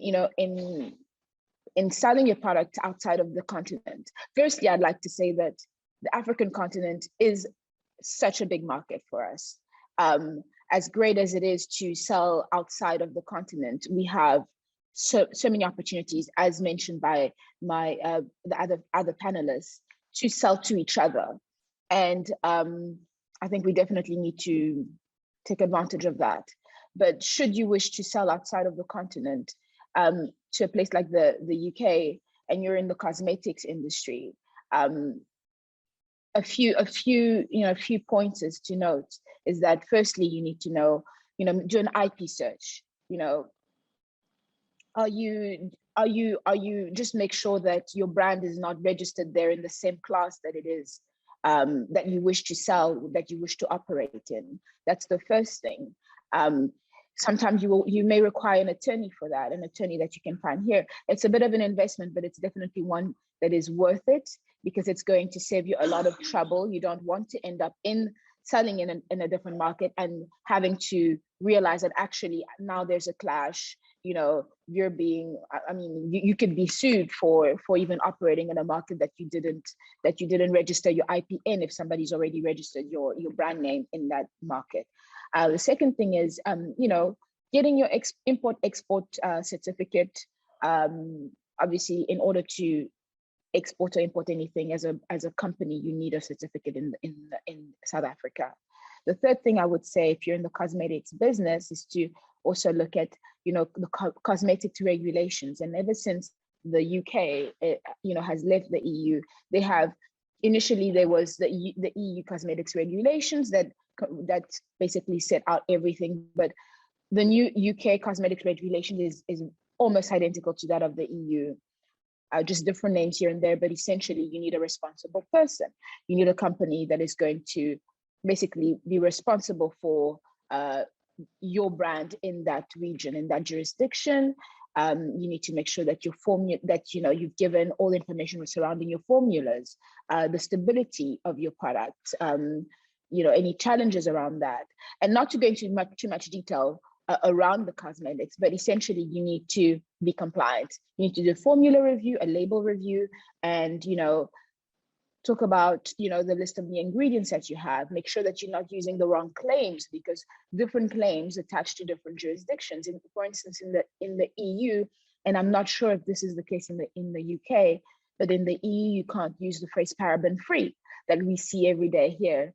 selling your product outside of the continent, firstly, I'd like to say that the African continent is such a big market for us. As great as it is to sell outside of the continent, we have so many opportunities, as mentioned by the other panelists, to sell to each other. And I think we definitely need to take advantage of that. But should you wish to sell outside of the continent, to a place like the UK, and you're in the cosmetics industry, a few pointers to note is that firstly, you need to know, do an IP search. Are you just make sure that your brand is not registered there in the same class that it is, that you wish to sell, that you wish to operate in. That's the first thing. Sometimes you may require an attorney for that, an attorney that you can find here. It's a bit of an investment, but it's definitely one that is worth it, because it's going to save you a lot of trouble. You don't want to end up selling in a different market and having to realize that actually now there's a clash. You're being, you could be sued for even operating in a market that you didn't register your IP in, if somebody's already registered your brand name in that market. The second thing is, getting your import-export certificate. Obviously, in order to export or import anything as a company, you need a certificate in South Africa. The third thing I would say, if you're in the cosmetics business, is to also look at, the cosmetics regulations. And ever since the UK, has left the EU, they have, initially there was the EU cosmetics regulations that basically set out everything, but the new UK cosmetics regulation is almost identical to that of the EU. Just different names here and there, but essentially you need a responsible person. You need a company that is going to basically be responsible for your brand in that region, in that jurisdiction. You need to make sure that you've given all the information surrounding your formulas, the stability of your product, any challenges around that, and not to go into too much detail around the cosmetics, but essentially you need to be compliant. You need to do a formula review, a label review, and talk about the list of the ingredients that you have. Make sure that you're not using the wrong claims, because different claims attach to different jurisdictions. For instance, in the EU, and I'm not sure if this is the case in the UK, but in the EU you can't use the phrase paraben free that we see every day here,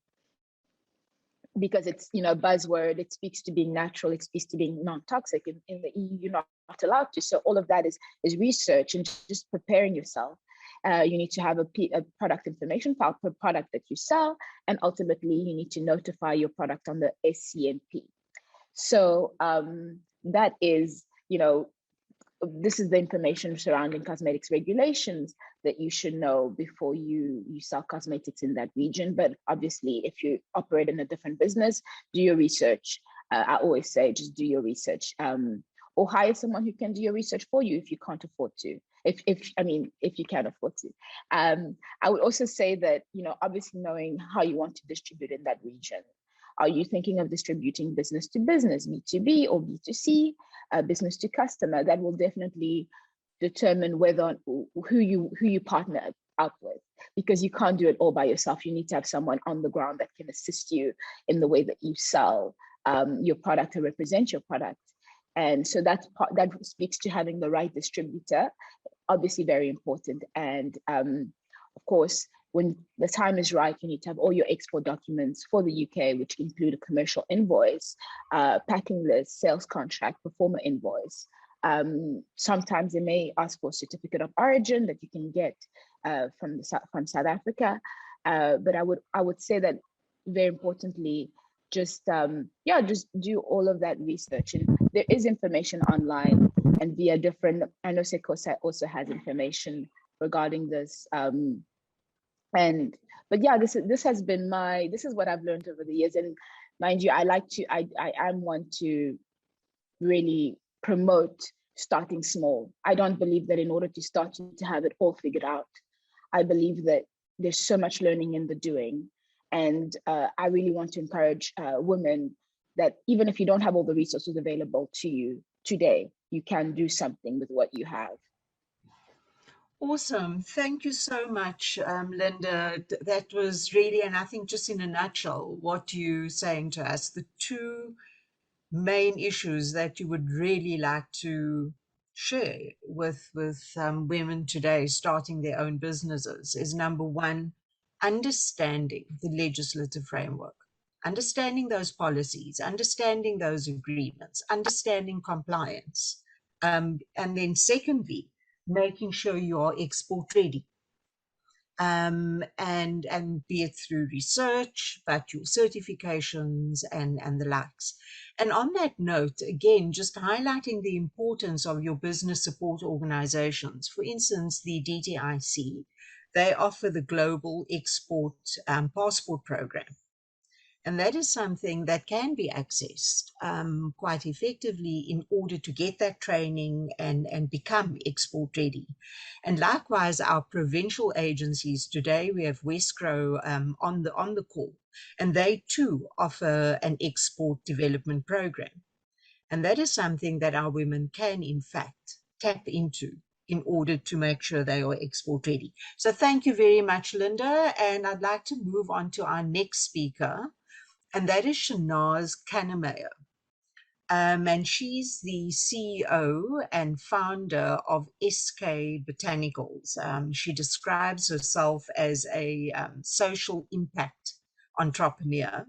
because it's a buzzword. It speaks to being natural, it speaks to being non-toxic. In the EU you're not allowed to. So all of that is research and just preparing yourself. You need to have a product information file per product that you sell, and ultimately you need to notify your product on the SCMP. So that is, this is the information surrounding cosmetics regulations that you should know before you sell cosmetics in that region. But obviously, if you operate in a different business, do your research. I always say, just do your research, or hire someone who can do your research for you if you can't afford to. If you can afford to. I would also say that, obviously knowing how you want to distribute in that region. Are you thinking of distributing business to business, B2B or B2C, business to customer? That will definitely determine who you partner up with, because you can't do it all by yourself. You need to have someone on the ground that can assist you in the way that you sell your product or represent your product. And so that speaks to having the right distributor, obviously very important. And of course, when the time is right, you need to have all your export documents for the UK, which include a commercial invoice, packing list, sales contract, performer invoice. Sometimes they may ask for a certificate of origin that you can get from South Africa. But I would say that, very importantly, just do all of that research. And there is information online and via different, I know Sekosa also has information regarding this. But yeah, this has been this is what I've learned over the years. And mind you, I am one to really promote starting small. I don't believe that in order to start, you need to have it all figured out. I believe that there's so much learning in the doing. And I really want to encourage women that even if you don't have all the resources available to you today, you can do something with what you have. Awesome. Thank you so much, Linda. That was really, and I think just in a nutshell, what you're saying to us, the two main issues that you would really like to share with women today starting their own businesses is, number one, understanding the legislative framework, understanding those policies, understanding those agreements, understanding compliance. And then secondly, making sure you are export ready. And be it through research, but your certifications and the likes. And on that note, again, just highlighting the importance of your business support organizations. For instance, the DTIC, they offer the Global Export Passport Program. And that is something that can be accessed quite effectively in order to get that training and become export ready. And likewise, our provincial agencies today, we have Westgrow on the call, and they too offer an export development program. And that is something that our women can, in fact, tap into in order to make sure they are export ready. So thank you very much, Linda. And I'd like to move on to our next speaker, and that is Shanaz Kanemayer. And she's the CEO and founder of SK Botanicals. She describes herself as a social impact entrepreneur.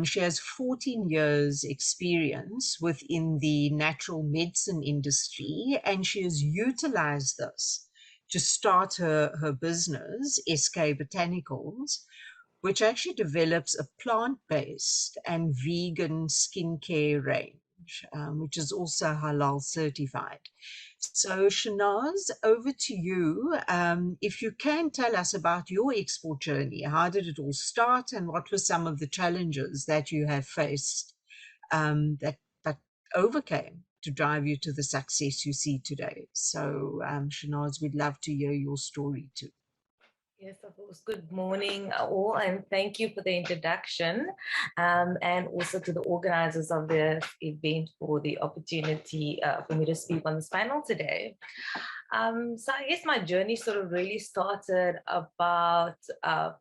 She has 14 years experience within the natural medicine industry, and she has utilized this to start her business, SK Botanicals, which actually develops a plant-based and vegan skincare range, which is also halal certified. So Shanaz, over to you. If you can tell us about your export journey, how did it all start and what were some of the challenges that you have faced that overcame to drive you to the success you see today? So Shanaz, we'd love to hear your story too. Yes, of course. Good morning, all, and thank you for the introduction, and also to the organizers of this event for the opportunity for me to speak on this panel today. So I guess my journey sort of really started about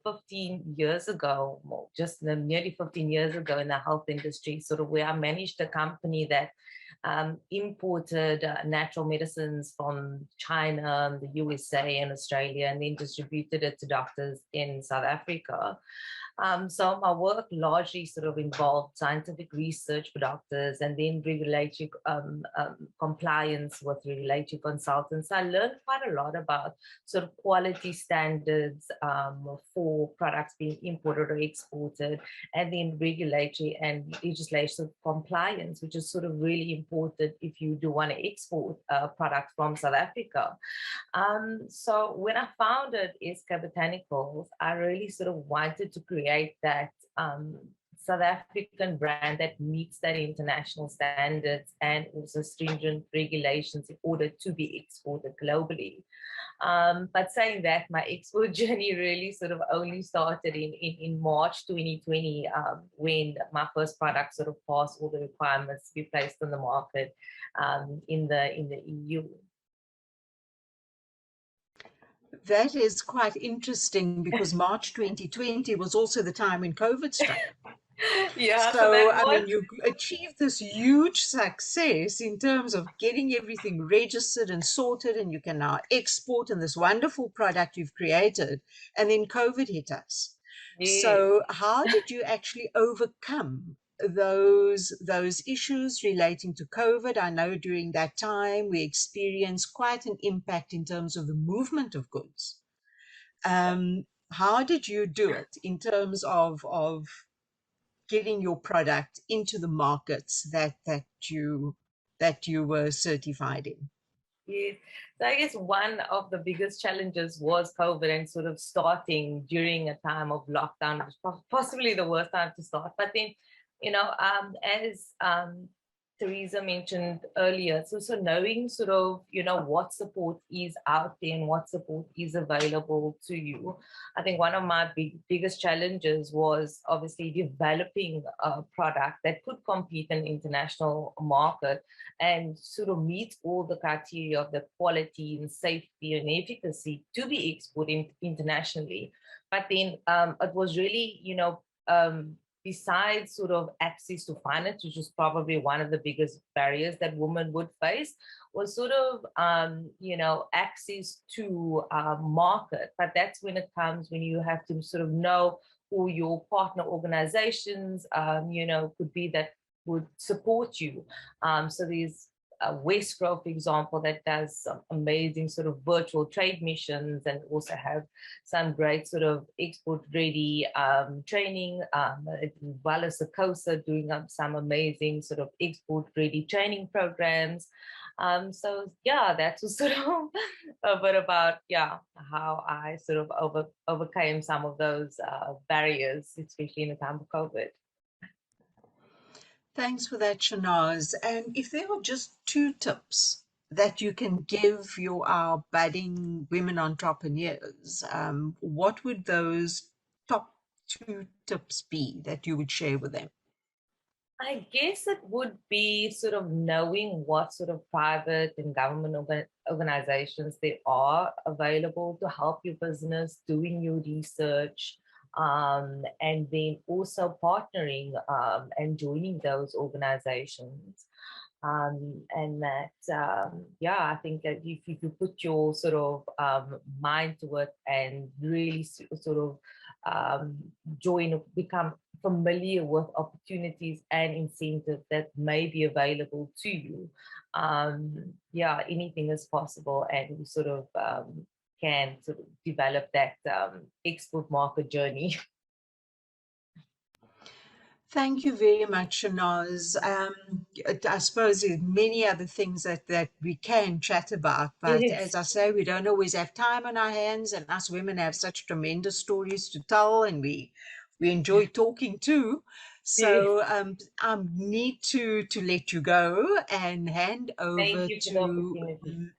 15 years ago, just nearly 15 years ago in the health industry, sort of where I managed a company that imported natural medicines from China, the USA, and Australia, and then distributed it to doctors in South Africa. So my work largely sort of involved scientific research for doctors and then regulatory compliance with regulatory consultants. I learned quite a lot about sort of quality standards for products being imported or exported, and then regulatory and legislative compliance, which is sort of really important if you do want to export a product from South Africa. So when I founded SK Botanicals, I really sort of wanted to create that South African brand that meets that international standards and also stringent regulations in order to be exported globally. But saying that, my export journey really sort of only started in March 2020, when my first product sort of passed all the requirements to be placed on the market in the EU. That is quite interesting because March 2020 was also the time when COVID struck. Yeah, so I mean, you achieved this huge success in terms of getting everything registered and sorted, and you can now export in this wonderful product you've created, and then COVID hit us. Yeah. So how did you actually overcome those issues relating to COVID? I know during that time we experienced quite an impact in terms of the movement of goods. How did you do it in terms of getting your product into the markets that you were certified in? Yes. So I guess one of the biggest challenges was COVID and sort of starting during a time of lockdown, which was possibly the worst time to start. But then, you know, as Teresa mentioned earlier, so knowing sort of, you know, what support is out there and what support is available to you. I think one of my biggest challenges was obviously developing a product that could compete in the international market and sort of meet all the criteria of the quality and safety and efficacy to be exported internationally. But then it was really, you know, besides sort of access to finance, which is probably one of the biggest barriers that women would face, was sort of, you know, access to market. But that's when it comes, when you have to sort of know who your partner organizations, you know, could be that would support you. So there's Westgrove, for example, that does some amazing sort of virtual trade missions and also have some great sort of export-ready training, as well as the COSA doing some amazing sort of export-ready training programs. So yeah, that was sort of a bit about, yeah, how I sort of overcame some of those barriers, especially in the time of COVID. Thanks for that, Shanaz. And if there were just 2 tips that you can give our budding women entrepreneurs, what would those top 2 tips be that you would share with them? I guess it would be sort of knowing what sort of private and government organizations there are available to help your business, doing your research, and then also partnering and joining those organizations. And that, yeah, I think that if you put your sort of mind to it and really sort of become familiar with opportunities and incentives that may be available to you, yeah, anything is possible, and you sort of can sort of develop that export market journey. Thank you very much, Shanaz. I suppose there's many other things that we can chat about, but Yes. as I say, we don't always have time on our hands, and us women have such tremendous stories to tell, and we enjoy talking too. So I need to let you go and hand over Thank you for the opportunity.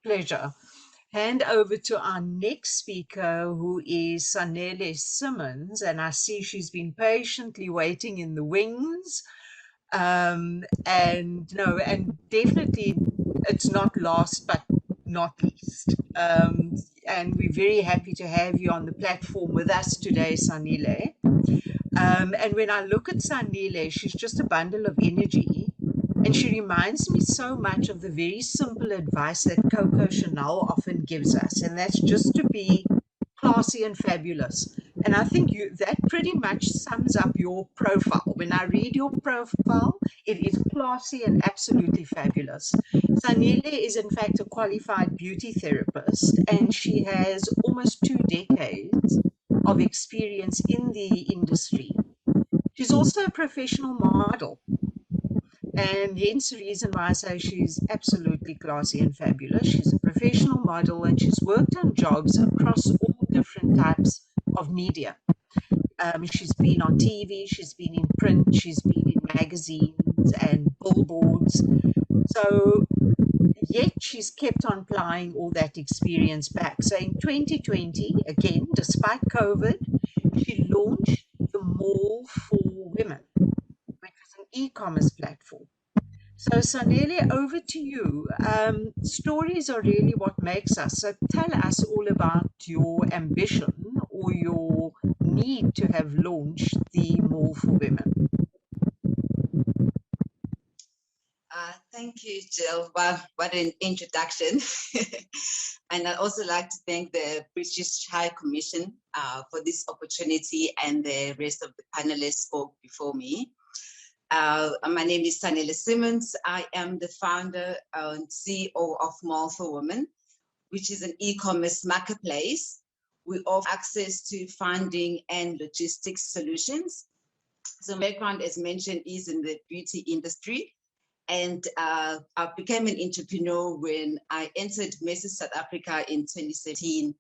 Pleasure. hand over to our next speaker, who is Sanele Simmons, and I see she's been patiently waiting in the wings. And definitely it's not last but not least. And we're very happy to have you on the platform with us today, Sanele. And when I look at Sanele, she's just a bundle of energy. And she reminds me so much of the very simple advice that Coco Chanel often gives us, and that's just to be classy and fabulous. And I think that pretty much sums up your profile. When I read your profile, it is classy and absolutely fabulous. Sanele is in fact a qualified beauty therapist, and she has almost 2 decades of experience in the industry. She's also a professional model, and hence the reason why I say she's absolutely classy and fabulous. She's a professional model, and she's worked on jobs across all different types of media. She's been on TV, she's been in print, she's been in magazines and billboards. So yet she's kept on applying all that experience back. So in 2020, again, despite COVID, she launched the Mall for Women, which is an e-commerce platform. So Sanele, over to you. Stories are really what makes us. So tell us all about your ambition or your need to have launched the Mall for Women. Thank you, Jill. Wow, what an introduction. And I'd also like to thank the British High Commission for this opportunity, and the rest of the panelists spoke before me. My name is Sanele Simmons. I am the founder and CEO of Mall for Women, which is an e-commerce marketplace. We offer access to funding and logistics solutions. So my background, as mentioned, is in the beauty industry. And I became an entrepreneur when I entered Mrs. South Africa in 2017.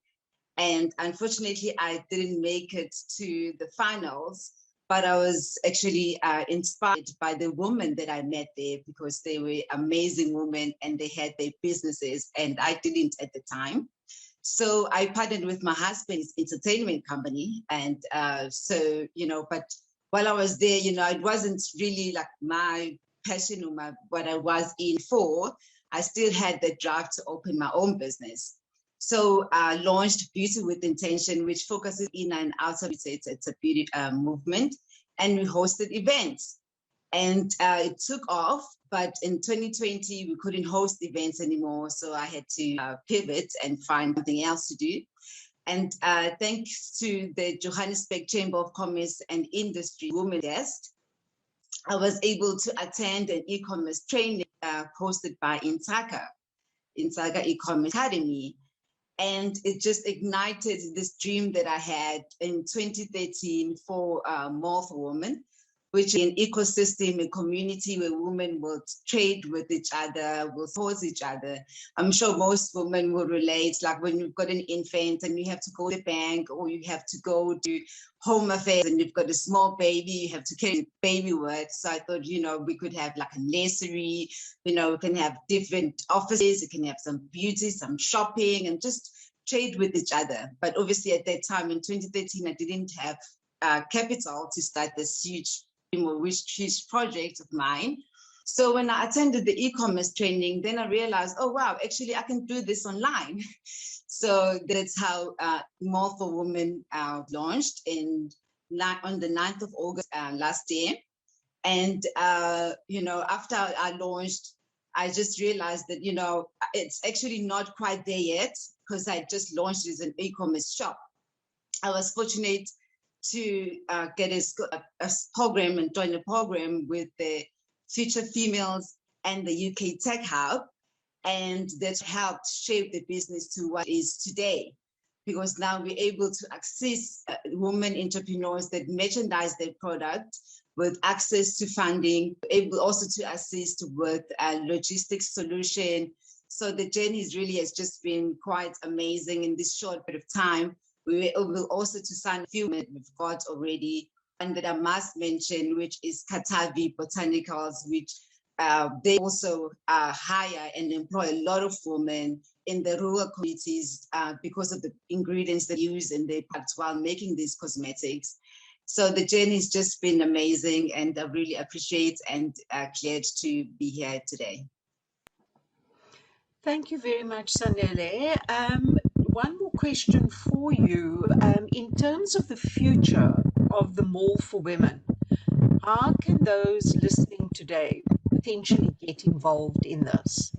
And unfortunately, I didn't make it to the finals, but I was actually inspired by the women that I met there, because they were amazing women and they had their businesses, and I didn't at the time. So I partnered with my husband's entertainment company. And but while I was there, it wasn't really like my passion or what I was in for. I still had the drive to open my own business. So I launched Beauty with Intention, which focuses in and out of it. It's a beauty movement, and we hosted events. And it took off, but in 2020, we couldn't host events anymore. So I had to pivot and find something else to do. And thanks to the Johannesburg Chamber of Commerce and Industry Women Guest, I was able to attend an e-commerce training hosted by Intaka E-commerce Academy. And it just ignited this dream that I had in 2013 for Mall for Women, which is an ecosystem, a community where women will trade with each other, will support each other. I'm sure most women will relate, like when you've got an infant and you have to go to the bank, or you have to go to home affairs and you've got a small baby, you have to carry the baby with. So I thought, we could have like a nursery, we can have different offices, you can have some beauty, some shopping, and just trade with each other. But obviously at that time in 2013, I didn't have capital to start this huge project of mine. So when I attended the e-commerce training, then I realized, oh wow, actually I can do this online. So that's how Mall for Women launched on the 9th of August last year. And after I launched, I just realized that it's actually not quite there yet, because I just launched as an e-commerce shop. I was fortunate to get a program and join a program with the Future Females and the UK Tech Hub. And that helped shape the business to what it is today, because now we're able to access women entrepreneurs that merchandise their product with access to funding, able also to assist with a logistics solution. So the journey has just been quite amazing in this short bit of time. We were able also to sign a few we've got already, and that I must mention, which is Katavi Botanicals, which they also hire and employ a lot of women in the rural communities because of the ingredients they use in their products while making these cosmetics. So the journey has just been amazing, and I really appreciate and glad to be here today. Thank you very much, Sanele. One more question for you. In terms of the future of the Mall for Women, how can those listening today potentially get involved in this?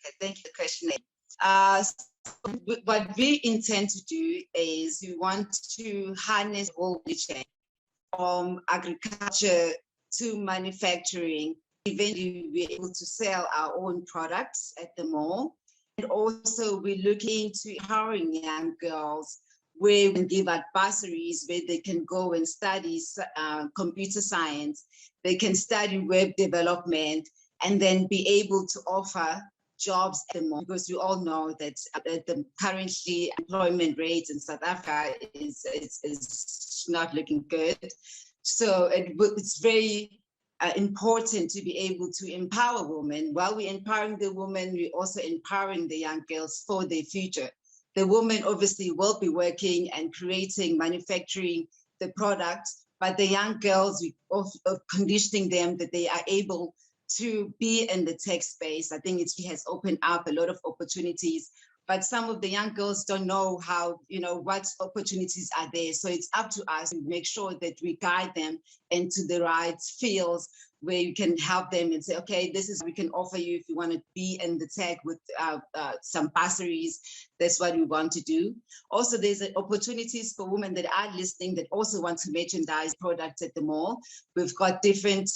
Okay, thank you for the question. What we intend to do is we want to harness the whole chain from agriculture to manufacturing. Eventually, we're able to sell our own products at the mall. And also, we're looking to empowering young girls where we can give out bursaries where they can go and study computer science, they can study web development, and then be able to offer jobs at the mall, because we all know that the currently employment rate in South Africa is not looking good. So it's very important to be able to empower women. While we're empowering the women, we're also empowering the young girls for their future. The women obviously will be working and creating, manufacturing the product, but the young girls, we also conditioning them that they are able to be in the tech space. I think it has opened up a lot of opportunities, but some of the young girls don't know how, what opportunities are there. So it's up to us to make sure that we guide them into the right fields where you can help them and say, okay, this is what we can offer you if you want to be in the tech with some bursaries. That's what we want to do. Also, there's opportunities for women that are listening that also want to merchandise products at the mall. We've got different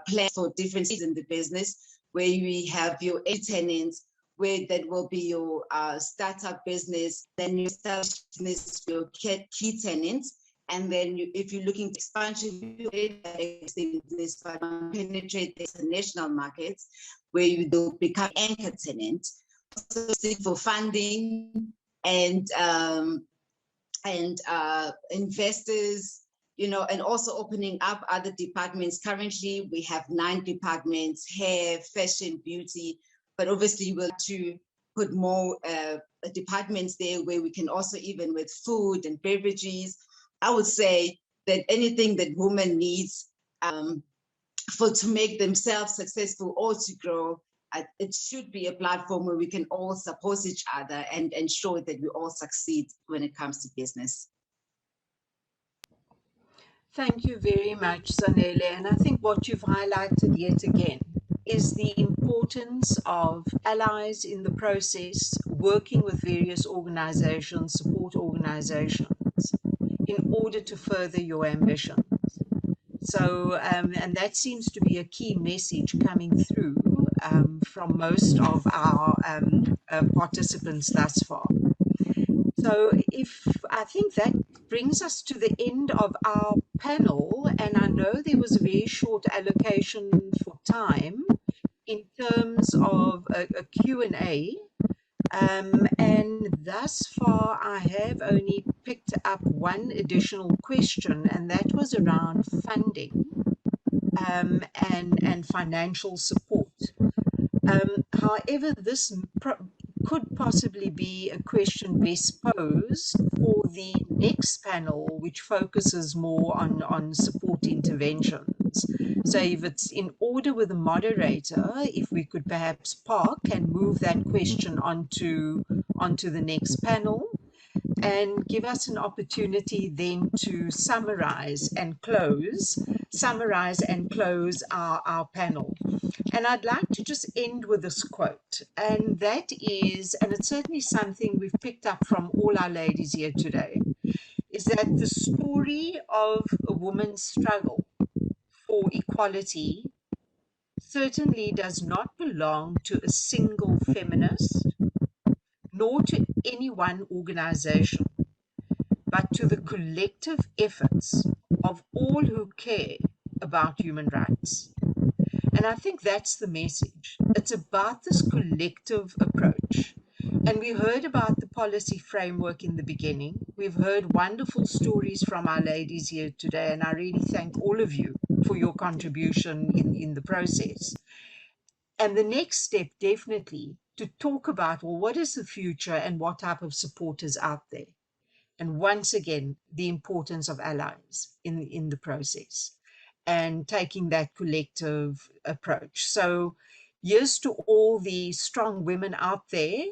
plans for different seasons in the business, where we have your A tenants, where that will be your startup business, then your established business, your key tenants. And then if you're looking to expansion, you penetrate the international markets where you will become anchor tenant. Also seek for funding and investors, and also opening up other departments. Currently, we have 9 departments: hair, fashion, beauty, but obviously we'll to put more departments there where we can also, even with food and beverages. I would say that anything that women needs to make themselves successful or to grow, it should be a platform where we can all support each other and ensure that we all succeed when it comes to business. Thank you very much, Sanele. And I think what you've highlighted yet again is the importance of allies in the process, working with various organizations, support organizations, in order to further your ambitions. So, and that seems to be a key message coming through from most of our participants thus far. So I think that brings us to the end of our panel, and I know there was a very short allocation for time in terms of a Q&A. And thus far, I have only picked up one additional question, and that was around funding and financial support. However, this could possibly be a question best posed for the next panel, which focuses more on support interventions. So if it's in order with the moderator, if we could perhaps park and move that question onto the next panel and give us an opportunity then to summarize and close our panel. And I'd like to just end with this quote, and that is, and it's certainly something we've picked up from all our ladies here today, is that the story of a woman's struggle for equality certainly does not belong to a single feminist, nor to any one organization, but to the collective efforts of all who care about human rights. And I think that's the message. It's about this collective approach. And we heard about the policy framework in the beginning. We've heard wonderful stories from our ladies here today, and I really thank all of you for your contribution in the process. And the next step, definitely, to talk about, well, what is the future and what type of support is out there? And once again, the importance of allies in the process and taking that collective approach. So here's to all the strong women out there.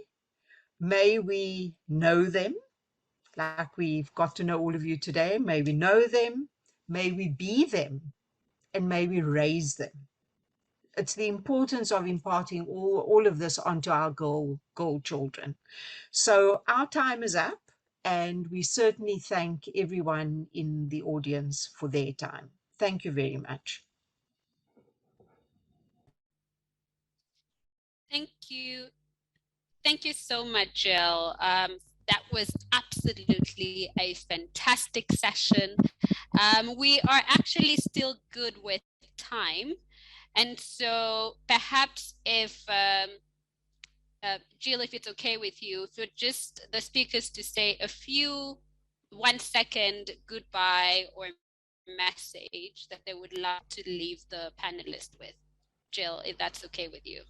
May we know them like we've got to know all of you today. May we know them, may we be them, and may we raise them. It's the importance of imparting all of this onto our girl children. So our time is up, and we certainly thank everyone in the audience for their time. Thank you very much. Thank you. Thank you so much, Jill. That was absolutely a fantastic session. We are actually still good with time. And so perhaps if, Jill, if it's okay with you, for just the speakers to say a few 1 second goodbye or message that they would love to leave the panelists with. Jill, if that's okay with you.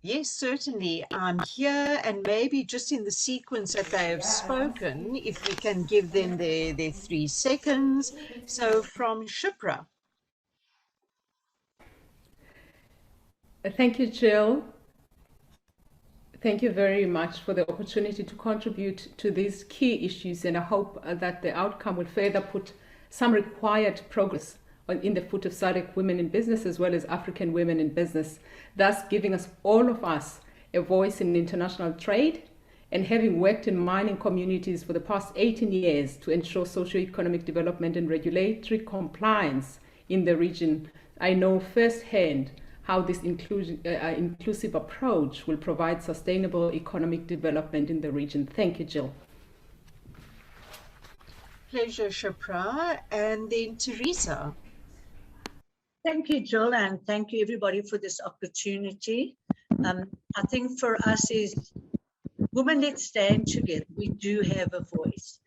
Yes, certainly. I'm here, and maybe just in the sequence that they have spoken, if we can give them their 3 seconds. So from Shipra. Thank you, Jill. Thank you very much for the opportunity to contribute to these key issues, and I hope that the outcome will further put some required progress in the foot of SADC women in business as well as African women in business, thus giving us, all of us, a voice in international trade. And having worked in mining communities for the past 18 years to ensure socio-economic development and regulatory compliance in the region, I know firsthand how this inclusive approach will provide sustainable economic development in the region. Thank you, Jill. Pleasure, Shipra. And then Teresa. Thank you, Jill, and thank you everybody for this opportunity. I think for us is women, let's stand together. We do have a voice.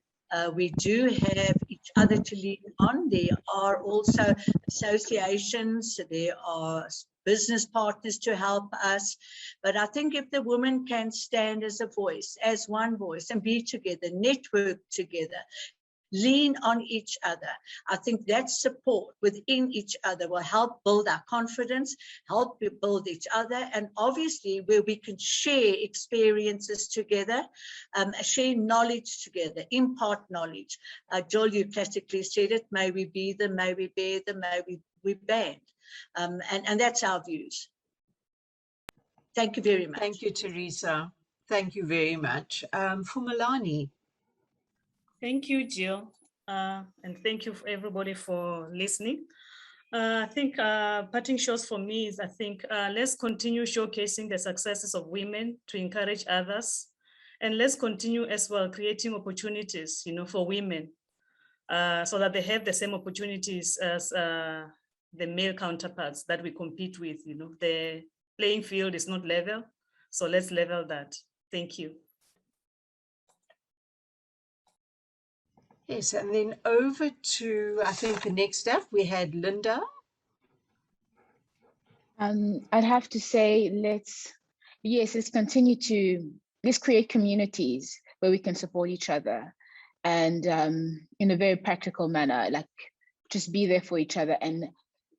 We do have each other to lean on. There are also associations, there are business partners to help us. But I think if the women can stand as a voice, as one voice, and be together, network together, lean on each other, I think that support within each other will help build our confidence, help build each other, and obviously where we can share experiences together, share knowledge together, impart knowledge. Joel, you classically said it, may we be them, may we bear them, may we band. And that's our views. Thank you very much. Thank you, Teresa. Thank you very much. Fumalani. Thank you, Jill, and thank you for everybody for listening. I think parting shots for me is, I think, let's continue showcasing the successes of women to encourage others, and let's continue as well creating opportunities, for women, so that they have the same opportunities as the male counterparts that we compete with. The playing field is not level, so let's level that. Thank you. Yes, and then over to, I think the next up, we had Linda. I'd have to say, let's create communities where we can support each other, and in a very practical manner, like just be there for each other. And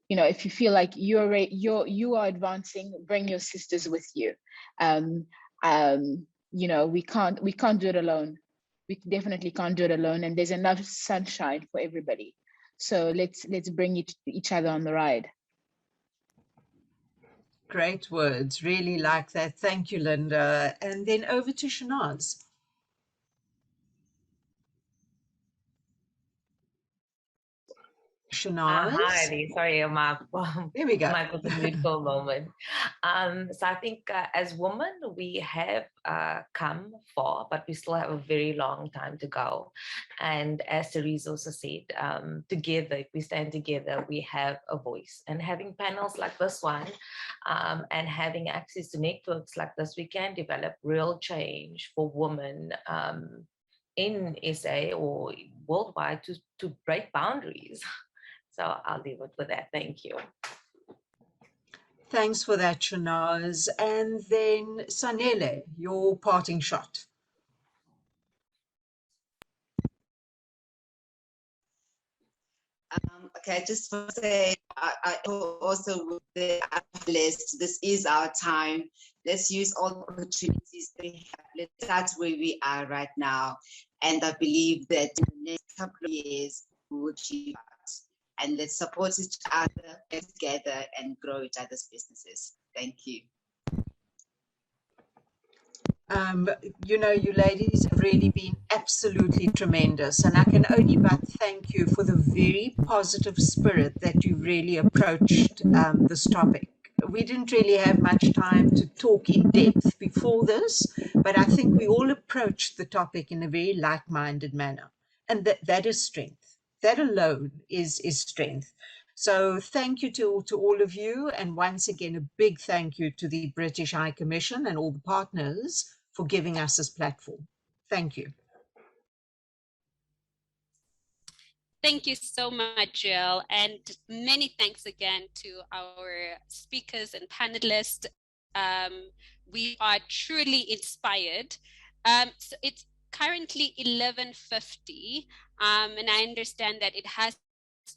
if you feel like you are advancing, bring your sisters with you. We can't do it alone. We definitely can't do it alone, and there's enough sunshine for everybody. So let's bring each other on the ride. Great words, really like that. Thank you, Linda. And then over to Shanaz. Shanaz. Hi, sorry, There we go. My mute for a moment. So I think as women, we have come far, but we still have a very long time to go. And as Teresa also said, together, if we stand together, we have a voice. And having panels like this one, and having access to networks like this, we can develop real change for women in SA or worldwide to break boundaries. So I'll leave it with that. Thank you. Thanks for that, Shanaz. And then Sanele, your parting shot. Okay, I just want to say, I also with the list, this is our time. Let's use all the opportunities we have. Let's start where we are right now. And I believe that in the next couple of years, we will achieve that. And let's support each other, get together, and grow each other's businesses. Thank you. You know, you ladies have really been absolutely tremendous, and I can only but thank you for the very positive spirit that you really approached this topic. We didn't really have much time to talk in depth before this, but I think we all approached the topic in a very like-minded manner, and that is strength. That alone is strength. So thank you to all of you, and once again, a big thank you to the British High Commission and all the partners for giving us this platform. Thank you. Thank you so much, Jill, and many thanks again to our speakers and panelists. We are truly inspired. So it's currently 11:50, and I understand that it has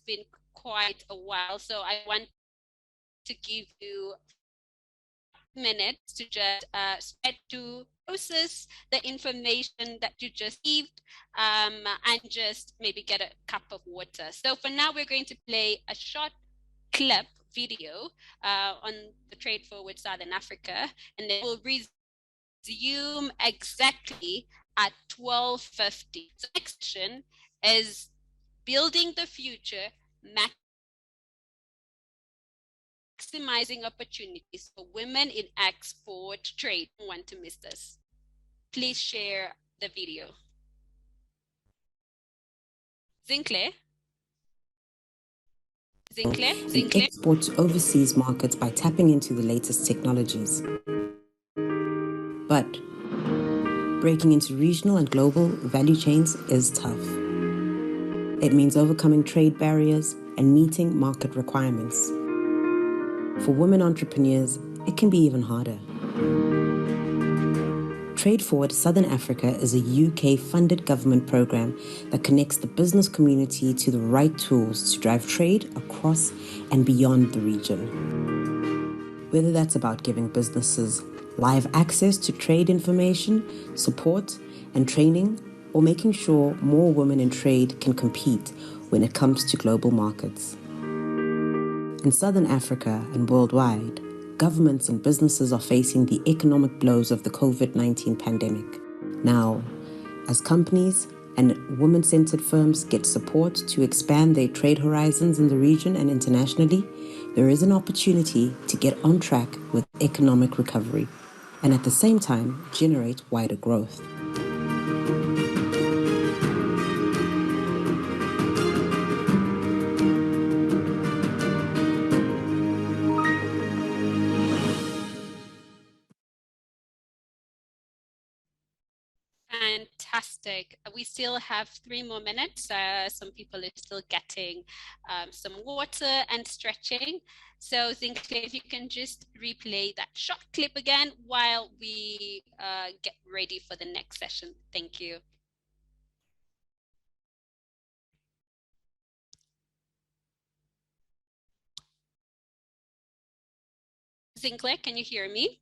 been quite a while, so I want to give you minutes to just spread to process the information that you just received and just maybe get a cup of water. So for now, we're going to play a short clip video on the Trade Forward Southern Africa, and then we'll resume exactly at 12:50. So the next session is Building the Future, Maximizing Opportunities for Women in Export Trade. Don't want to miss this. Please share the video. Zinclair? It exports overseas markets by tapping into the latest technologies. But breaking into regional and global value chains is tough. It means overcoming trade barriers and meeting market requirements. For women entrepreneurs, it can be even harder. Trade Forward Southern Africa is a UK-funded government program that connects the business community to the right tools to drive trade across and beyond the region. Whether that's about giving businesses live access to trade information, support, and training, or making sure more women in trade can compete when it comes to global markets. In Southern Africa and worldwide, governments and businesses are facing the economic blows of the COVID-19 pandemic. Now, as companies and women-centered firms get support to expand their trade horizons in the region and internationally, there is an opportunity to get on track with economic recovery and at the same time generate wider growth. Fantastic. We still have 3 more minutes. Some people are still getting some water and stretching. So Zinclair, if you can just replay that short clip again while we get ready for the next session. Thank you. Zinclair, can you hear me?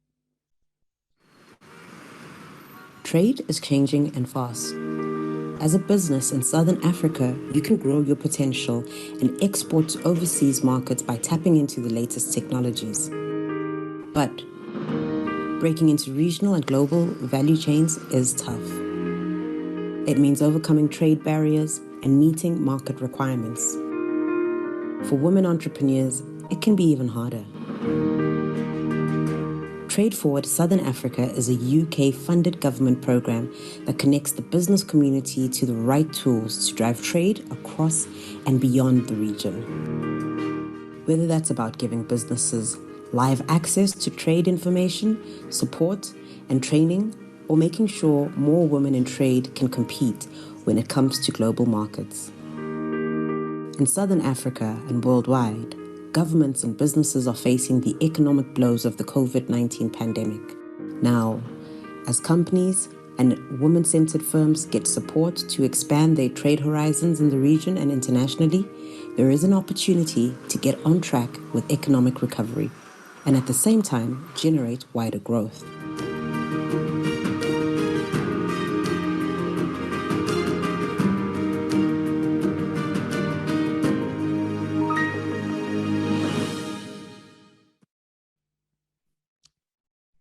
Trade is changing and fast. As a business in Southern Africa, you can grow your potential and export to overseas markets by tapping into the latest technologies. But breaking into regional and global value chains is tough. It means overcoming trade barriers and meeting market requirements. For women entrepreneurs, it can be even harder. Trade Forward Southern Africa is a UK-funded government program that connects the business community to the right tools to drive trade across and beyond the region. Whether that's about giving businesses live access to trade information, support, and training, or making sure more women in trade can compete when it comes to global markets. In Southern Africa and worldwide, governments and businesses are facing the economic blows of the COVID-19 pandemic. Now, as companies and women-centered firms get support to expand their trade horizons in the region and internationally, there is an opportunity to get on track with economic recovery and at the same time generate wider growth.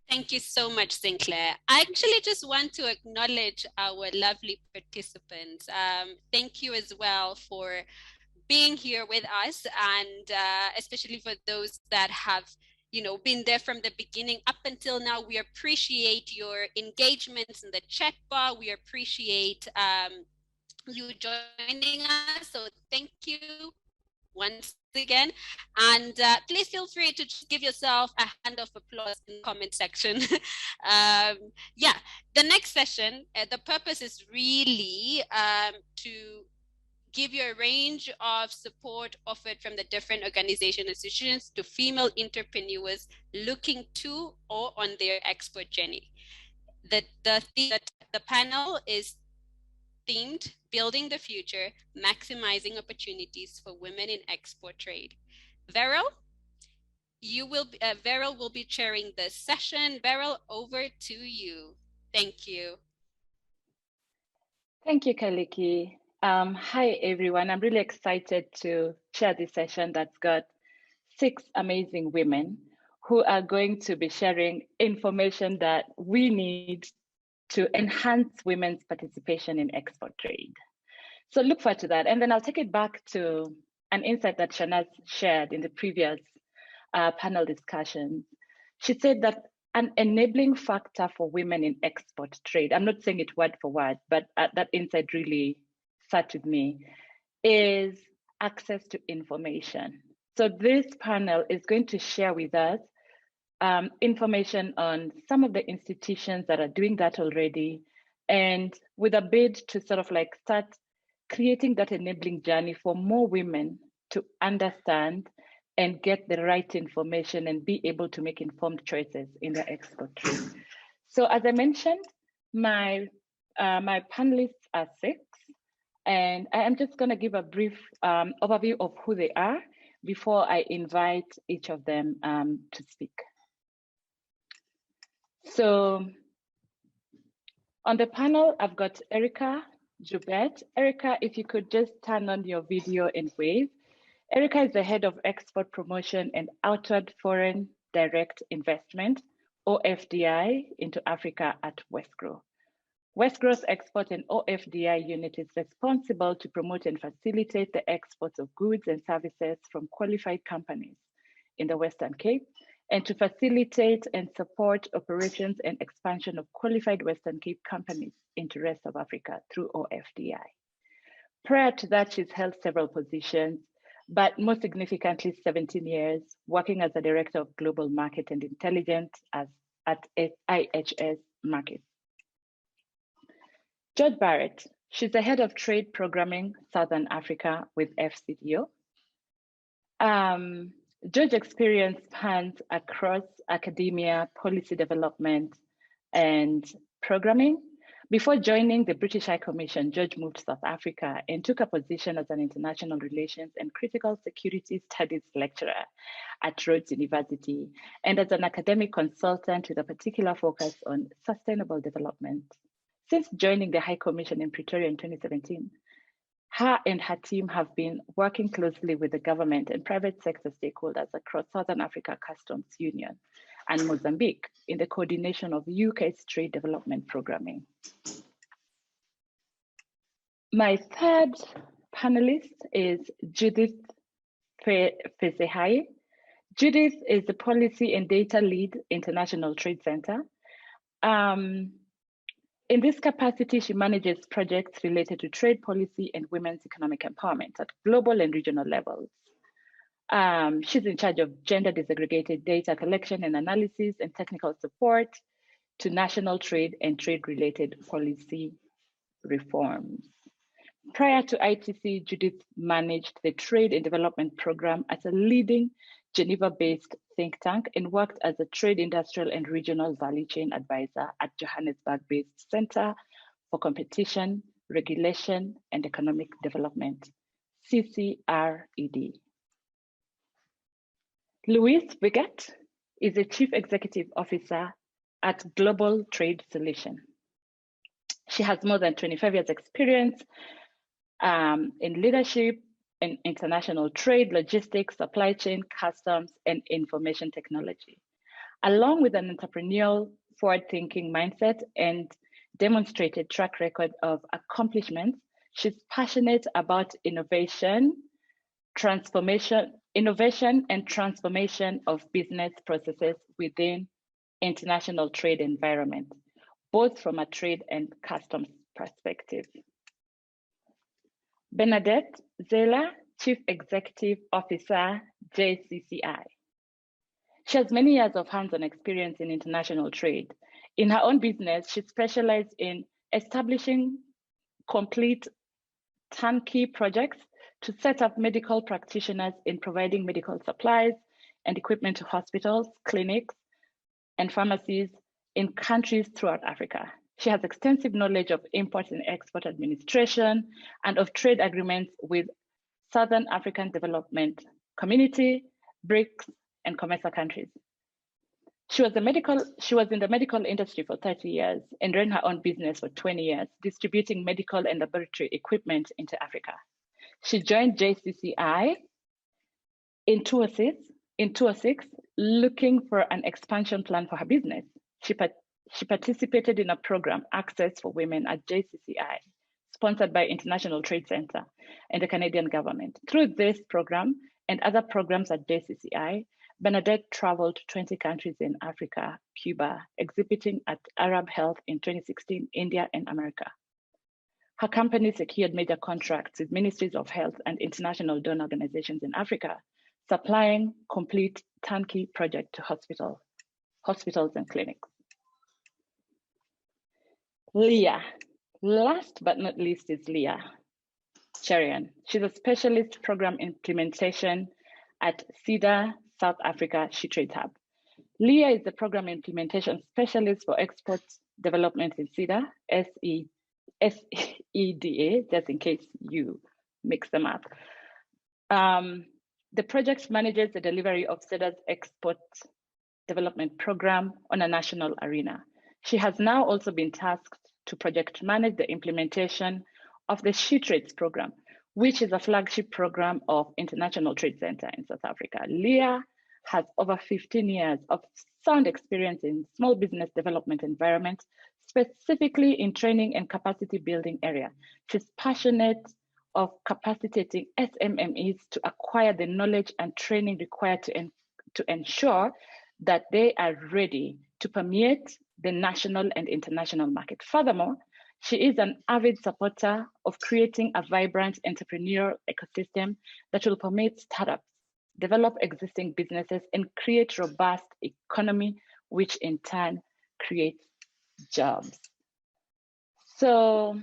Thank you so much, Sinclair. I actually just want to acknowledge our lovely participants. Thank you as well for being here with us, and especially for those that have been there from the beginning up until now. We appreciate your engagements in the chat bar. We appreciate you joining us. So thank you once again, and please feel free to just give yourself a hand of applause in the comment section. Yeah, the next session, the purpose is really to give you a range of support offered from the different organization institutions to female entrepreneurs looking to or on their export journey. The panel is themed Building the Future, Maximizing Opportunities for Women in Export Trade. Beryl, Beryl will be chairing this session. Beryl, over to you. Thank you. Thank you, Kaliki. Hi, everyone. I'm really excited to chair this session that's got 6 amazing women who are going to be sharing information that we need to enhance women's participation in export trade. So look forward to that. And then I'll take it back to an insight that Shanaz shared in the previous panel discussions. She said that an enabling factor for women in export trade, I'm not saying it word for word, but that insight really sat with me, is access to information. So this panel is going to share with us information on some of the institutions that are doing that already, and with a bid to sort of like start creating that enabling journey for more women to understand and get the right information and be able to make informed choices in their export trade. So as I mentioned, my panelists are 6, and I am just going to give a brief overview of who they are before I invite each of them to speak. So on the panel, I've got Erica Joubert. Erica, if you could just turn on your video and wave. Erica is the head of export promotion and outward foreign direct investment, OFDI, into Africa at Westgrow. Westgrow's export and OFDI unit is responsible to promote and facilitate the exports of goods and services from qualified companies in the Western Cape, and to facilitate and support operations and expansion of qualified Western Cape companies into the rest of Africa through OFDI. Prior to that, she's held several positions, but most significantly 17 years working as a director of global market and intelligence at IHS Markets. George Barrett, she's the head of trade programming Southern Africa with FCDO. George's experience spans across academia, policy development, and programming. Before joining the British High Commission, George moved to South Africa and took a position as an international relations and critical security studies lecturer at Rhodes University, and as an academic consultant with a particular focus on sustainable development. Since joining the High Commission in Pretoria in 2017, her and her team have been working closely with the government and private sector stakeholders across Southern Africa Customs Union and Mozambique in the coordination of UK's trade development programming. My third panelist is Judith Fezehai. Judith is the Policy and Data Lead, International Trade Center. In this capacity, she manages projects related to trade policy and women's economic empowerment at global and regional levels. She's in charge of gender disaggregated data collection and analysis and technical support to national trade and trade-related policy reforms. Prior to ITC, Judith managed the Trade and Development Program at a leading Geneva-based think tank and worked as a trade, industrial, and regional value chain advisor at Johannesburg-based Center for Competition, Regulation, and Economic Development, CCRED. Louise Wiggett is a Chief Executive Officer at Global Trade Solution. She has more than 25 years experience in leadership in international trade, logistics, supply chain, customs, and information technology. Along with an entrepreneurial, forward-thinking mindset and demonstrated track record of accomplishments, she's passionate about innovation and transformation of business processes within international trade environment, both from a trade and customs perspective. Bernadette Zela, Chief Executive Officer, JCCI. She has many years of hands-on experience in international trade. In her own business, she specialized in establishing complete turnkey projects to set up medical practitioners in providing medical supplies and equipment to hospitals, clinics, and pharmacies in countries throughout Africa. She has extensive knowledge of import and export administration and of trade agreements with Southern African Development Community, BRICS, and COMESA countries. She was in the medical industry for 30 years and ran her own business for 20 years, distributing medical and laboratory equipment into Africa. She joined JCCI in 2006, looking for an expansion plan for her business. She participated in a program, Access for Women at JCCI, sponsored by International Trade Center and the Canadian government. Through this program and other programs at JCCI, Bernadette traveled to 20 countries in Africa, Cuba, exhibiting at Arab Health in 2016, India, and America. Her company secured major contracts with ministries of health and international donor organizations in Africa, supplying complete turnkey projects to hospitals and clinics. Leah, last but not least is Leah Cherian. She's a specialist program implementation at SEDA South Africa She Trade Hub. Leah is the program implementation specialist for export development in SEDA, SEDA, just in case you mix them up. The project manages the delivery of SEDA's export development program on a national arena. She has now also been tasked to project manage the implementation of the She Trades program, which is a flagship program of International Trade Center in South Africa. Leah has over 15 years of sound experience in small business development environment, specifically in training and capacity building area. She's passionate of capacitating SMMEs to acquire the knowledge and training required to ensure that they are ready to permeate the national and international market. Furthermore, she is an avid supporter of creating a vibrant entrepreneurial ecosystem that will permit startups, develop existing businesses, and create robust economy, which in turn creates jobs. So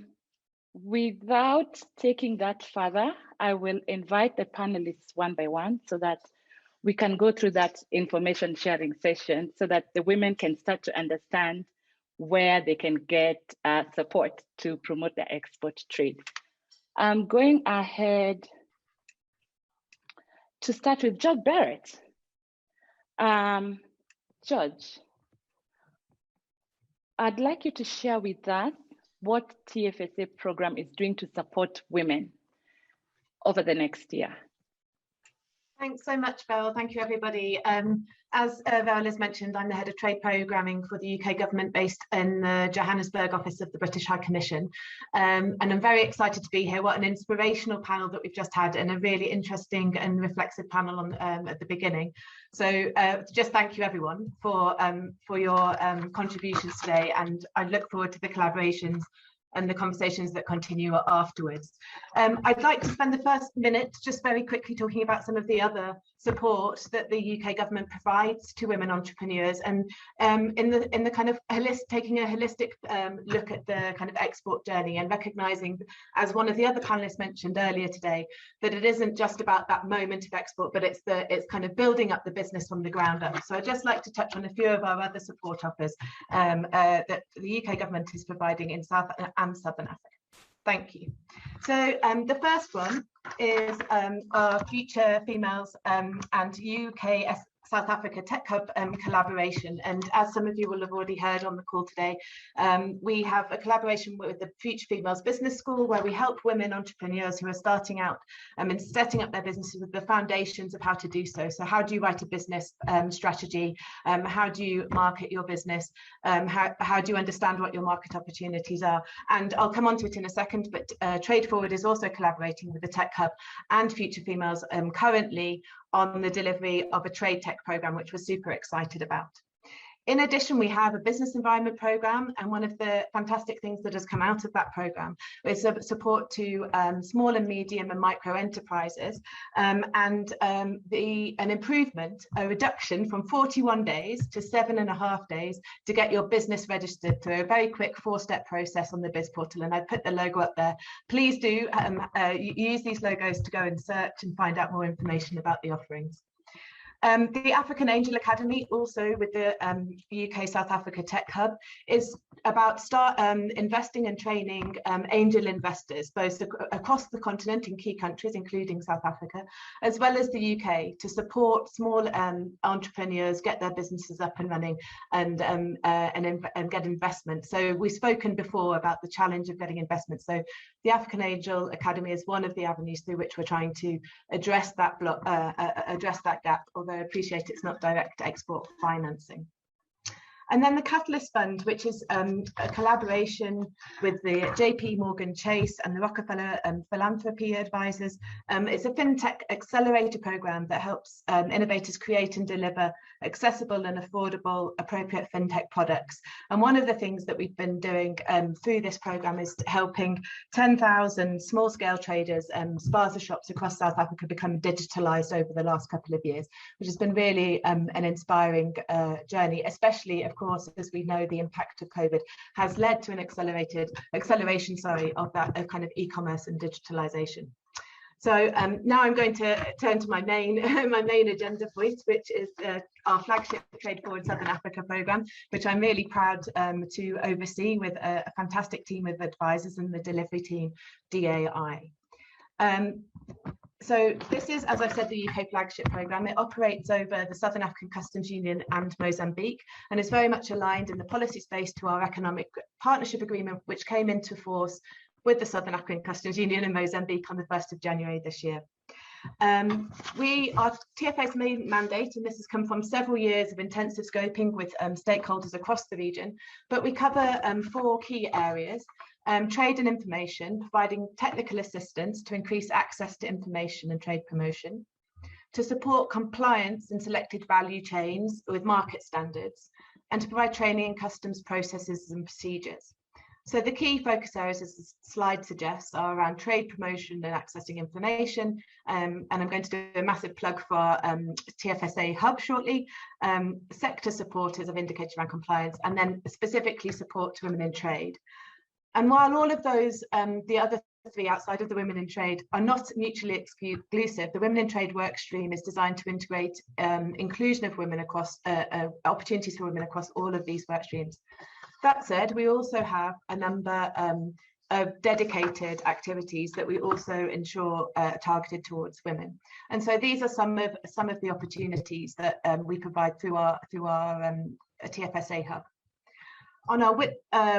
without taking that further, I will invite the panelists one by one so that we can go through that information sharing session so that the women can start to understand where they can get support to promote their export trade. I'm going ahead to start with George Barrett. George, I'd like you to share with us what TFSA program is doing to support women over the next year. Thanks so much, Val. Thank you, everybody. As Val has mentioned, I'm the head of trade programming for the UK government based in the Johannesburg office of the British High Commission. And I'm very excited to be here. What an inspirational panel that we've just had, and a really interesting and reflexive panel on, at the beginning. So just thank you, everyone, for your contributions today. And I look forward to the collaborations and the conversations that continue afterwards. I'd like to spend the first minute just very quickly talking about some of the other support that the UK government provides to women entrepreneurs, and in the kind of taking a holistic look at the kind of export journey, and recognising, as one of the other panelists mentioned earlier today, that it isn't just about that moment of export, but it's kind of building up the business from the ground up. So I'd just like to touch on a few of our other support offers that the UK government is providing in South and Southern Africa. Thank you. So the first one is our Future Females and UK South Africa Tech Hub collaboration. And as some of you will have already heard on the call today, we have a collaboration with the Future Females Business School, where we help women entrepreneurs who are starting out and setting up their businesses with the foundations of how to do so. So how do you write a business strategy? How do you market your business? How do you understand what your market opportunities are? And I'll come on to it in a second, but Trade Forward is also collaborating with the Tech Hub and Future Females currently on the delivery of a trade tech program, which we're super excited about. In addition, we have a business environment program, and one of the fantastic things that has come out of that program is support to small and medium and micro enterprises, and an improvement, a reduction from 41 days to 7.5 days to get your business registered through a very quick 4-step process on the Biz Portal. And I put the logo up there. Please do use these logos to go and search and find out more information about the offerings. The African Angel Academy, also with the UK South Africa Tech Hub, is about investing and training angel investors, both across the continent in key countries, including South Africa, as well as the UK, to support small entrepreneurs get their businesses up and running and get investment. So we've spoken before about the challenge of getting investment. So the African Angel Academy is one of the avenues through which we're trying to address that gap, although I appreciate it's not direct export financing. And then the Catalyst Fund, which is a collaboration with the JP Morgan Chase and the Rockefeller Philanthropy Advisors. It's a fintech accelerator program that helps innovators create and deliver accessible and affordable, appropriate fintech products. And one of the things that we've been doing through this program is helping 10,000 small-scale traders and spaza shops across South Africa become digitalized over the last couple of years, which has been really an inspiring journey, especially, of course, as we know, the impact of COVID has led to an acceleration of that kind of e-commerce and digitalization. So now I'm going to turn to my main agenda point, which is our flagship Trade Forward Southern Africa program, which I'm really proud to oversee with a fantastic team of advisors and the delivery team, DAI. So this is, as I said, the UK flagship program. It operates over the Southern African Customs Union and Mozambique, and is very much aligned in the policy space to our economic partnership agreement, which came into force with the Southern African Customs Union and Mozambique on the 1st of January this year. Our TFA's main mandate, and this has come from several years of intensive scoping with stakeholders across the region, but we cover 4 key areas. Trade and information, providing technical assistance to increase access to information and trade promotion, to support compliance in selected value chains with market standards, and to provide training in customs processes and procedures. So the key focus areas, as the slide suggests, are around trade promotion and accessing information. And I'm going to do a massive plug for our TFSA hub shortly. Sector support, as I've indicated, around compliance, and then specifically support to women in trade. And while all of those, the other 3 outside of the women in trade, are not mutually exclusive, the Women in Trade work stream is designed to integrate inclusion of women across opportunities for women across all of these work streams. That said, we also have a number of dedicated activities that we also ensure targeted towards women. And so these are some of the opportunities that we provide through our TFSA hub. On our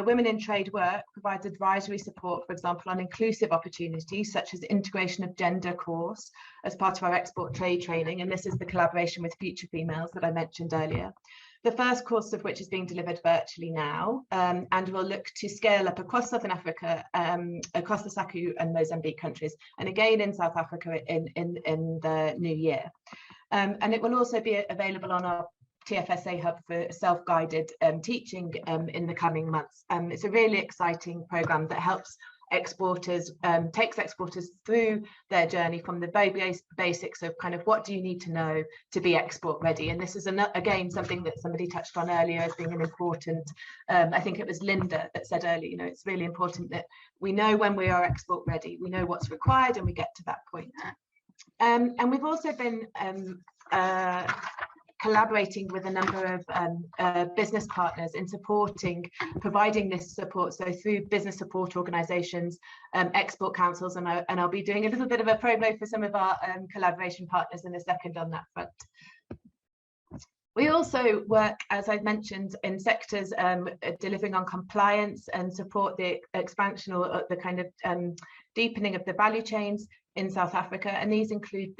Women in Trade work provides advisory support, for example, on inclusive opportunities such as integration of gender course as part of our export trade training. And this is the collaboration with Future Females that I mentioned earlier. The first course of which is being delivered virtually now, and will look to scale up across Southern Africa, across the SACU and Mozambique countries, and again in South Africa in the new year. And it will also be available on our TFSA hub for self-guided teaching in the coming months. It's a really exciting program that helps exporters, takes exporters through their journey from the very basics of kind of what do you need to know to be export ready. And this is again something that somebody touched on earlier as being an important, I think it was Linda that said earlier, you know, it's really important that we know when we are export ready, we know what's required and we get to that point. And we've also been collaborating with a number of business partners in providing this support. So through business support organisations, export councils, and I'll be doing a little bit of a promo for some of our collaboration partners in a second on that front. We also work, as I've mentioned, in sectors delivering on compliance and support the expansion or the kind of deepening of the value chains in South Africa, and these include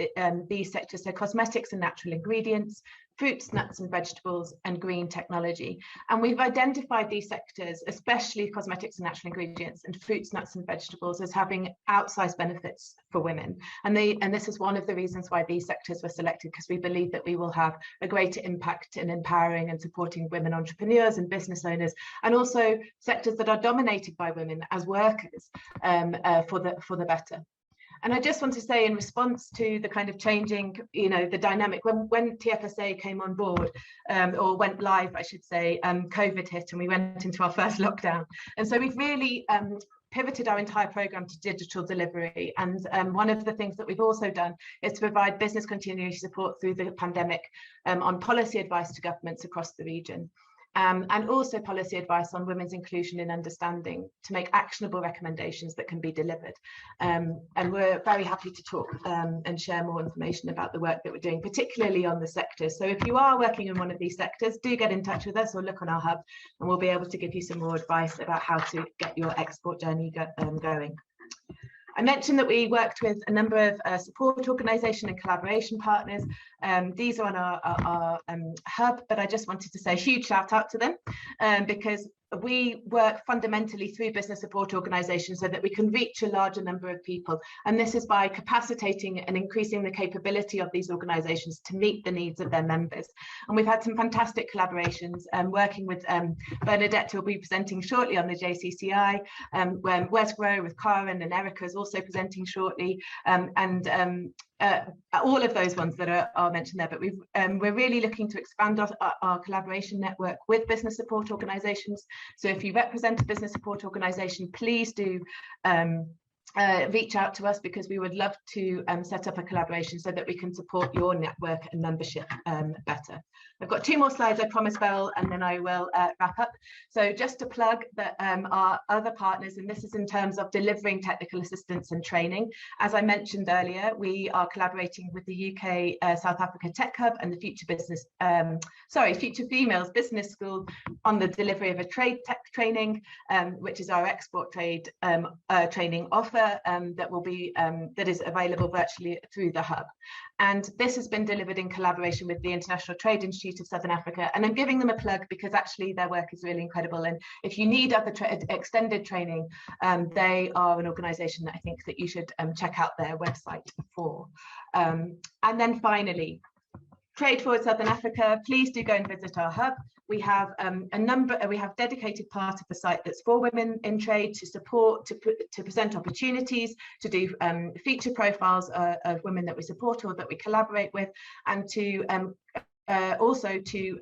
these sectors, so cosmetics and natural ingredients, fruits, nuts and vegetables, and green technology. And we've identified these sectors, especially cosmetics and natural ingredients and fruits, nuts and vegetables, as having outsized benefits for women. And this is one of the reasons why these sectors were selected, because we believe that we will have a greater impact in empowering and supporting women entrepreneurs and business owners, and also sectors that are dominated by women as workers for the better. And I just want to say, in response to the kind of changing, you know, the dynamic, when TFSA came on board, or went live, I should say, COVID hit and we went into our first lockdown. And so we've really pivoted our entire program to digital delivery. And one of the things that we've also done is to provide business continuity support through the pandemic on policy advice to governments across the region. And also policy advice on women's inclusion in understanding to make actionable recommendations that can be delivered. And we're very happy to talk and share more information about the work that we're doing, particularly on the sectors. So if you are working in one of these sectors, do get in touch with us or look on our hub, and we'll be able to give you some more advice about how to get your export journey going. I mentioned that we worked with a number of support organisation and collaboration partners. These are on our hub, but I just wanted to say a huge shout out to them because we work fundamentally through business support organisations so that we can reach a larger number of people. And this is by capacitating and increasing the capability of these organisations to meet the needs of their members. And we've had some fantastic collaborations working with Bernadette, who will be presenting shortly on the JCCI, when Wes Grow with Karen and Erica is also presenting shortly, all of those ones that are mentioned there. But we're really looking to expand our collaboration network with business support organisations. So if you represent a business support organisation, please do reach out to us, because we would love to set up a collaboration so that we can support your network and membership better. I've got 2 more slides, I promise, Beryl, and then I will wrap up. So just to plug that our other partners, and this is in terms of delivering technical assistance and training. As I mentioned earlier, we are collaborating with the UK South Africa Tech Hub and the Future Females Business School on the delivery of a trade tech training, which is our export trade training offer that is available virtually through the hub. And this has been delivered in collaboration with the International Trade Institute of Southern Africa. And I'm giving them a plug because actually their work is really incredible. And if you need other extended training, they are an organisation that I think that you should check out their website for. And then finally, Trade Forward Southern Africa, please do go and visit our hub. We have we have dedicated part of the site that's for women in trade to support, to present opportunities, to do feature profiles of women that we support or that we collaborate with, and to also to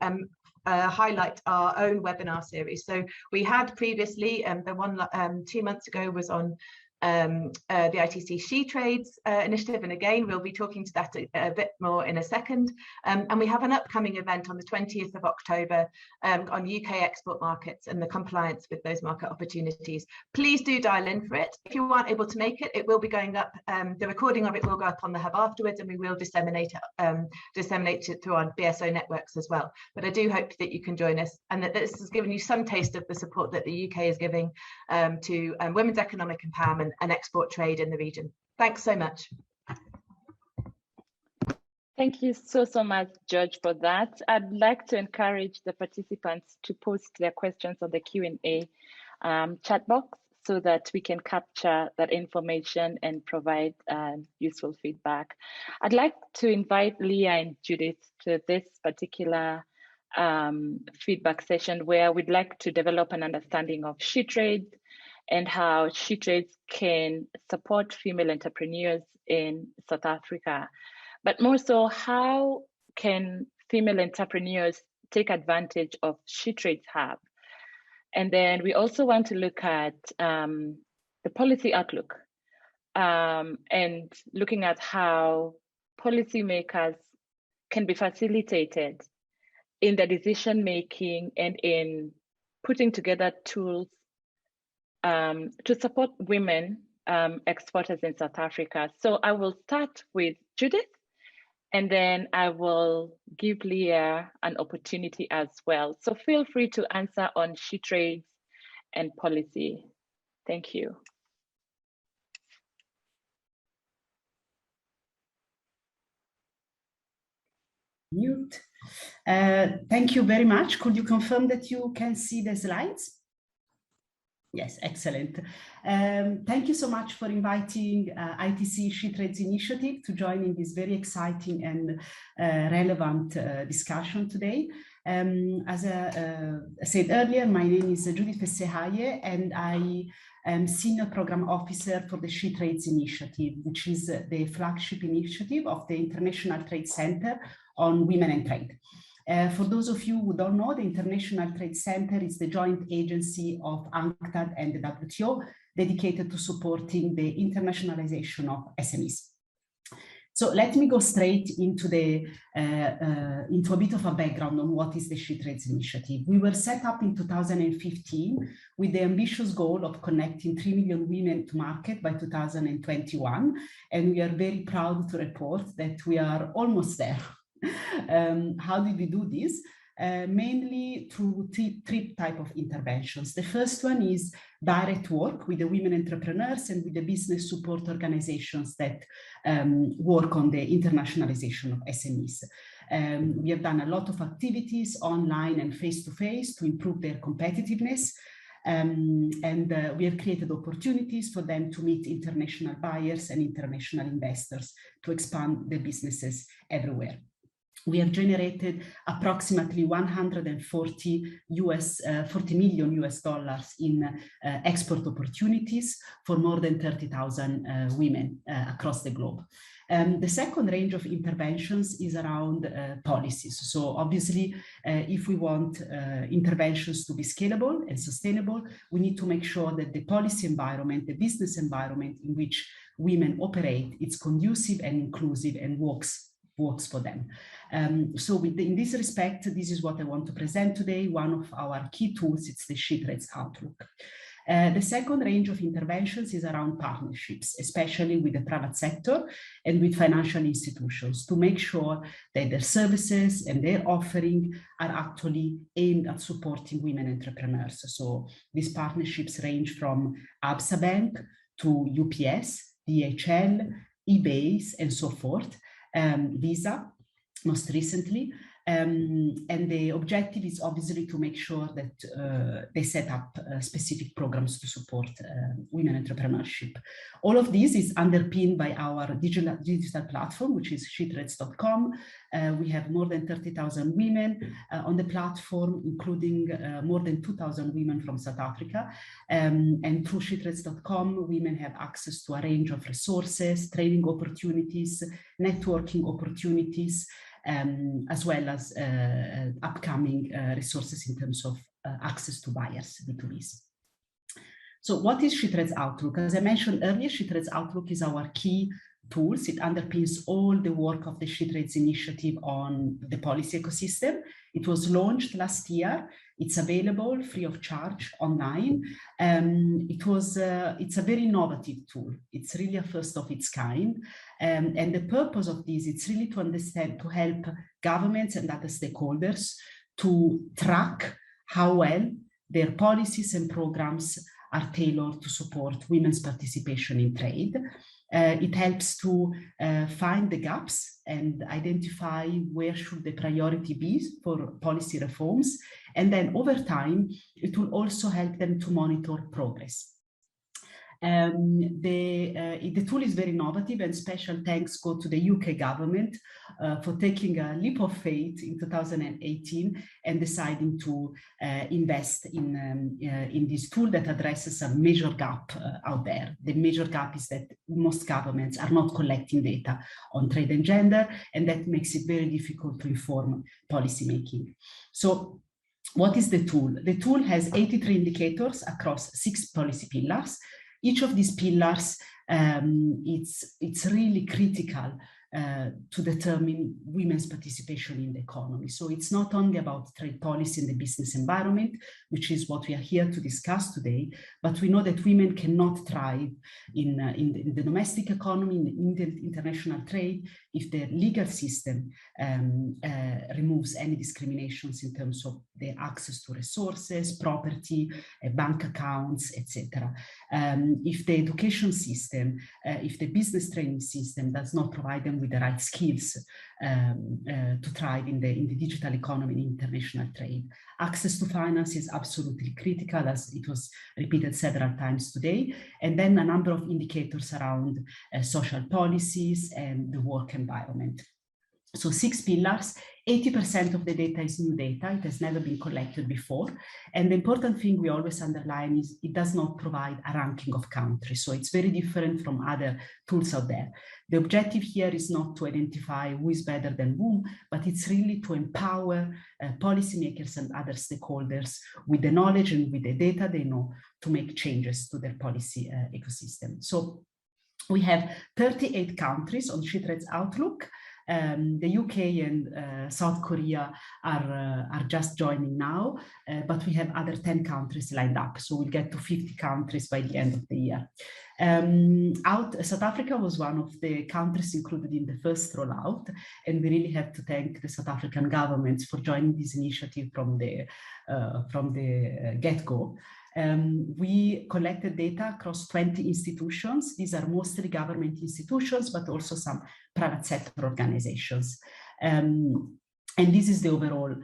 highlight our own webinar series. So we had previously, the one 2 months ago was on the ITC She Trades initiative, and again we'll be talking to that a bit more in a second, and we have an upcoming event on the 20th of October on UK export markets and the compliance with those market opportunities. Please do dial in for it. If you aren't able to make it, it will be going up, the recording of it will go up on the hub afterwards, and we will disseminate it through our BSO networks as well. But I do hope that you can join us, and that this has given you some taste of the support that the UK is giving to women's economic empowerment and export trade in the region. Thanks so much. Thank you so much, George, for that. I'd like to encourage the participants to post their questions on the Q&A chat box so that we can capture that information and provide useful feedback. I'd like to invite Leah and Judith to this particular feedback session where we'd like to develop an understanding of SheTrades and how SheTrades can support female entrepreneurs in South Africa. But more so, how can female entrepreneurs take advantage of SheTrades Hub? And then we also want to look at the policy outlook and looking at how policymakers can be facilitated in the decision making and in putting together tools to support women exporters in South Africa. So I will start with Judith, and then I will give Leah an opportunity as well. So feel free to answer on SheTrades and policy. Thank you. Mute. Thank you very much. Could you confirm that you can see the slides? Yes, excellent. Thank you so much for inviting ITC SheTrades Initiative to join in this very exciting and relevant discussion today. As I said earlier, my name is Judith Pessehaye, and I am Senior Program Officer for the SheTrades Initiative, which is the flagship initiative of the International Trade Center on Women and Trade. For those of you who don't know, the International Trade Center is the joint agency of UNCTAD and the WTO dedicated to supporting the internationalization of SMEs. So let me go straight into into a bit of a background on what is the SheTrades Initiative. We were set up in 2015 with the ambitious goal of connecting 3 million women to market by 2021, and we are very proud to report that we are almost there. How did we do this? Mainly through three types of interventions. The first one is direct work with the women entrepreneurs and with the business support organizations that work on the internationalization of SMEs. We have done a lot of activities online and face-to-face to improve their competitiveness. We have created opportunities for them to meet international buyers and international investors to expand their businesses everywhere. We have generated approximately 140 million US dollars in export opportunities for more than 30,000 women across the globe. The second range of interventions is around policies. So obviously, if we want interventions to be scalable and sustainable, we need to make sure that the policy environment, the business environment in which women operate, is conducive and inclusive and works for them. So in this respect, this is what I want to present today. One of our key tools is the SheTrades Outlook. The second range of interventions is around partnerships, especially with the private sector and with financial institutions, to make sure that their services and their offering are actually aimed at supporting women entrepreneurs. So these partnerships range from Absa Bank to UPS, DHL, eBay, and so forth. Visa, most recently, and the objective is obviously to make sure that they set up specific programs to support women entrepreneurship. All of this is underpinned by our digital platform, which is shetrades.com. We have more than 30,000 women on the platform, including more than 2,000 women from South Africa. And through shetrades.com, women have access to a range of resources, training opportunities, networking opportunities, as well as upcoming resources in terms of access to buyers, B2Bs. So what is SheTrades Outlook? As I mentioned earlier, SheTrades Outlook is our key tools. It underpins all the work of the SheTrades initiative on the policy ecosystem. It was launched last year. It's available free of charge online. It's a very innovative tool. It's really a first of its kind. And the purpose of this is really to help governments and other stakeholders to track how well their policies and programs are tailored to support women's participation in trade. It helps to find the gaps and identify where should the priority be for policy reforms. And then over time, it will also help them to monitor progress. The tool is very innovative, and special thanks go to the UK government for taking a leap of faith in 2018 and deciding to invest in this tool that addresses a major gap out there. The major gap is that most governments are not collecting data on trade and gender, and that makes it very difficult to inform policymaking. So what is the tool? The tool has 83 indicators across 6 policy pillars. Each of these pillars, it's really critical to determine women's participation in the economy. So it's not only about trade policy and the business environment, which is what we are here to discuss today, but we know that women cannot thrive in the domestic economy, in the international trade, if the legal system removes any discriminations in terms of their access to resources, property, bank accounts, etc. If the education system, if the business training system does not provide them with the right skills to thrive in the digital economy and international trade. Access to finance is absolutely critical, as it was repeated several times today. And then a number of indicators around social policies and the work environment. So 6 pillars, 80% of the data is new data. It has never been collected before. And the important thing we always underline is it does not provide a ranking of countries. So it's very different from other tools out there. The objective here is not to identify who is better than whom, but it's really to empower policymakers and other stakeholders with the knowledge and with the data they know to make changes to their policy ecosystem. So we have 38 countries on SheTrade's Outlook. The UK and South Korea are just joining now, but we have other 10 countries lined up. So we'll get to 50 countries by the end of the year. South Africa was one of the countries included in the first rollout, and we really have to thank the South African government for joining this initiative from the get-go. We collected data across 20 institutions. These are mostly government institutions, but also some private sector organizations. And this is the overall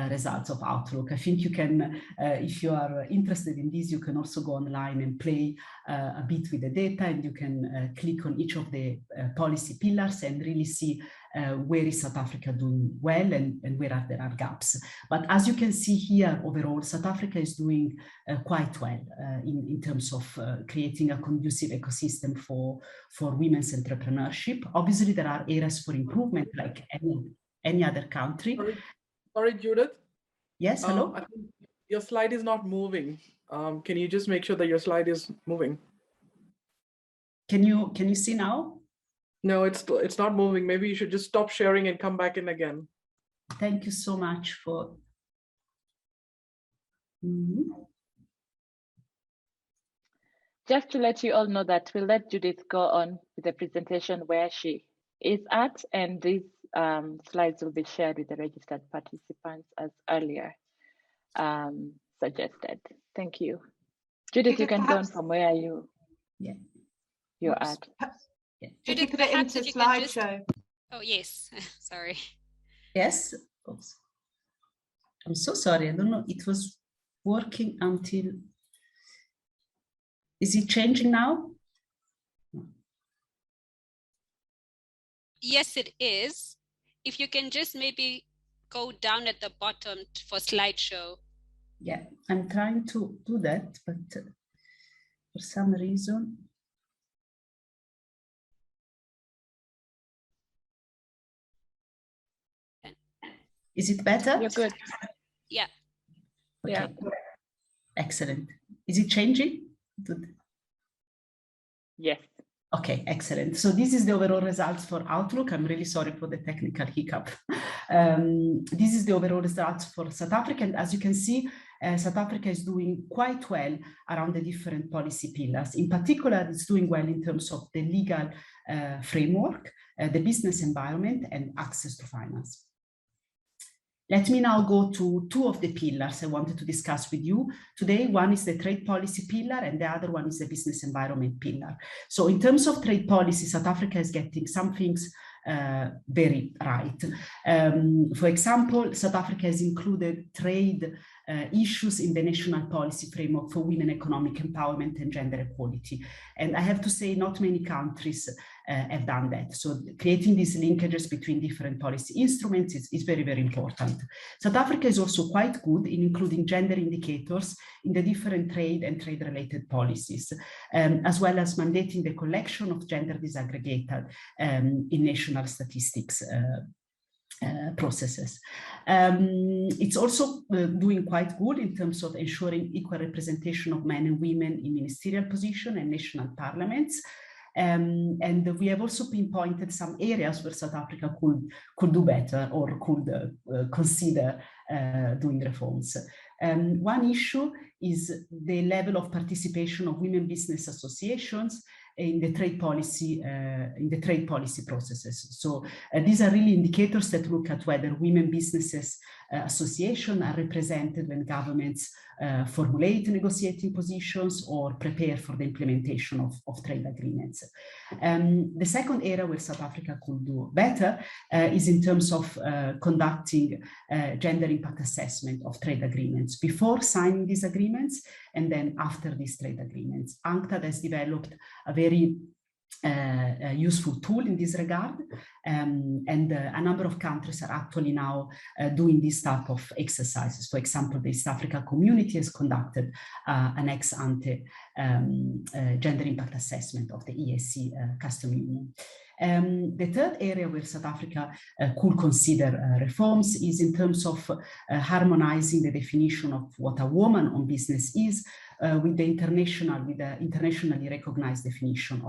results of Outlook. I think you can, if you are interested in this, you can also go online and play a bit with the data, and you can click on each of the policy pillars and really see where is South Africa doing well and where there are gaps. But as you can see here, overall, South Africa is doing quite well in terms of creating a conducive ecosystem for women's entrepreneurship. Obviously, there are areas for improvement, like any other country. Sorry, Judith. Yes, hello? I think your slide is not moving. Can you just make sure that your slide is moving? Can you see now? No, it's not moving. Maybe you should just stop sharing and come back in again. Thank you so much for... Just to let you all know that we'll let Judith go on with the presentation where she is at, and these slides will be shared with the registered participants as earlier suggested. Thank you. Judith, you can go on from where you're at. Judith, put it into slideshow. Oh, yes. Sorry. Yes. Oops. I'm so sorry. I don't know. It was working until... Is it changing now? Yes, it is. If you can just maybe go down at the bottom for slideshow. Yeah, I'm trying to do that, but for some reason. Is it better? You're good. Yeah. Okay. Yeah. Excellent. Is it changing? Yes. Okay, excellent. So this is the overall results for Outlook. I'm really sorry for the technical hiccup. This is the overall results for South Africa. And as you can see, South Africa is doing quite well around the different policy pillars. In particular, it's doing well in terms of the legal framework, the business environment, and access to finance. Let me now go to 2 of the pillars I wanted to discuss with you today. One is the trade policy pillar, and the other one is the business environment pillar. So in terms of trade policy, South Africa is getting some things very right. For example, South Africa has included trade issues in the national policy framework for women economic empowerment and gender equality. And I have to say, not many countries have done that. So creating these linkages between different policy instruments is very, very important. South Africa is also quite good in including gender indicators in the different trade and trade-related policies, as well as mandating the collection of gender disaggregated in national statistics processes. It's also doing quite good in terms of ensuring equal representation of men and women in ministerial positions and national parliaments. And we have also pinpointed some areas where South Africa could do better or could consider doing reforms. One issue is the level of participation of women business associations in the trade policy processes. So these are really indicators that look at whether women businesses associations are represented when governments formulate negotiating positions or prepare for the implementation of trade agreements. The second area where South Africa could do better is in terms of conducting gender impact assessment of trade agreements before signing these agreements and then after these trade agreements. UNCTAD has developed a very useful tool in this regard, and a number of countries are actually now doing this type of exercises. For example, the East Africa community has conducted an ex-ante gender impact assessment of the EAC custom union. The third area where South Africa could consider reforms is in terms of harmonizing the definition of what a woman-owned business is with the internationally recognized definition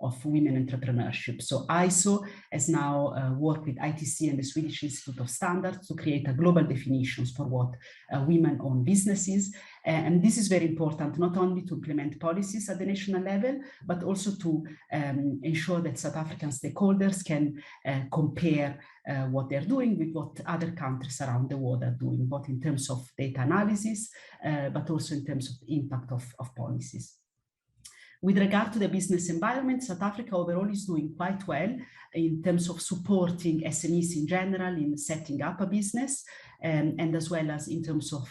of women entrepreneurship. So ISO has now worked with ITC and the Swedish Institute of Standards to create a global definitions for what women-owned business is. And this is very important, not only to implement policies at the national level, but also to ensure that South African stakeholders can compare what they're doing with what other countries around the world are doing, both in terms of data analysis, but also in terms of impact of policies. With regard to the business environment, South Africa overall is doing quite well in terms of supporting SMEs in general in setting up a business, and as well as in terms of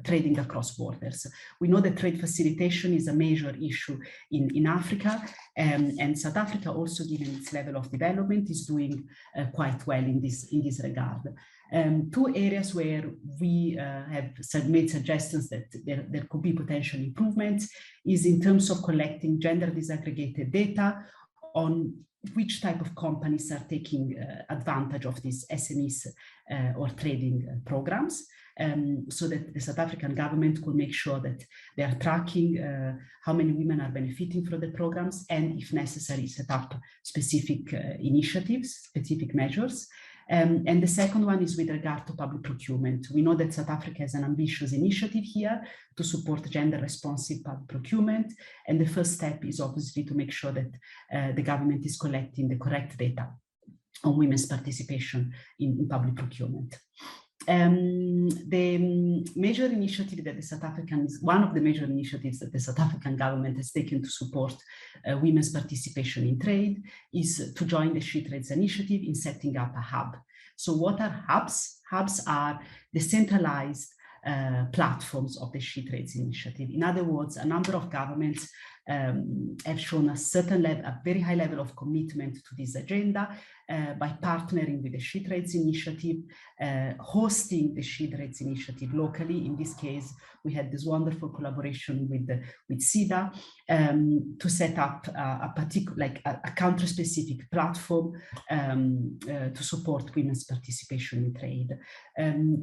trading across borders. We know that trade facilitation is a major issue in Africa, and South Africa, also given its level of development, is doing quite well in this regard. Two areas where we have made suggestions that there could be potential improvements is in terms of collecting gender disaggregated data on which type of companies are taking advantage of these SMEs or trading programs, so that the South African government could make sure that they are tracking how many women are benefiting from the programs, and if necessary, set up specific initiatives, specific measures. And the second one is with regard to public procurement. We know that South Africa has an ambitious initiative here to support gender responsive public procurement. And the first step is obviously to make sure that the government is collecting the correct data on women's participation in public procurement. The major initiative that the South African, one of the major initiatives that the South African government has taken to support women's participation in trade is to join the She Trades Initiative in setting up a hub. So what are hubs? Hubs are decentralized platforms of the She Trades Initiative. In other words, a number of governments have shown a very high level of commitment to this agenda by partnering with the She Trades Initiative, hosting the She Trades Initiative locally. In this case, we had this wonderful collaboration with SIDA to set up a particular, a country-specific platform to support women's participation in trade.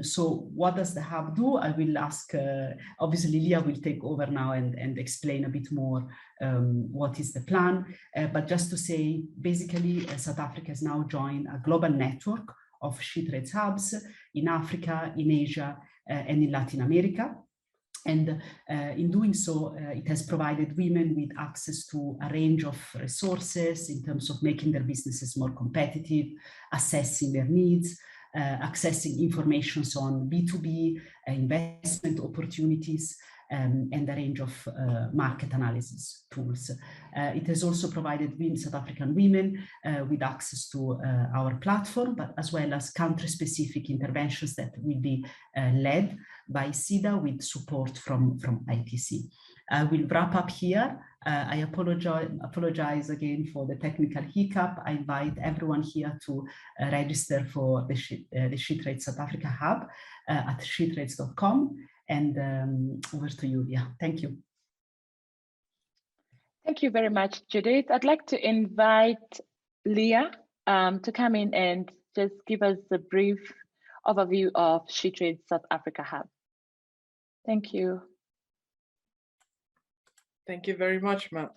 So what does the hub do? I will ask, obviously Leah will take over now and explain a bit more what is the plan. But just to say, basically, South Africa has now joined a global network of She Trades hubs in Africa, in Asia, and in Latin America. And in doing so, it has provided women with access to a range of resources in terms of making their businesses more competitive, assessing their needs, accessing information on B2B investment opportunities, and a range of market analysis tools. It has also provided South African women with access to our platform, but as well as country-specific interventions that will be led by SIDA with support from ITC. I will wrap up here. I apologize again for the technical hiccup. I invite everyone here to register for the SheTrades South Africa Hub at shetrades.com. And over to you, Leah. Thank you. Thank you very much, Judith. I'd like to invite Leah to come in and just give us a brief overview of SheTrades South Africa Hub. Thank you. Thank you very much, Matt.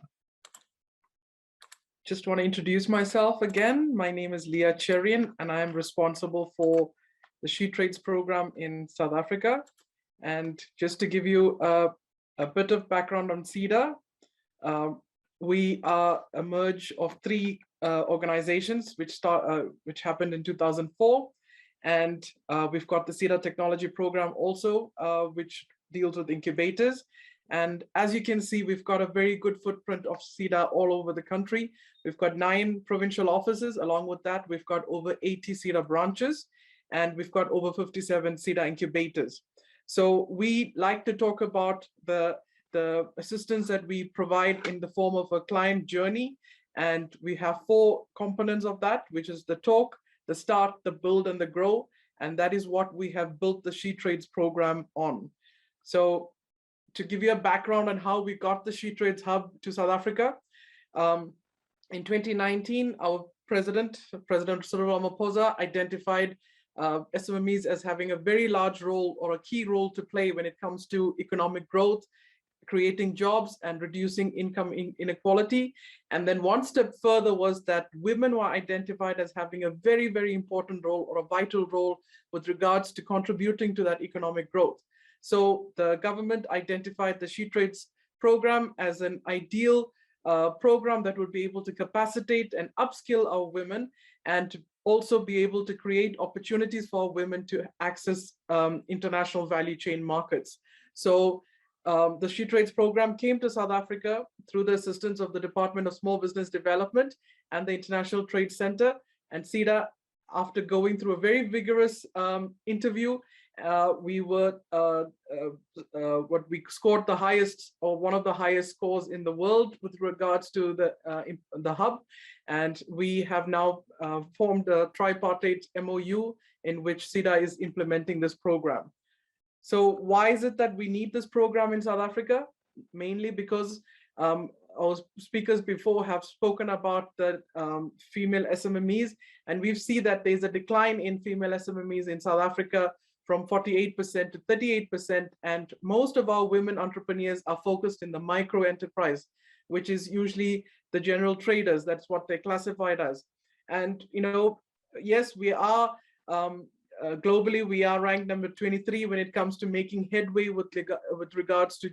Just want to introduce myself again. My name is Leah Cherian, and I am responsible for the SheTrades program in South Africa. And just to give you a bit of background on SIDA, we are a merge of three organizations which happened in 2004. And we've got the SIDA technology program also, which deals with incubators. And as you can see, we've got a very good footprint of SIDA all over the country. We've got 9 provincial offices. Along with that, we've got over 80 SIDA branches, and we've got over 57 SIDA incubators. So we like to talk about the assistance that we provide in the form of a client journey. And we have 4 components of that, which is the talk, the start, the build, and the grow. And that is what we have built the SheTrades program on. So to give you a background on how we got the SheTrades Hub to South Africa, in 2019, our President Cyril Ramaphosa identified SMMEs as having a very large role or a key role to play when it comes to economic growth, creating jobs and reducing income inequality. And then one step further was that women were identified as having a very, very important role or a vital role with regards to contributing to that economic growth. So the government identified the SheTrades program as an ideal program that would be able to capacitate and upskill our women and to also be able to create opportunities for women to access international value chain markets. So the SheTrades program came to South Africa through the assistance of the Department of Small Business Development and the International Trade Center. And SIDA, after going through a very vigorous interview, we were what we scored the highest or one of the highest scores in the world with regards to the hub. And we have now formed a tripartite MOU in which SIDA is implementing this program. So why is it that we need this program in South Africa? Mainly because our speakers before have spoken about the female SMMEs, and we've seen that there's a decline in female SMMEs in South Africa from 48% to 38%, and most of our women entrepreneurs are focused in the micro enterprise, which is usually the general traders. That's what they're classified as. And yes, we are globally, we are ranked number 23 when it comes to making headway with regards to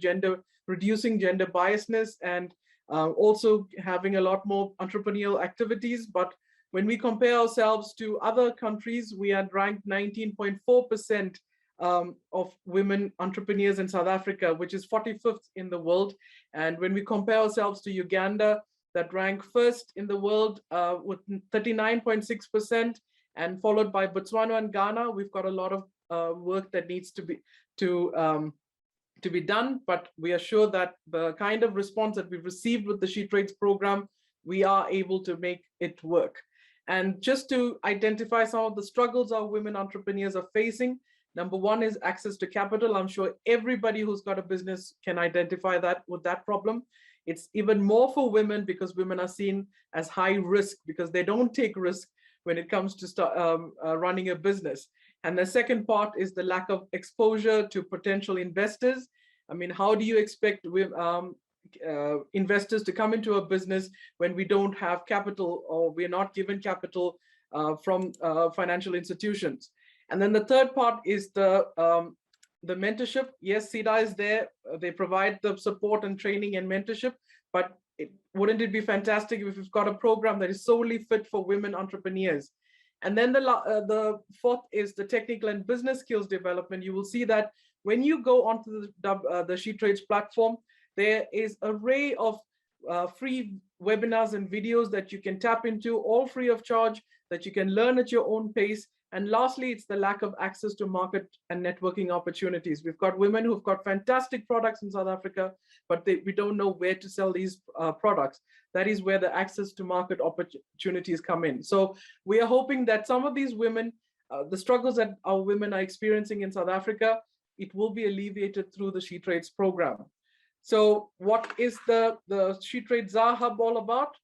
reducing gender biasness and also having a lot more entrepreneurial activities. But when we compare ourselves to other countries, we are ranked 19.4% of women entrepreneurs in South Africa, which is 45th in the world. And when we compare ourselves to Uganda, that rank first in the world with 39.6%, and followed by Botswana and Ghana. We've got a lot of work that needs to be done, but we are sure that the kind of response that we've received with the SheTrades program, we are able to make it work. And just to identify some of the struggles our women entrepreneurs are facing, number one is access to capital. I'm sure everybody who's got a business can identify that with that problem. It's even more for women because women are seen as high risk because they don't take risk when it comes to running a business. And the second part is the lack of exposure to potential investors. I mean, how do you expect investors to come into a business when we don't have capital or we're not given capital from financial institutions? And then the third part is the mentorship. Yes, SIDA is there. They provide the support and training and mentorship, but wouldn't it be fantastic if we've got a program that is solely fit for women entrepreneurs? And then the fourth is the technical and business skills development. You will see that when you go onto the She Trades platform, there is an array of free webinars and videos that you can tap into, all free of charge, that you can learn at your own pace. And lastly, it's the lack of access to market and networking opportunities. We've got women who've got fantastic products in South Africa, but we don't know where to sell these products. That is where the access to market opportunities come in. So we are hoping that some of these women, the struggles that our women are experiencing in South Africa, it will be alleviated through the She Trades program. So what is the She Trades ZA Hub all about?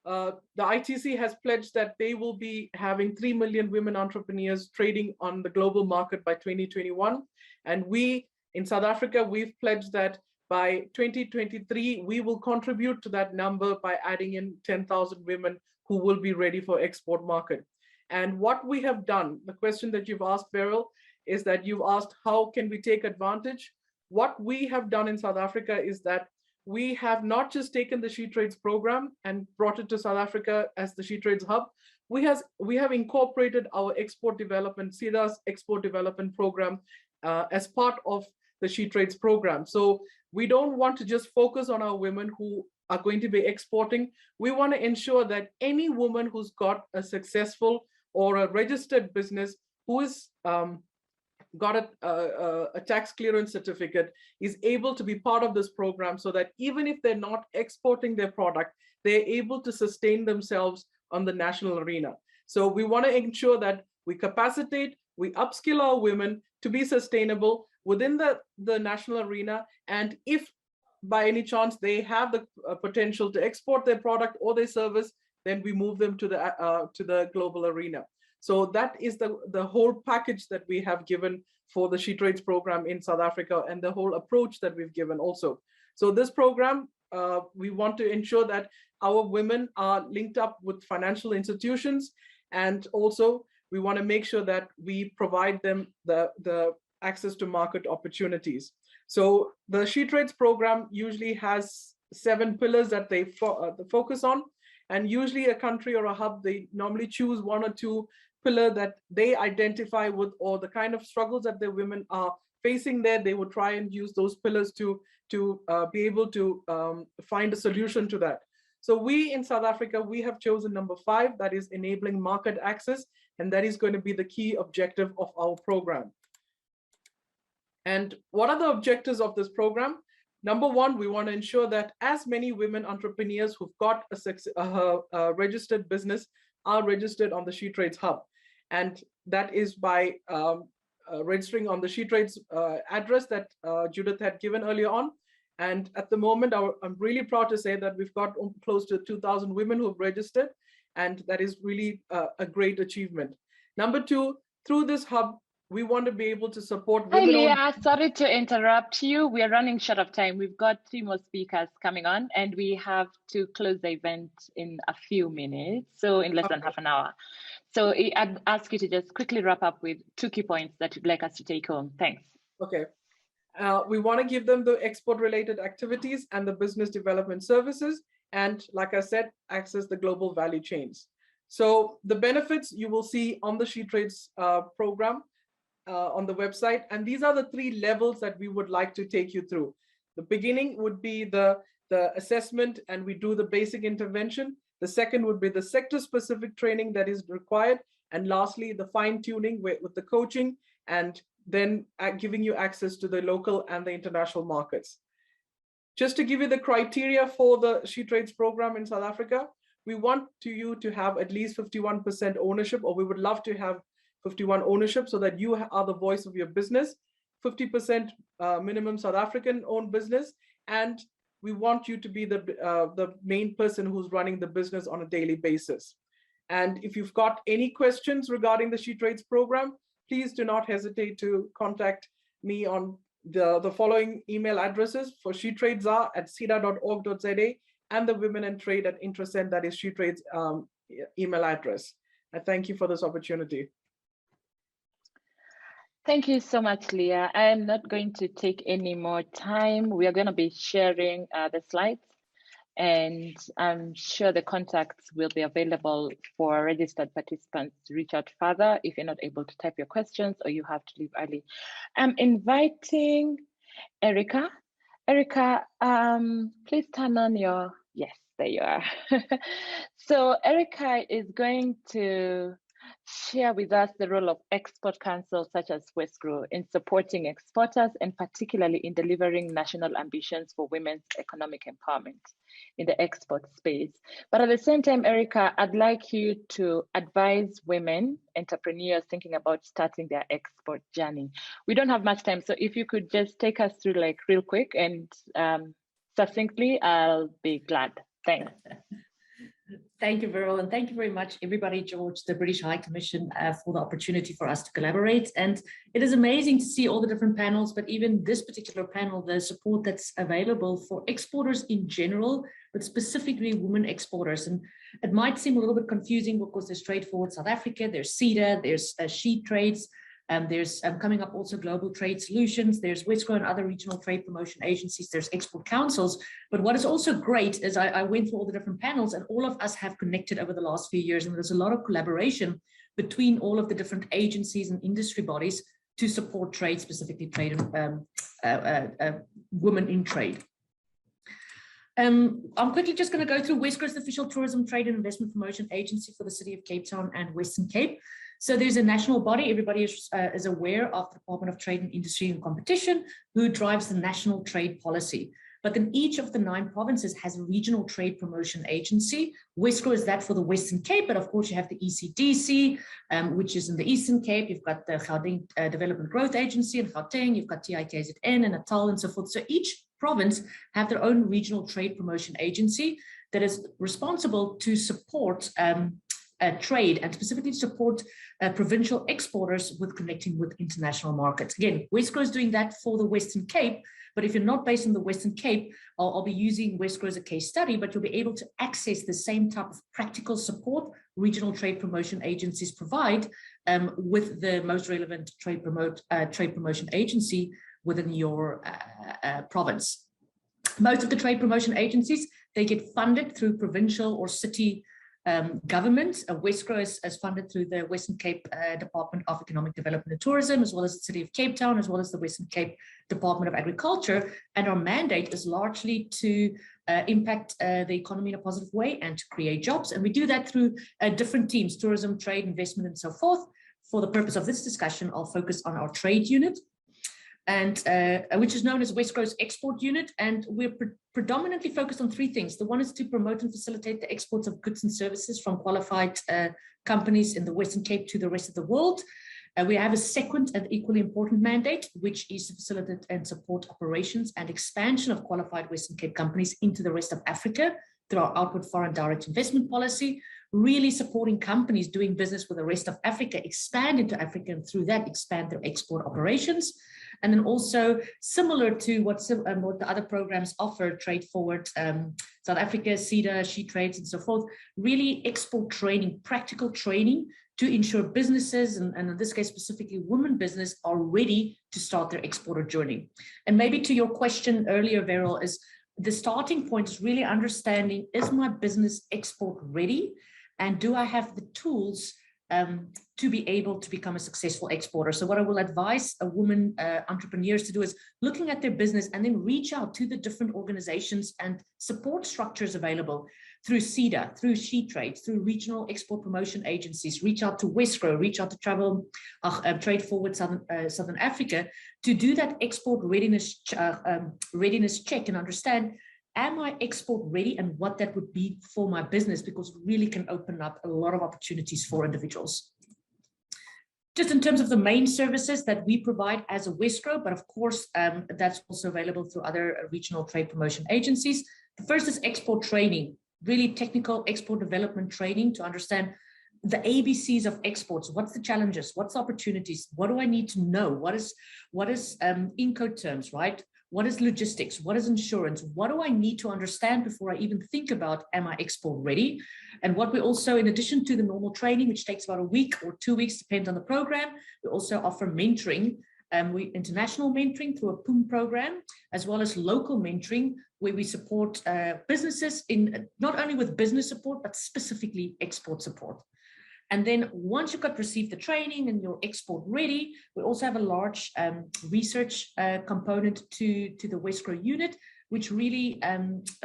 The ITC has pledged that they will be having 3 million women entrepreneurs trading on the global market by 2021. And we in South Africa, we've pledged that by 2023, we will contribute to that number by adding in 10,000 women who will be ready for export market. And what we have done, the question that you've asked, Beryl, is that you've asked, how can we take advantage? What we have done in South Africa is that we have not just taken the She Trades program and brought it to South Africa as the She Trades Hub. We have incorporated our export development, SIDA's export development program as part of the She Trades program. So we don't want to just focus on our women who are going to be exporting. We want to ensure that any woman who's got a successful or a registered business who is got a tax clearance certificate is able to be part of this program, so that even if they're not exporting their product, they're able to sustain themselves on the national arena. So we want to ensure that we capacitate, we upskill our women to be sustainable within the national arena. And if by any chance they have the potential to export their product or their service, then we move them to the global arena. So that is the whole package that we have given for the She Trades program in South Africa, and the whole approach that we've given also. So this program, we want to ensure that our women are linked up with financial institutions, and also we want to make sure that we provide them the access to market opportunities. So the She Trades program usually has 7 pillars that they focus on, and usually a country or a hub, they normally choose 1 or 2 pillar that they identify with, or the kind of struggles that the women are facing there. They would try and use those pillars to be able to find a solution to that. So we in South Africa, we have chosen number 5, that is enabling market access, and that is going to be the key objective of our program. And what are the objectives of this program? Number 1, we want to ensure that as many women entrepreneurs who've got a registered business are registered on the She Trades Hub. And that is by registering on the She Trades address that Judith had given earlier on. And at the moment, I'm really proud to say that we've got close to 2,000 women who have registered, and that is really a great achievement. Number 2, through this hub, we want to be able to support women. Hi, Leah. Sorry to interrupt you. We are running short of time. We've got 3 more speakers coming on, and we have to close the event in a few minutes, so in less than half an hour. So I'd ask you to just quickly wrap up with 2 key points that you'd like us to take home. Thanks. Okay. We want to give them the export-related activities and the business development services, and like I said, access the global value chains. So the benefits you will see on the She Trades program on the website, and these are the 3 levels that we would like to take you through. The beginning would be the assessment, and we do the basic intervention. The second would be the sector-specific training that is required, and lastly, the fine-tuning with the coaching, and then giving you access to the local and the international markets. Just to give you the criteria for the She Trades program in South Africa, we want you to have at least 51% ownership, or we would love to have 51 ownership, so that you are the voice of your business, 50% minimum South African owned business, and we want you to be the main person who's running the business on a daily basis. And if you've got any questions regarding the She Trades program, please do not hesitate to contact me on the following email addresses: for shetradesa@sida.org.za, and the Women in Trade at Intrasend, that is She Trades email address. I thank you for this opportunity. Thank you so much, Leah. I'm not going to take any more time. We are going to be sharing the slides. And I'm sure the contacts will be available for registered participants to reach out further if you're not able to type your questions or you have to leave early. I'm inviting Erica. Erica, please turn on your, yes, there you are. So Erica is going to share with us the role of export councils such as WESCRO in supporting exporters and particularly in delivering national ambitions for women's economic empowerment in the export space. But at the same time, Erica, I'd like you to advise women entrepreneurs thinking about starting their export journey. We don't have much time, so if you could just take us through like real quick and succinctly, I'll be glad. Thanks. Thank you, Veryl, and thank you very much, everybody, George, the British High Commission, for the opportunity for us to collaborate. And it is amazing to see all the different panels, but even this particular panel, the support that's available for exporters in general, but specifically women exporters. And it might seem a little bit confusing because there's Trade Forward South Africa, there's CEDA, there's She Trades, there's coming up also Global Trade Solutions, there's WESCRO and other regional trade promotion agencies, there's export councils. But what is also great is I went through all the different panels and all of us have connected over the last few years, and there's a lot of collaboration between all of the different agencies and industry bodies to support trade, specifically trade and women in trade. I'm quickly just going to go through WESCRO's official tourism, trade and investment promotion agency for the city of Cape Town and Western Cape. So there's a national body, everybody is aware of the Department of Trade and Industry and Competition, who drives the national trade policy. But then each of the 9 provinces has a regional trade promotion agency. WESCRO is that for the Western Cape, but of course you have the ECDC, which is in the Eastern Cape. You've got the Gauteng Development Growth Agency in Gauteng, you've got TIKZN and Natal and so forth. So each province have their own regional trade promotion agency that is responsible to support trade and specifically support provincial exporters with connecting with international markets. Again, WESCRO is doing that for the Western Cape, but if you're not based in the Western Cape, I'll be using WESCRO as a case study, but you'll be able to access the same type of practical support regional trade promotion agencies provide with the most relevant trade promotion agency within your province. Most of the trade promotion agencies, they get funded through provincial or city government. WESCRO is funded through the Western Cape Department of Economic Development and Tourism, as well as the City of Cape Town, as well as the Western Cape Department of Agriculture. And our mandate is largely to impact the economy in a positive way and to create jobs. And we do that through different teams, tourism, trade, investment, and so forth. For the purpose of this discussion, I'll focus on our trade unit, and which is known as WESCRO's export unit. And we're predominantly focused on 3 things. The one is to promote and facilitate the exports of goods and services from qualified companies in the Western Cape to the rest of the world. We have a second and equally important mandate, which is to facilitate and support operations and expansion of qualified Western Cape companies into the rest of Africa through our outward foreign direct investment policy, really supporting companies doing business with the rest of Africa, expand into Africa, and through that expand their export operations. And then also similar to what the other programs offer, Trade Forward, South Africa, CEDA, She Trades, and so forth, really export training, practical training to ensure businesses, and in this case specifically women business, are ready to start their exporter journey. And maybe to your question earlier, Veryl, is the starting point is really understanding, is my business export ready? And do I have the tools to be able to become a successful exporter? So what I will advise a woman entrepreneurs to do is looking at their business and then reach out to the different organizations and support structures available through CEDA, through She Trades, through regional export promotion agencies, reach out to WESCRO, reach out to Trade Forward Southern Africa to do that export readiness check and understand, am I export ready, and what that would be for my business, because it really can open up a lot of opportunities for individuals. Just in terms of the main services that we provide as a WESCRO, but of course, that's also available through other regional trade promotion agencies. The first is export training, really technical export development training to understand the ABCs of exports. What's the challenges? What's the opportunities? What do I need to know? What is Incoterms, right? What is logistics? What is insurance? What do I need to understand before I even think about, am I export ready? And what we also, in addition to the normal training, which takes about a week or 2 weeks, depends on the program, we also offer mentoring International mentoring through a POOM program, as well as local mentoring, where we support businesses in not only with business support, but specifically export support. And then once you've received the training and you're export ready, we also have a large research component to the Wesgro unit, which really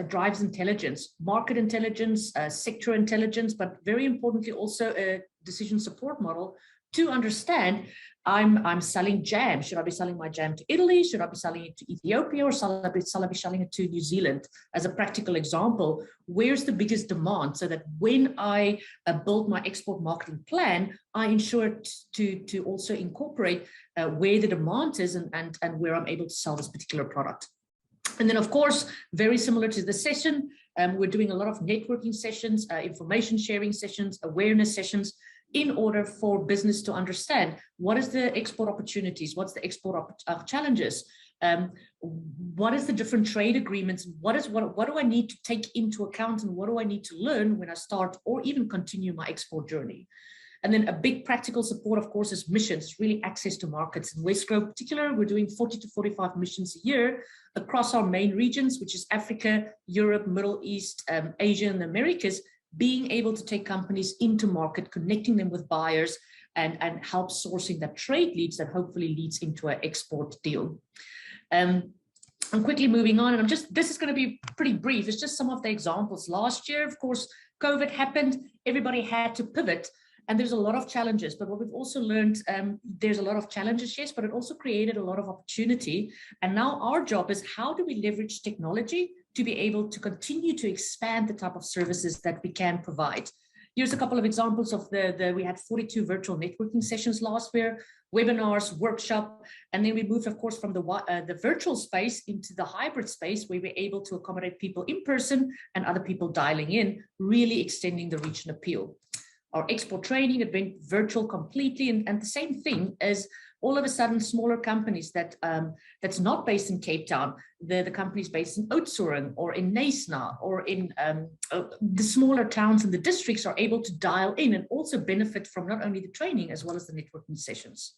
drives intelligence, market intelligence, sector intelligence, but very importantly also a decision support model to understand, I'm selling jam. Should I be selling my jam to Italy? Should I be selling it to Ethiopia? Or shall I be selling it to New Zealand? As a practical example, where's the biggest demand? So that when I build my export marketing plan, I ensure to also incorporate where the demand is and where I'm able to sell this particular product. And then, of course, very similar to the session, we're doing a lot of networking sessions, information sharing sessions, awareness sessions, in order for business to understand what is the export opportunities, what's the export challenges, what is the different trade agreements, what do I need to take into account, and what do I need to learn when I start or even continue my export journey. And then a big practical support, of course, is missions, really access to markets. In Wesgro in particular, we're doing 40 to 45 missions a year across our main regions, which is Africa, Europe, Middle East, Asia, and the Americas, being able to take companies into market, connecting them with buyers, and help sourcing that trade leads that hopefully leads into an export deal. I'm quickly moving on, and this is going to be pretty brief. It's just some of the examples. Last year, of course, COVID happened. Everybody had to pivot, and there's a lot of challenges. But what we've also learned, there's a lot of challenges, yes, but it also created a lot of opportunity. And now our job is, how do we leverage technology to be able to continue to expand the type of services that we can provide? Here's a couple of examples of we had 42 virtual networking sessions last year, webinars, workshop, and then we moved, of course, from the virtual space into the hybrid space, where we're able to accommodate people in person and other people dialing in, really extending the reach and appeal. Our export training, it went virtual completely, and the same thing as all of a sudden smaller companies that's not based in Cape Town, the companies based in Oudtshoorn or in Knysna or in the smaller towns and the districts are able to dial in and also benefit from not only the training as well as the networking sessions.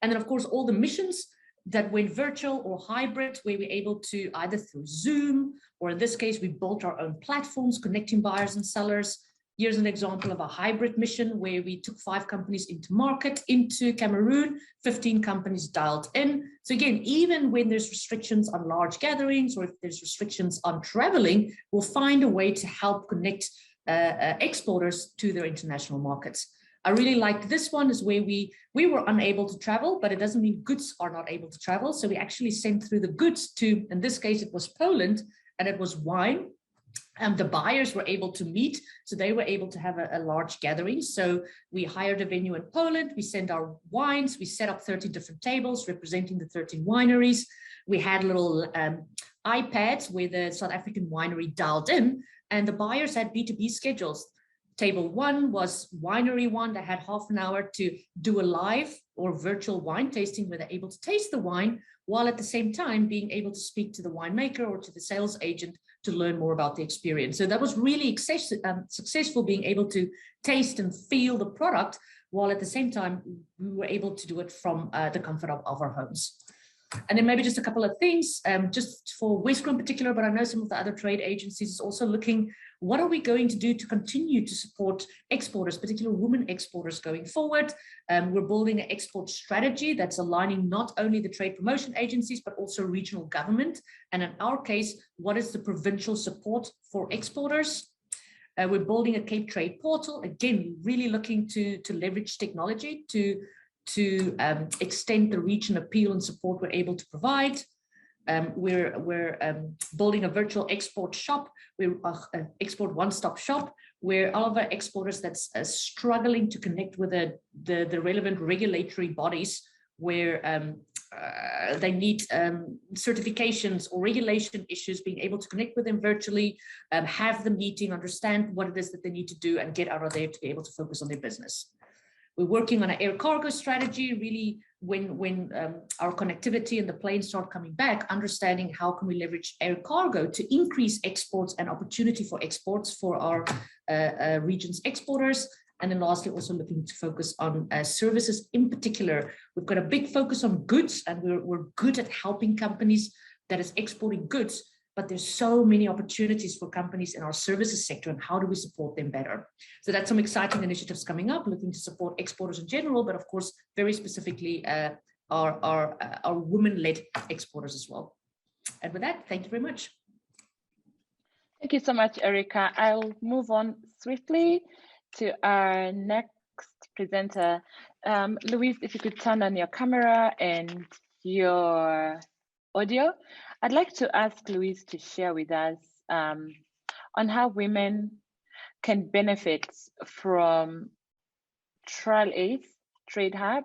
And then, of course, all the missions that went virtual or hybrid, where we're able to either through Zoom, or in this case, we built our own platforms connecting buyers and sellers. Here's an example of a hybrid mission where we took 5 companies into market, into Cameroon, 15 companies dialed in. So again, even when there's restrictions on large gatherings, or if there's restrictions on traveling, we'll find a way to help connect exporters to their international markets. I really like this one, is where we were unable to travel, but it doesn't mean goods are not able to travel. So we actually sent through the goods to, in this case, it was Poland, and it was wine. The buyers were able to meet, so they were able to have a large gathering. So we hired a venue in Poland, we sent our wines, we set up 13 different tables representing the 13 wineries. We had little iPads where the South African winery dialed in, and the buyers had B2B schedules. Table 1 was winery 1 that had half an hour to do a live or virtual wine tasting where they're able to taste the wine, while at the same time being able to speak to the winemaker or to the sales agent to learn more about the experience. So that was really successful, being able to taste and feel the product, while at the same time we were able to do it from the comfort of our homes. And then maybe just a couple of things, just for Wesgro in particular, but I know some of the other trade agencies is also looking, what are we going to do to continue to support exporters, particularly women exporters going forward? We're building an export strategy that's aligning not only the trade promotion agencies, but also regional government. And in our case, what is the provincial support for exporters? We're building a Cape Trade portal, again, really looking to leverage technology to extend the reach and appeal and support we're able to provide. We're building a virtual export shop, export one-stop shop, where all of our exporters that's struggling to connect with the relevant regulatory bodies, where they need certifications or regulation issues, being able to connect with them virtually, have the meeting, understand what it is that they need to do, and get out of there to be able to focus on their business. We're working on an air cargo strategy, really when our connectivity and the planes start coming back, understanding how can we leverage air cargo to increase exports and opportunity for exports for our region's exporters. And then lastly, also looking to focus on services in particular. We've got a big focus on goods, and we're good at helping companies that is exporting goods, but there's so many opportunities for companies in our services sector, and how do we support them better? So that's some exciting initiatives coming up, looking to support exporters in general, but of course, very specifically our women-led exporters as well. And with that, thank you very much. Thank you so much, Erica. I'll move on swiftly to our next presenter. Louise, if you could turn on your camera and your audio. I'd like to ask Louise to share with us on how women can benefit from Trial Ace, Trade Hub,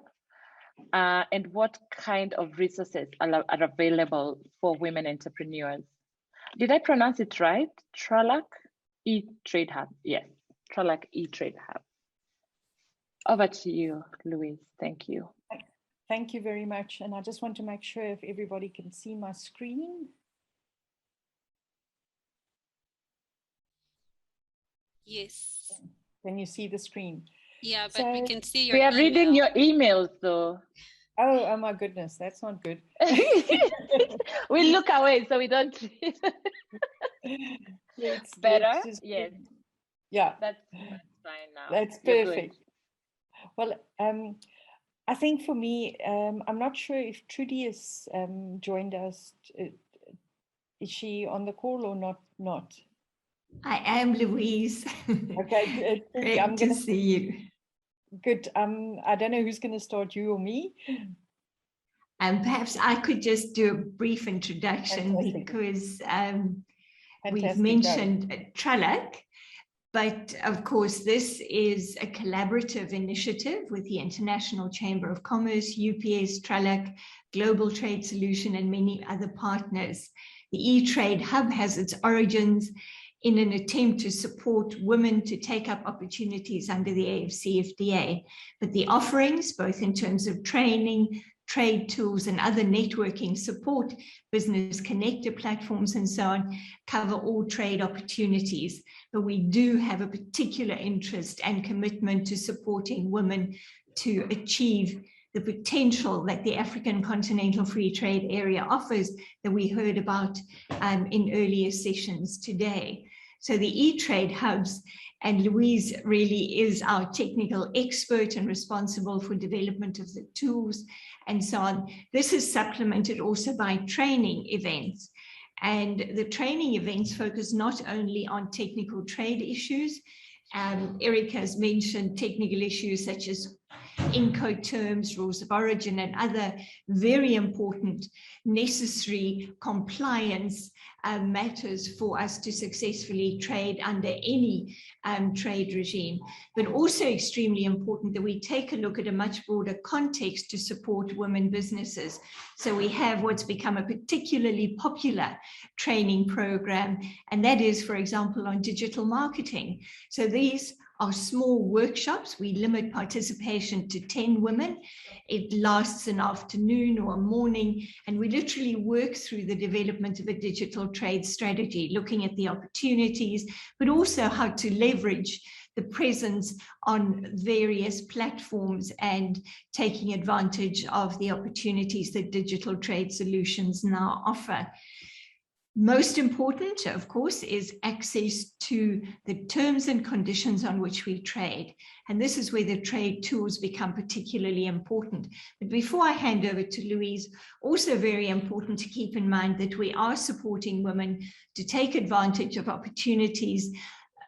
and what kind of resources are available for women entrepreneurs. Did I pronounce it right? Tralac E-Trade Hub. Yes, Tralac E-Trade Hub. Over to you, Louise. Thank you. Thank you very much. And I just want to make sure if everybody can see my screen. Yes. Can you see the screen? Yeah, but we can see your We are reading your emails though. Oh my goodness, that's not good. We look away so we don't. It's better. Yes. Yeah. That's fine now. That's perfect. Well, I think for me, I'm not sure if Trudy has joined us. Is she on the call or not? I am, Louise. Okay, good. Great I'm to gonna see you. Good. I don't know who's going to start, you or me. Perhaps I could just do a brief introduction. Fantastic. Because we've Fantastic, mentioned Tralac, but of course this is a collaborative initiative with the International Chamber of Commerce, UPS, Tralac, Global Trade Solution, and many other partners. The E-Trade Hub has its origins in an attempt to support women to take up opportunities under the AFCFTA. But the offerings, both in terms of training, trade tools, and other networking support, business connector platforms, and so on, cover all trade opportunities. But we do have a particular interest and commitment to supporting women to achieve the potential that the African Continental Free Trade Area offers that we heard about in earlier sessions today. So the E-Trade Hubs, and Louise really is our technical expert and responsible for development of the tools and so on. This is supplemented also by training events. And the training events focus not only on technical trade issues. Erica has mentioned technical issues such as Incoterms, rules of origin, and other very important necessary compliance matters for us to successfully trade under any trade regime, but also extremely important that we take a look at a much broader context to support women businesses. So we have what's become a particularly popular training program, and that is, for example, on digital marketing. So these are small workshops. We limit participation to 10 women. It lasts an afternoon or a morning, and we literally work through the development of a digital trade strategy, looking at the opportunities, but also how to leverage the presence on various platforms and taking advantage of the opportunities that digital trade solutions now offer. Most important, of course, is access to the terms and conditions on which we trade. And this is where the trade tools become particularly important. But before I hand over to Louise, also very important to keep in mind that we are supporting women to take advantage of opportunities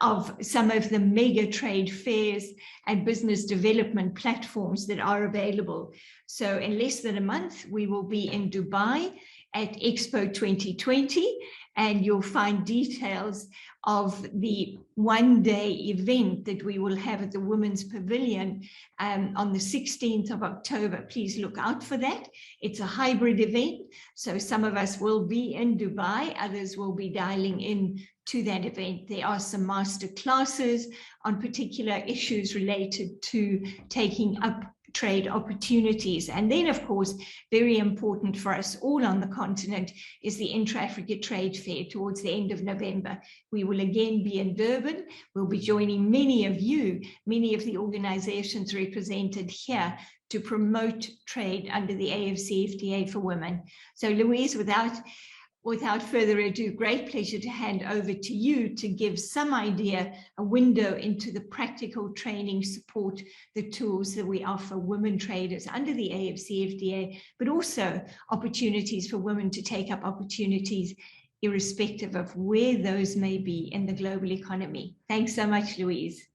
of some of the mega trade fairs and business development platforms that are available. So in less than a month, we will be in Dubai at Expo 2020, and you'll find details of the one-day event that we will have at the Women's Pavilion on the 16th of October. Please look out for that. It's a hybrid event, so some of us will be in Dubai, others will be dialing in to that event. There are some master classes on particular issues related to taking up trade opportunities. And then, of course, very important for us all on the continent is the Intra-Africa Trade Fair towards the end of November. We will again be in Durban. We'll be joining many of you, many of the organizations represented here, to promote trade under the AFCFTA for women. So Louise, without further ado, great pleasure to hand over to you to give some idea, a window into the practical training support, the tools that we offer women traders under the AFCFTA, but also opportunities for women to take up opportunities irrespective of where those may be in the global economy. Thanks so much, Louise.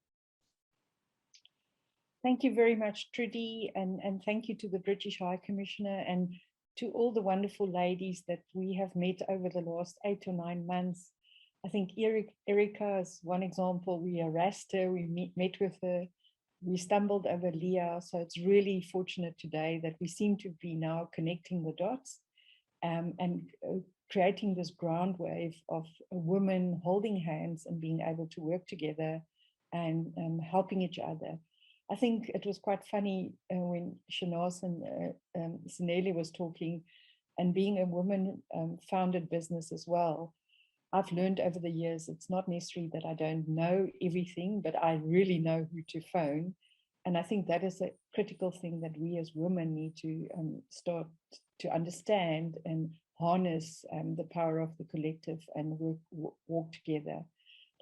Thank you very much, Trudy, and thank you to the British High Commissioner and to all the wonderful ladies that we have met over the last 8 or 9 months. I think Erica is one example. We harassed her, we met with her, we stumbled over Leah. So it's really fortunate today that we seem to be now connecting the dots and creating this ground wave of women holding hands and being able to work together and helping each other. I think it was quite funny when Shanaz and Sineli was talking, and being a woman founded business as well. I've learned over the years, it's not necessary that I don't know everything, but I really know who to phone. And I think that is a critical thing that we as women need to start to understand and harness the power of the collective and walk together.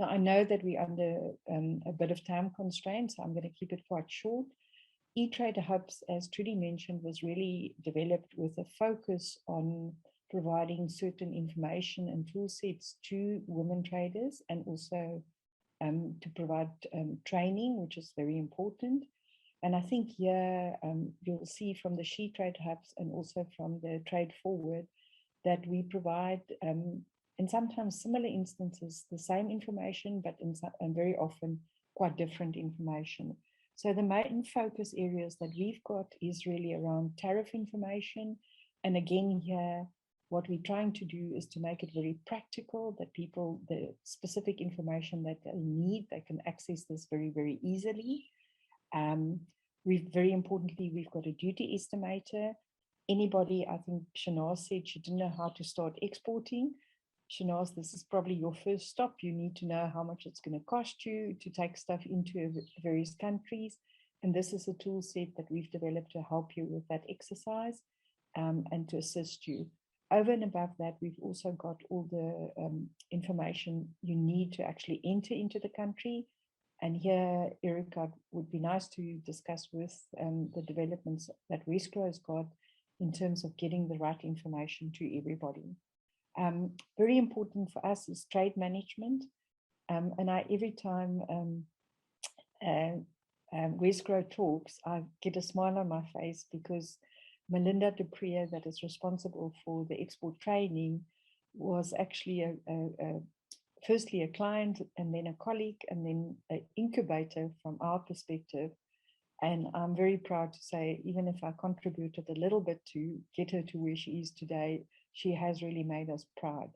Now, I know that we're under a bit of time constraints, so I'm going to keep it quite short. E-Trade Hubs, as Trudy mentioned, was really developed with a focus on providing certain information and tool sets to women traders, and also to provide training, which is very important. And I think here you'll see from the She Trade Hubs and also from the Trade Forward that we provide in sometimes similar instances, the same information, but and very often quite different information. So the main focus areas that we've got is really around tariff information. And again, here, what we're trying to do is to make it very practical, that people, the specific information that they need, they can access this very, very easily. Very importantly, we've got a duty estimator. Anybody, I think Shanaz said she didn't know how to start exporting. Shanaz, this is probably your first stop. You need to know how much it's going to cost you to take stuff into various countries. And this is a tool set that we've developed to help you with that exercise and to assist you. Over and above that, we've also got all the information you need to actually enter into the country. And here, Erica, would be nice to discuss with the developments that Wesgro has got in terms of getting the right information to everybody. Very important for us is trade management. And every time Wesgro talks, I get a smile on my face because Melinda Dupree, that is responsible for the export training, was actually firstly a client and then a colleague and then an incubator from our perspective. And I'm very proud to say, even if I contributed a little bit to get her to where she is today, she has really made us proud.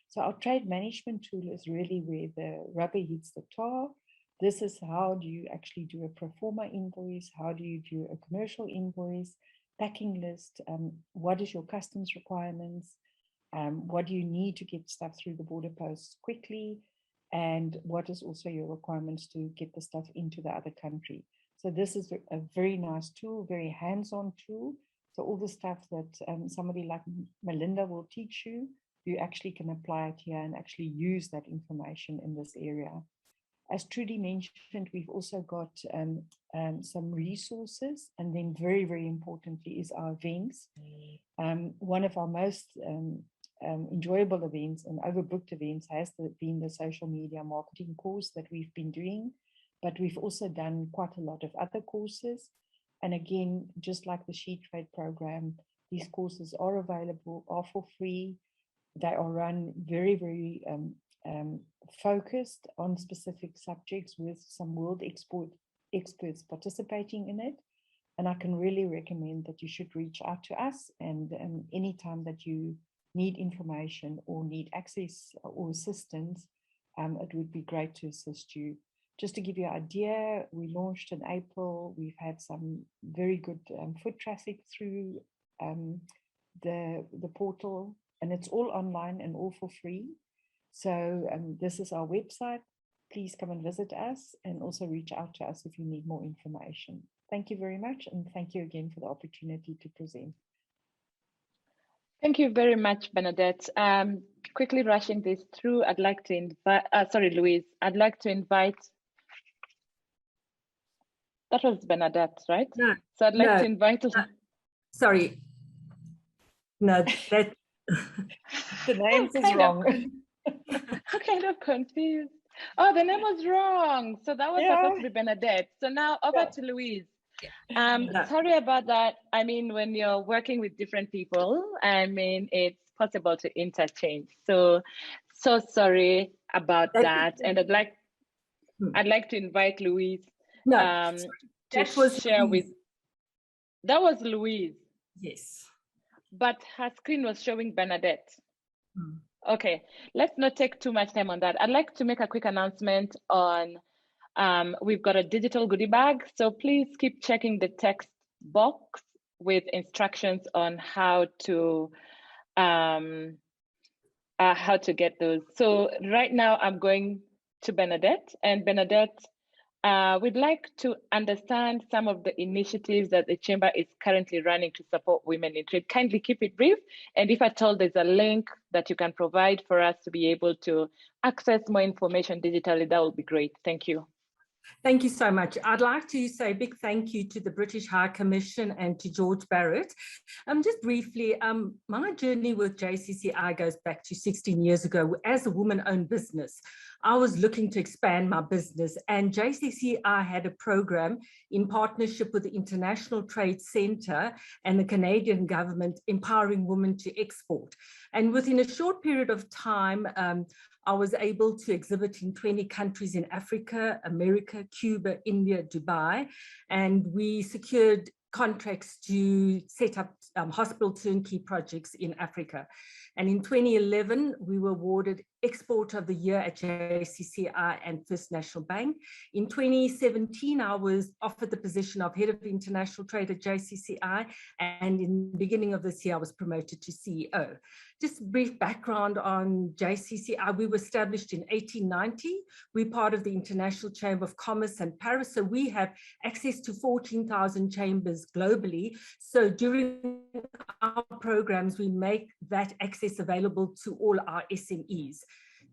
So our trade management tool is really where the rubber hits the tar. This is how do you actually do a pro forma invoice? How do you do a commercial invoice, packing list? What is your customs requirements? What do you need to get stuff through the border posts quickly? And what is also your requirements to get the stuff into the other country? So this is a very nice tool, very hands-on tool. So all the stuff that somebody like Melinda will teach you, you actually can apply it here and actually use that information in this area. As Trudy mentioned, we've also got some resources, and then very, very importantly is our events. One of our most enjoyable events and overbooked events has been the social media marketing course that we've been doing, but we've also done quite a lot of other courses. And again, just like the She Trade program, these courses are available, are for free. They are run very, very focused on specific subjects with some world experts participating in it. And I can really recommend that you should reach out to us, and anytime that you need information or need access or assistance, it would be great to assist you. just to give you an idea, we launched in April. We've had some very good foot traffic through the portal, and it's all online and all for free. So this is our website. Please come and visit us, and also reach out to us if you need more information. Thank you very much, and thank you again for the opportunity to present. Thank you very much, Bernadette. Quickly rushing this through, I'd like to invite, sorry, Louise, I'd like to invite, that was Bernadette, right? No. So I'd like to invite, sorry. No, that. The names is wrong. I'm kind of confused. Oh, the name was wrong. So that was supposed to be Bernadette. So now over to Louise. Sorry about that. I mean, when you're working with different people, I mean, it's possible to interchange. So sorry about that. And I'd like to invite Louise to share with. That was Louise. Yes. But her screen was showing Bernadette. Okay, let's not take too much time on that. I'd like to make a quick announcement on, we've got a digital goodie bag. So please keep checking the text box with instructions on how to get those. So right now I'm going to Bernadette, and Bernadette, we'd like to understand some of the initiatives that the Chamber is currently running to support women in trade. Kindly keep it brief. And if at all there's a link that you can provide for us to be able to access more information digitally, that would be great. Thank you. Thank you so much. I'd like to say a big thank you to the British High Commission and to George Barrett. Just briefly, my journey with JCCI goes back to 16 years ago. As a woman-owned business, I was looking to expand my business, and JCCI had a program in partnership with the International Trade Centre and the Canadian government, empowering women to export. And within a short period of time, I was able to exhibit in 20 countries in Africa, America, Cuba, India, Dubai, and we secured contracts to set up hospital turnkey projects in Africa. And in 2011, we were awarded Exporter of the Year at JCCI and First National Bank. In 2017, I was offered the position of Head of International Trade at JCCI, and in the beginning of this year, I was promoted to CEO. Just a brief background on JCCI. We were established in 1890. We're part of the International Chamber of Commerce and Paris, so we have access to 14,000 chambers globally. So during our programs, we make that access available to all our SMEs.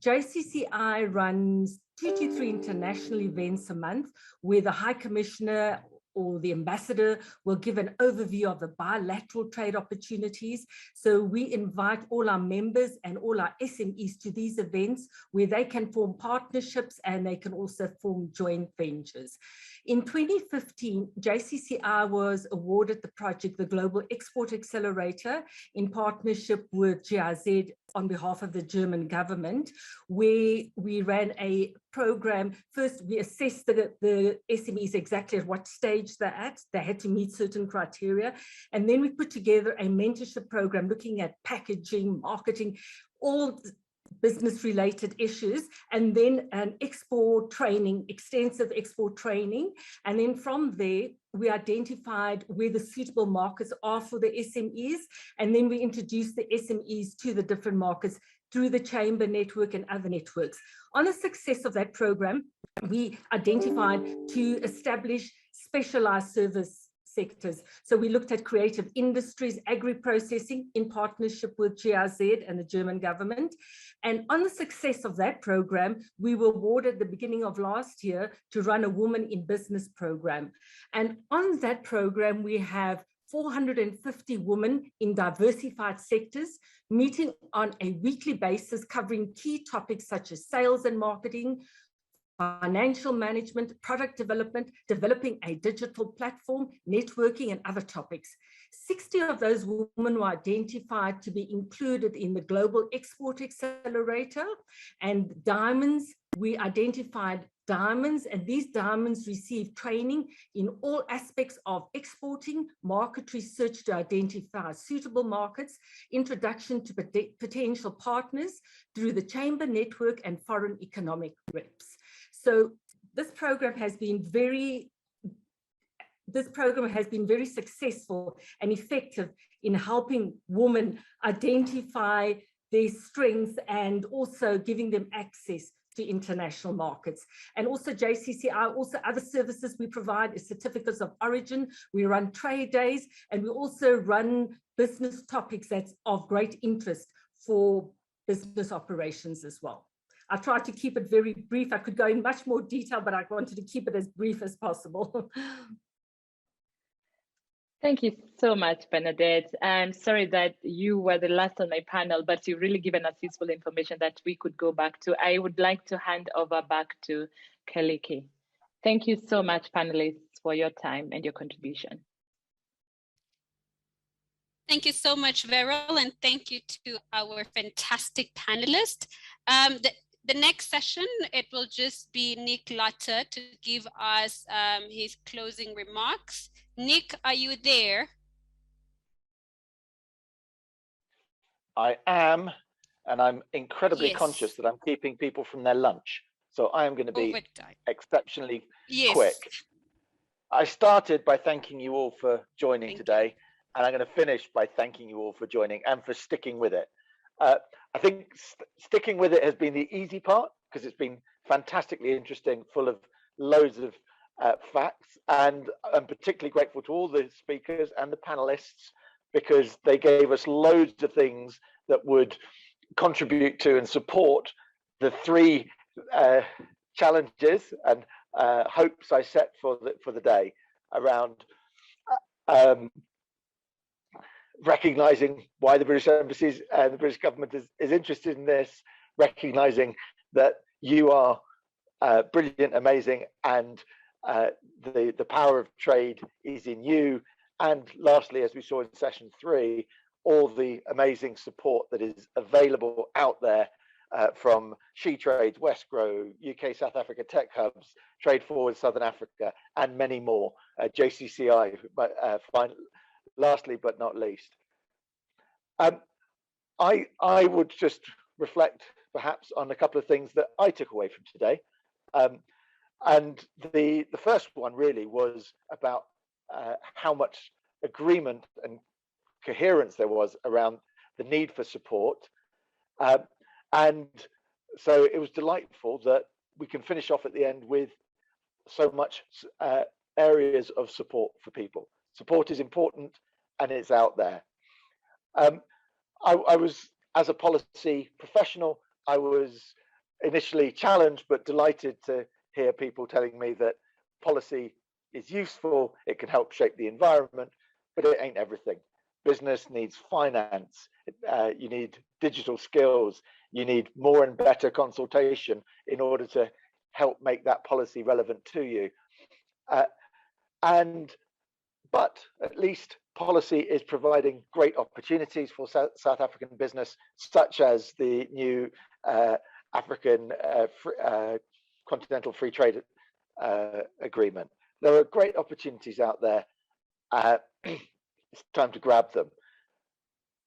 JCCI runs 2 to 3 international events a month where the High Commissioner or the ambassador will give an overview of the bilateral trade opportunities. So we invite all our members and all our SMEs to these events where they can form partnerships and they can also form joint ventures. In 2015, JCCI was awarded the project, the Global Export Accelerator, in partnership with GIZ on behalf of the German government, where we ran a program. First, we assessed the SMEs exactly at what stage they're at. They had to meet certain criteria. And then we put together a mentorship program looking at packaging, marketing, all business-related issues, and then an export training, extensive export training. And then from there, we identified where the suitable markets are for the SMEs, and then we introduced the SMEs to the different markets through the chamber network and other networks. On the success of that program, we identified to establish specialized service sectors. So we looked at creative industries, agri-processing in partnership with GIZ and the German government. And on the success of that program, we were awarded at the beginning of last year to run a Women in Business program. And on that program, we have 450 women in diversified sectors meeting on a weekly basis, covering key topics such as sales and marketing, financial management, product development, developing a digital platform, networking, and other topics. 60 of those women were identified to be included in the Global Export Accelerator. And diamonds, we identified diamonds, and these diamonds receive training in all aspects of exporting, market research to identify suitable markets, introduction to potential partners through the chamber network and foreign economic reps. So this program has been very successful and effective in helping women identify their strengths and also giving them access to international markets. And also JCCI, also other services we provide is certificates of origin. We run trade days, and we also run business topics that's of great interest for business operations as well. I tried to keep it very brief. I could go in much more detail, but I wanted to keep it as brief as possible. Thank you so much, Bernadette. I'm sorry that you were the last on my panel, but you've really given us useful information that we could go back to. I would like to hand over back to Kaliki. Thank you so much, panelists, for your time and your contribution. Thank you so much, Veryl, and thank you to our fantastic panelists. The next session, it will just be Nick Lotter to give us his closing remarks. Nick, are you there? I am, and I'm incredibly conscious that I'm keeping people from their lunch. So I am going to be exceptionally quick. I started by thanking you all for joining today, and I'm going to finish by thanking you all for joining and for sticking with it. I think sticking with it has been the easy part because it's been fantastically interesting, full of loads of facts, and I'm particularly grateful to all the speakers and the panelists because they gave us loads of things that would contribute to and support the three challenges and hopes I set for the day around recognizing why the British embassies and the British government is interested in this, recognizing that you are brilliant, amazing, and the power of trade is in you. And lastly, as we saw in session 3, all the amazing support that is available out there from She Trades, Westgrow, UK South Africa Tech Hubs, Trade Forward Southern Africa, and many more, JCCI, lastly but not least. I would just reflect perhaps on a couple of things that I took away from today. And the first one really was about how much agreement and coherence there was around the need for support. And so it was delightful that we can finish off at the end with so much areas of support for people. Support is important and it's out there. I was, as a policy professional, I was initially challenged but delighted to hear people telling me that policy is useful, it can help shape the environment, but it ain't everything. Business needs finance, you need digital skills, you need more and better consultation in order to help make that policy relevant to you. But at least policy is providing great opportunities for South African business, such as the new African Continental Free Trade Agreement. There are great opportunities out there. It's time to grab them.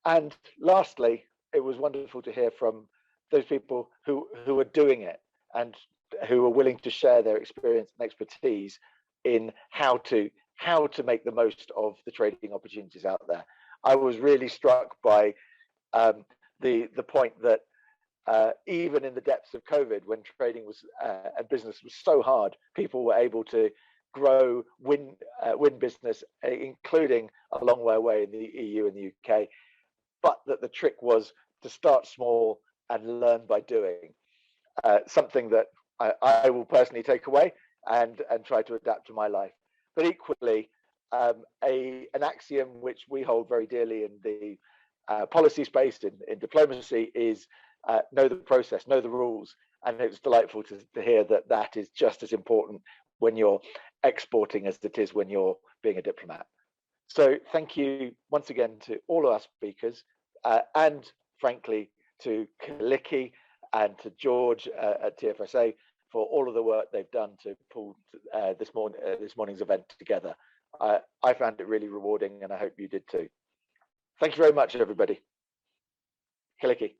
And lastly, it was wonderful to hear from those people who are doing it and who are willing to share their experience and expertise in how to make the most of the trading opportunities out there. I was really struck by the point that even in the depths of COVID, when trading was and business was so hard, people were able to grow, win business, including a long way away in the EU and the UK. But that the trick was to start small and learn by doing. Something that I will personally take away and try to adapt to my life. But equally, an axiom which we hold very dearly in the policy space, in diplomacy, is know the process, know the rules. And it was delightful to hear that is just as important when you're exporting as it is when you're being a diplomat. So thank you once again to all of our speakers, and frankly to Kaliki and to George at TFSA for all of the work they've done to pull this morning's event together. I found it really rewarding, and I hope you did too. Thank you very much, everybody. Kaliki.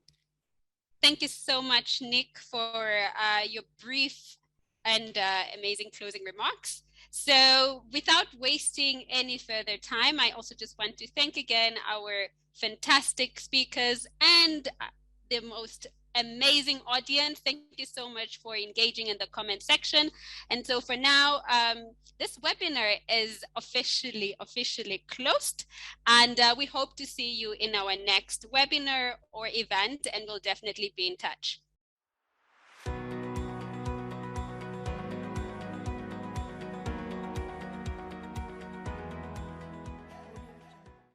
Thank you so much, Nick, for your brief and amazing closing remarks. So without wasting any further time, I also just want to thank again our fantastic speakers and the most amazing audience. Thank you so much for engaging in the comment section. And so for now, this webinar is officially closed, and we hope to see you in our next webinar or event, and we'll definitely be in touch.